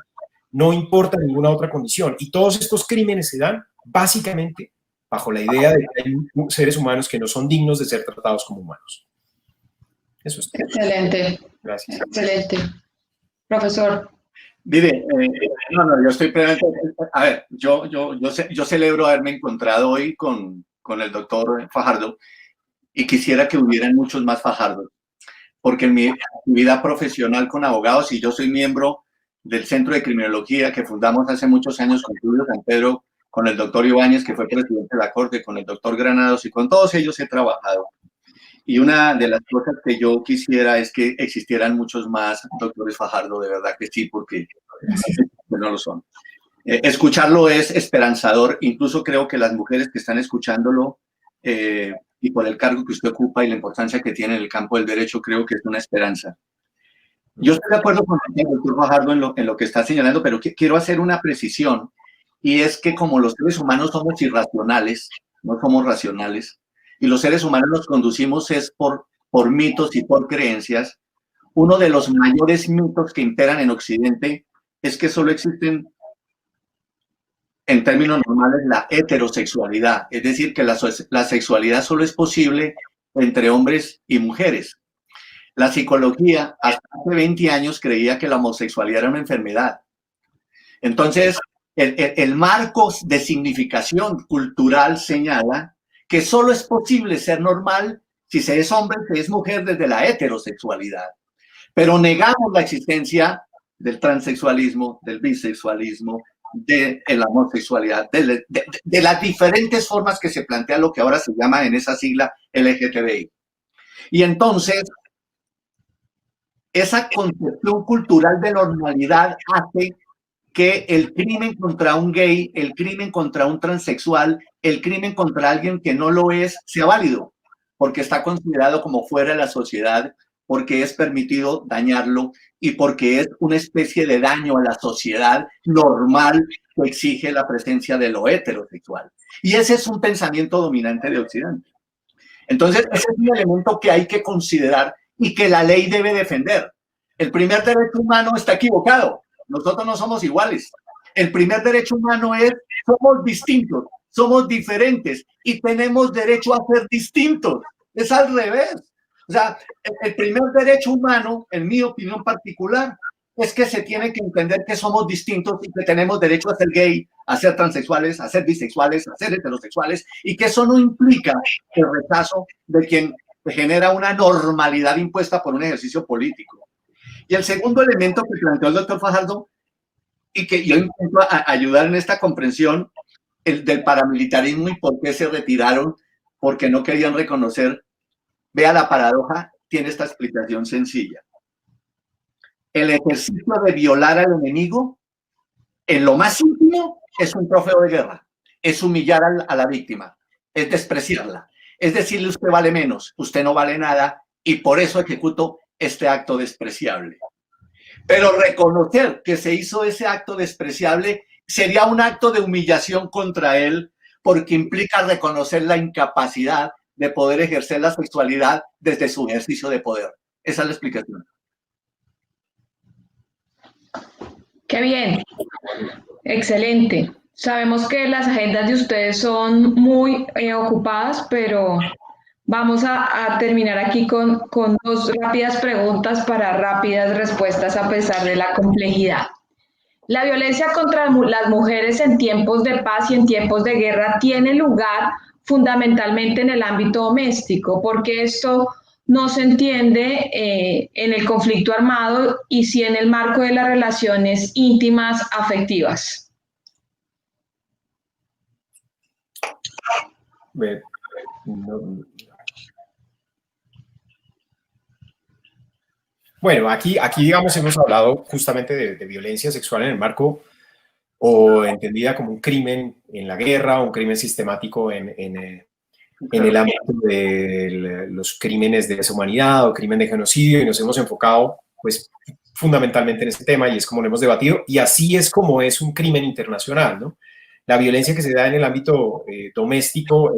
no importa ninguna otra condición, y todos estos crímenes se dan básicamente bajo la idea de que hay seres humanos que no son dignos de ser tratados como humanos. Eso es todo. Excelente. Gracias. Excelente. Profesor. Mire, no, yo estoy plenamente. A ver, yo celebro haberme encontrado hoy con el doctor Fajardo y quisiera que hubieran muchos más Fajardos, porque en mi actividad profesional con abogados, y yo soy miembro del Centro de Criminología que fundamos hace muchos años con Julio San Pedro, con el doctor Ibáñez, que fue presidente de la Corte, con el doctor Granados, y con todos ellos he trabajado. Y una de las cosas que yo quisiera es que existieran muchos más doctores Fajardo, de verdad que sí, porque no lo son. Escucharlo es esperanzador, incluso creo que las mujeres que están escuchándolo, y por el cargo que usted ocupa y la importancia que tiene en el campo del derecho, creo que es una esperanza. Yo estoy de acuerdo con el doctor Fajardo en lo que está señalando, pero quiero hacer una precisión, y es que como los seres humanos somos irracionales, no somos racionales, y los seres humanos nos conducimos es por mitos y por creencias. Uno de los mayores mitos que imperan en Occidente es que solo existen, en términos normales, la heterosexualidad, es decir, que la sexualidad solo es posible entre hombres y mujeres. La psicología hasta hace 20 años creía que la homosexualidad era una enfermedad. Entonces, el marco de significación cultural señala que solo es posible ser normal si se es hombre, se es mujer desde la heterosexualidad. Pero negamos la existencia del transexualismo, del bisexualismo, de la homosexualidad, de las diferentes formas que se plantea lo que ahora se llama en esa sigla LGTBI. Y entonces, esa concepción cultural de normalidad hace que el crimen contra un gay, el crimen contra un transexual, el crimen contra alguien que no lo es, sea válido, porque está considerado como fuera de la sociedad, porque es permitido dañarlo y porque es una especie de daño a la sociedad normal que exige la presencia de lo heterosexual. Y ese es un pensamiento dominante de Occidente. Entonces, ese es un elemento que hay que considerar y que la ley debe defender. El primer derecho humano está equivocado. Nosotros no somos iguales. El primer derecho humano es, somos distintos, somos diferentes y tenemos derecho a ser distintos. Es al revés. O sea, el primer derecho humano, en mi opinión particular, es que se tiene que entender que somos distintos y que tenemos derecho a ser gay, a ser transexuales, a ser bisexuales, a ser heterosexuales, y que eso no implica el rechazo de quien genera una normalidad impuesta por un ejercicio político. Y el segundo elemento que planteó el doctor Fajardo, y que yo intento ayudar en esta comprensión, el del paramilitarismo y por qué se retiraron, porque no querían reconocer. Vea la paradoja, tiene esta explicación sencilla. El ejercicio de violar al enemigo, en lo más íntimo, es un trofeo de guerra, es humillar a la víctima, es despreciarla, es decirle usted vale menos, usted no vale nada y por eso ejecuto este acto despreciable. Pero reconocer que se hizo ese acto despreciable sería un acto de humillación contra él porque implica reconocer la incapacidad de poder ejercer la sexualidad desde su ejercicio de poder. Esa es la explicación. Qué bien, excelente. Sabemos que las agendas de ustedes son muy ocupadas, pero vamos a terminar aquí con dos rápidas preguntas para rápidas respuestas a pesar de la complejidad. La violencia contra las mujeres en tiempos de paz y en tiempos de guerra tiene lugar fundamentalmente en el ámbito doméstico, porque esto no se entiende en el conflicto armado y sí en el marco de las relaciones íntimas afectivas. Bueno, aquí digamos hemos hablado justamente de violencia sexual en el marco o entendida como un crimen en la guerra, un crimen sistemático en el ámbito de los crímenes de deshumanidad o crimen de genocidio, y nos hemos enfocado pues fundamentalmente en este tema y es como lo hemos debatido, y así es como es un crimen internacional, ¿no? La violencia que se da en el ámbito doméstico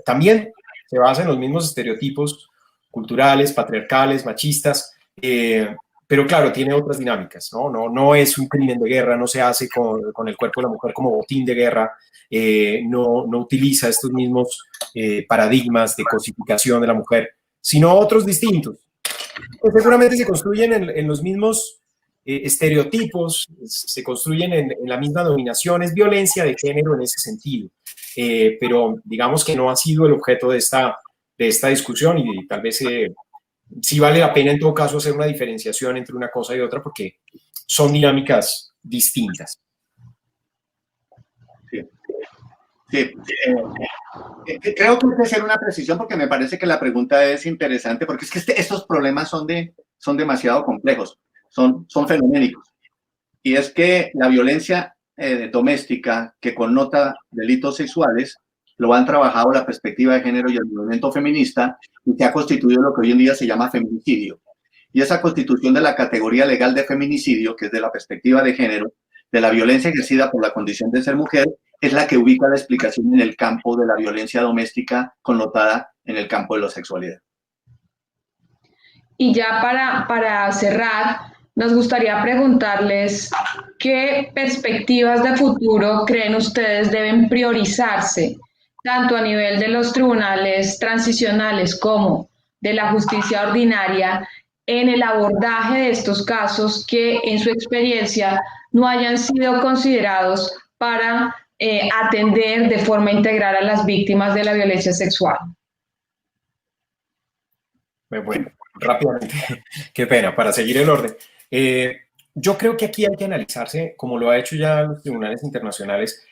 también se basa en los mismos estereotipos culturales, patriarcales, machistas, pero claro, tiene otras dinámicas, ¿no? No es un crimen de guerra, no se hace con el cuerpo de la mujer como botín de guerra, no utiliza estos mismos paradigmas de cosificación de la mujer, sino otros distintos. Pues seguramente se construyen en los mismos estereotipos, se construyen en la misma dominación, es violencia de género en ese sentido, pero digamos que no ha sido el objeto de esta discusión y tal vez sí vale la pena en todo caso hacer una diferenciación entre una cosa y otra porque son dinámicas distintas. Sí. Creo que hay que hacer una precisión porque me parece que la pregunta es interesante porque es que estos problemas son demasiado complejos, son fenoménicos. Y es que la violencia doméstica que connota delitos sexuales lo han trabajado la perspectiva de género y el movimiento feminista y se ha constituido lo que hoy en día se llama feminicidio. Y esa constitución de la categoría legal de feminicidio, que es de la perspectiva de género, de la violencia ejercida por la condición de ser mujer, es la que ubica la explicación en el campo de la violencia doméstica connotada en el campo de la sexualidad. Y ya para cerrar, nos gustaría preguntarles qué perspectivas de futuro creen ustedes deben priorizarse, tanto a nivel de los tribunales transicionales como de la justicia ordinaria, en el abordaje de estos casos que en su experiencia no hayan sido considerados para atender de forma integral a las víctimas de la violencia sexual. Bueno, rápidamente, qué pena, para seguir el orden. Yo creo que aquí hay que analizarse, como lo ha hecho ya los tribunales internacionales.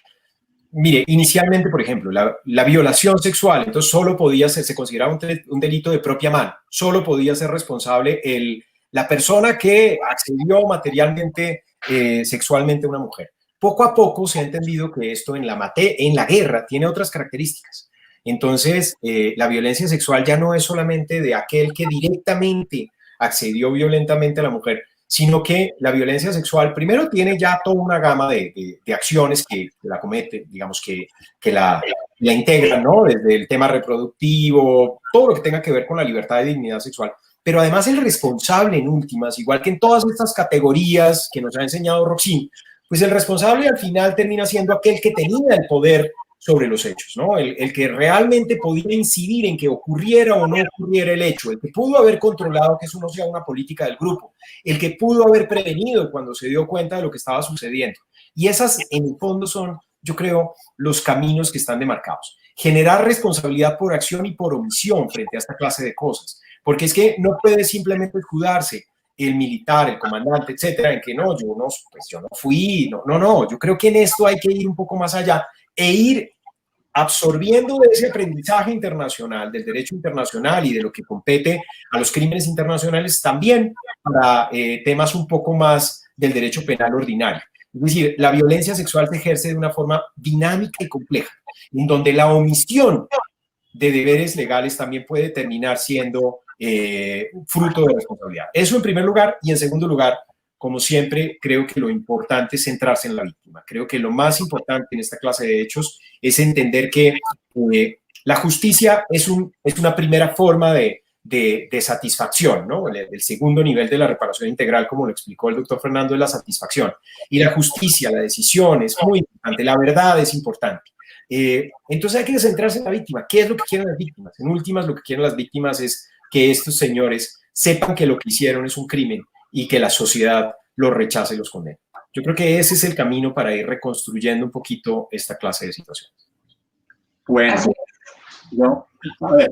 Mire, inicialmente, por ejemplo, la violación sexual, entonces solo podía ser, se consideraba un delito de propia mano, solo podía ser responsable la persona que accedió materialmente, sexualmente a una mujer. Poco a poco se ha entendido que esto en la guerra tiene otras características. Entonces, la violencia sexual ya no es solamente de aquel que directamente accedió violentamente a la mujer, sino que la violencia sexual primero tiene ya toda una gama de acciones que la comete, digamos que la integran, ¿no? Desde el tema reproductivo, todo lo que tenga que ver con la libertad y dignidad sexual. Pero además el responsable en últimas, igual que en todas estas categorías que nos ha enseñado Roxy, pues el responsable al final termina siendo aquel que tenía el poder sobre los hechos, ¿no? El que realmente podía incidir en que ocurriera o no ocurriera el hecho, el que pudo haber controlado que eso no sea una política del grupo, el que pudo haber prevenido cuando se dio cuenta de lo que estaba sucediendo. Y esas, en el fondo, son, yo creo, los caminos que están demarcados. Generar responsabilidad por acción y por omisión frente a esta clase de cosas, porque es que no puede simplemente escudarse el militar, el comandante, etcétera, en que no, yo no fui, no, yo creo que en esto hay que ir un poco más allá e ir absorbiendo de ese aprendizaje internacional, del derecho internacional y de lo que compete a los crímenes internacionales también para temas un poco más del derecho penal ordinario. Es decir, la violencia sexual se ejerce de una forma dinámica y compleja, en donde la omisión de deberes legales también puede terminar siendo fruto de responsabilidad. Eso en primer lugar, y en segundo lugar, como siempre, creo que lo importante es centrarse en la víctima. Creo que lo más importante en esta clase de hechos es entender que la justicia es una primera forma de satisfacción, ¿no? El segundo nivel de la reparación integral, como lo explicó el doctor Fernando, es la satisfacción. Y la justicia, la decisión es muy importante, la verdad es importante. Entonces hay que centrarse en la víctima. ¿Qué es lo que quieren las víctimas? En últimas, lo que quieren las víctimas es que estos señores sepan que lo que hicieron es un crimen y que la sociedad los rechace y los condene. Yo creo que ese es el camino para ir reconstruyendo un poquito esta clase de situaciones. Bueno, a ver,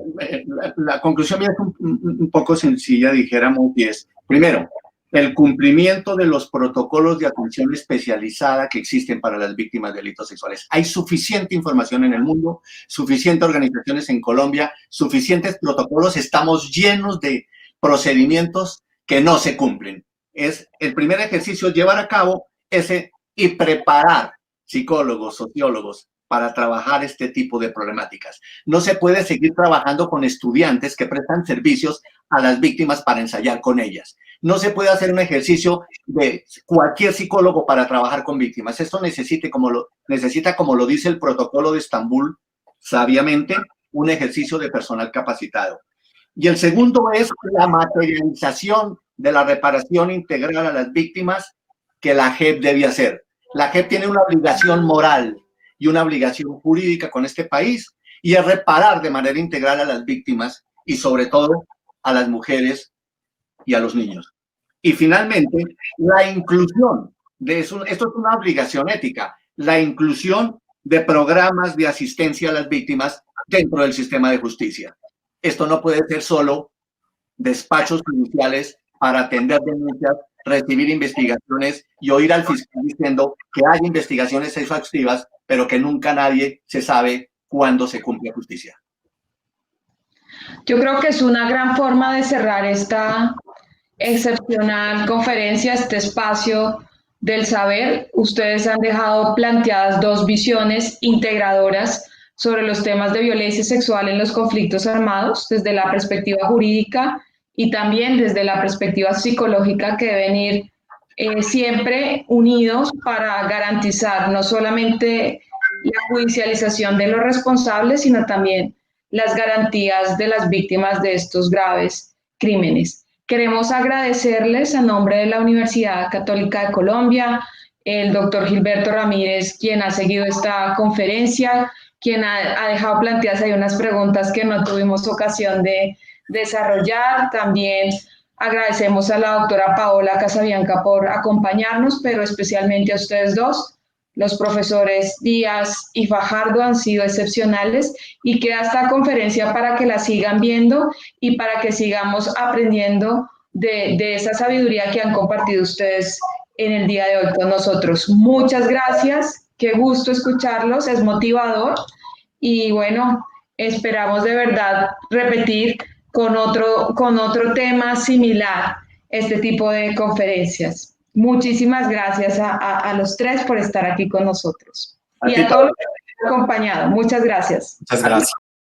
la conclusión mía es un poco sencilla, dijéramos, y es, primero, el cumplimiento de los protocolos de atención especializada que existen para las víctimas de delitos sexuales. Hay suficiente información en el mundo, suficientes organizaciones en Colombia, suficientes protocolos, estamos llenos de procedimientos que no se cumplen. Es el primer ejercicio, llevar a cabo ese y preparar psicólogos, sociólogos para trabajar este tipo de problemáticas. No se puede seguir trabajando con estudiantes que prestan servicios a las víctimas para ensayar con ellas. No se puede hacer un ejercicio de cualquier psicólogo para trabajar con víctimas. Esto necesita, como lo dice el protocolo de Estambul, sabiamente, un ejercicio de personal capacitado. Y el segundo es la materialización de la reparación integral a las víctimas que la JEP debe hacer. La JEP tiene una obligación moral y una obligación jurídica con este país, y es reparar de manera integral a las víctimas y sobre todo a las mujeres y a los niños. Y finalmente, la inclusión de eso, esto es una obligación ética, la inclusión de programas de asistencia a las víctimas dentro del sistema de justicia. Esto no puede ser solo despachos judiciales para atender denuncias, recibir investigaciones y oír al fiscal diciendo que hay investigaciones exhaustivas, pero que nunca nadie se sabe cuándo se cumple justicia. Yo creo que es una gran forma de cerrar esta excepcional conferencia, este espacio del saber. Ustedes han dejado planteadas dos visiones integradoras sobre los temas de violencia sexual en los conflictos armados, desde la perspectiva jurídica y también desde la perspectiva psicológica, que deben ir siempre unidos para garantizar no solamente la judicialización de los responsables, sino también las garantías de las víctimas de estos graves crímenes. Queremos agradecerles a nombre de la Universidad Católica de Colombia, el doctor Gilberto Ramírez, quien ha seguido esta conferencia, quien ha dejado planteadas ahí unas preguntas que no tuvimos ocasión de desarrollar. También agradecemos a la doctora Paola Casabianca por acompañarnos, pero especialmente a ustedes dos. Los profesores Díaz y Fajardo han sido excepcionales, y queda esta conferencia para que la sigan viendo y para que sigamos aprendiendo de esa sabiduría que han compartido ustedes en el día de hoy con nosotros. Muchas gracias, qué gusto escucharlos, es motivador, y bueno, esperamos de verdad repetir con otro tema similar este tipo de conferencias. Muchísimas gracias a los tres por estar aquí con nosotros. Y a todos los que han acompañado. Muchas gracias. Muchas gracias.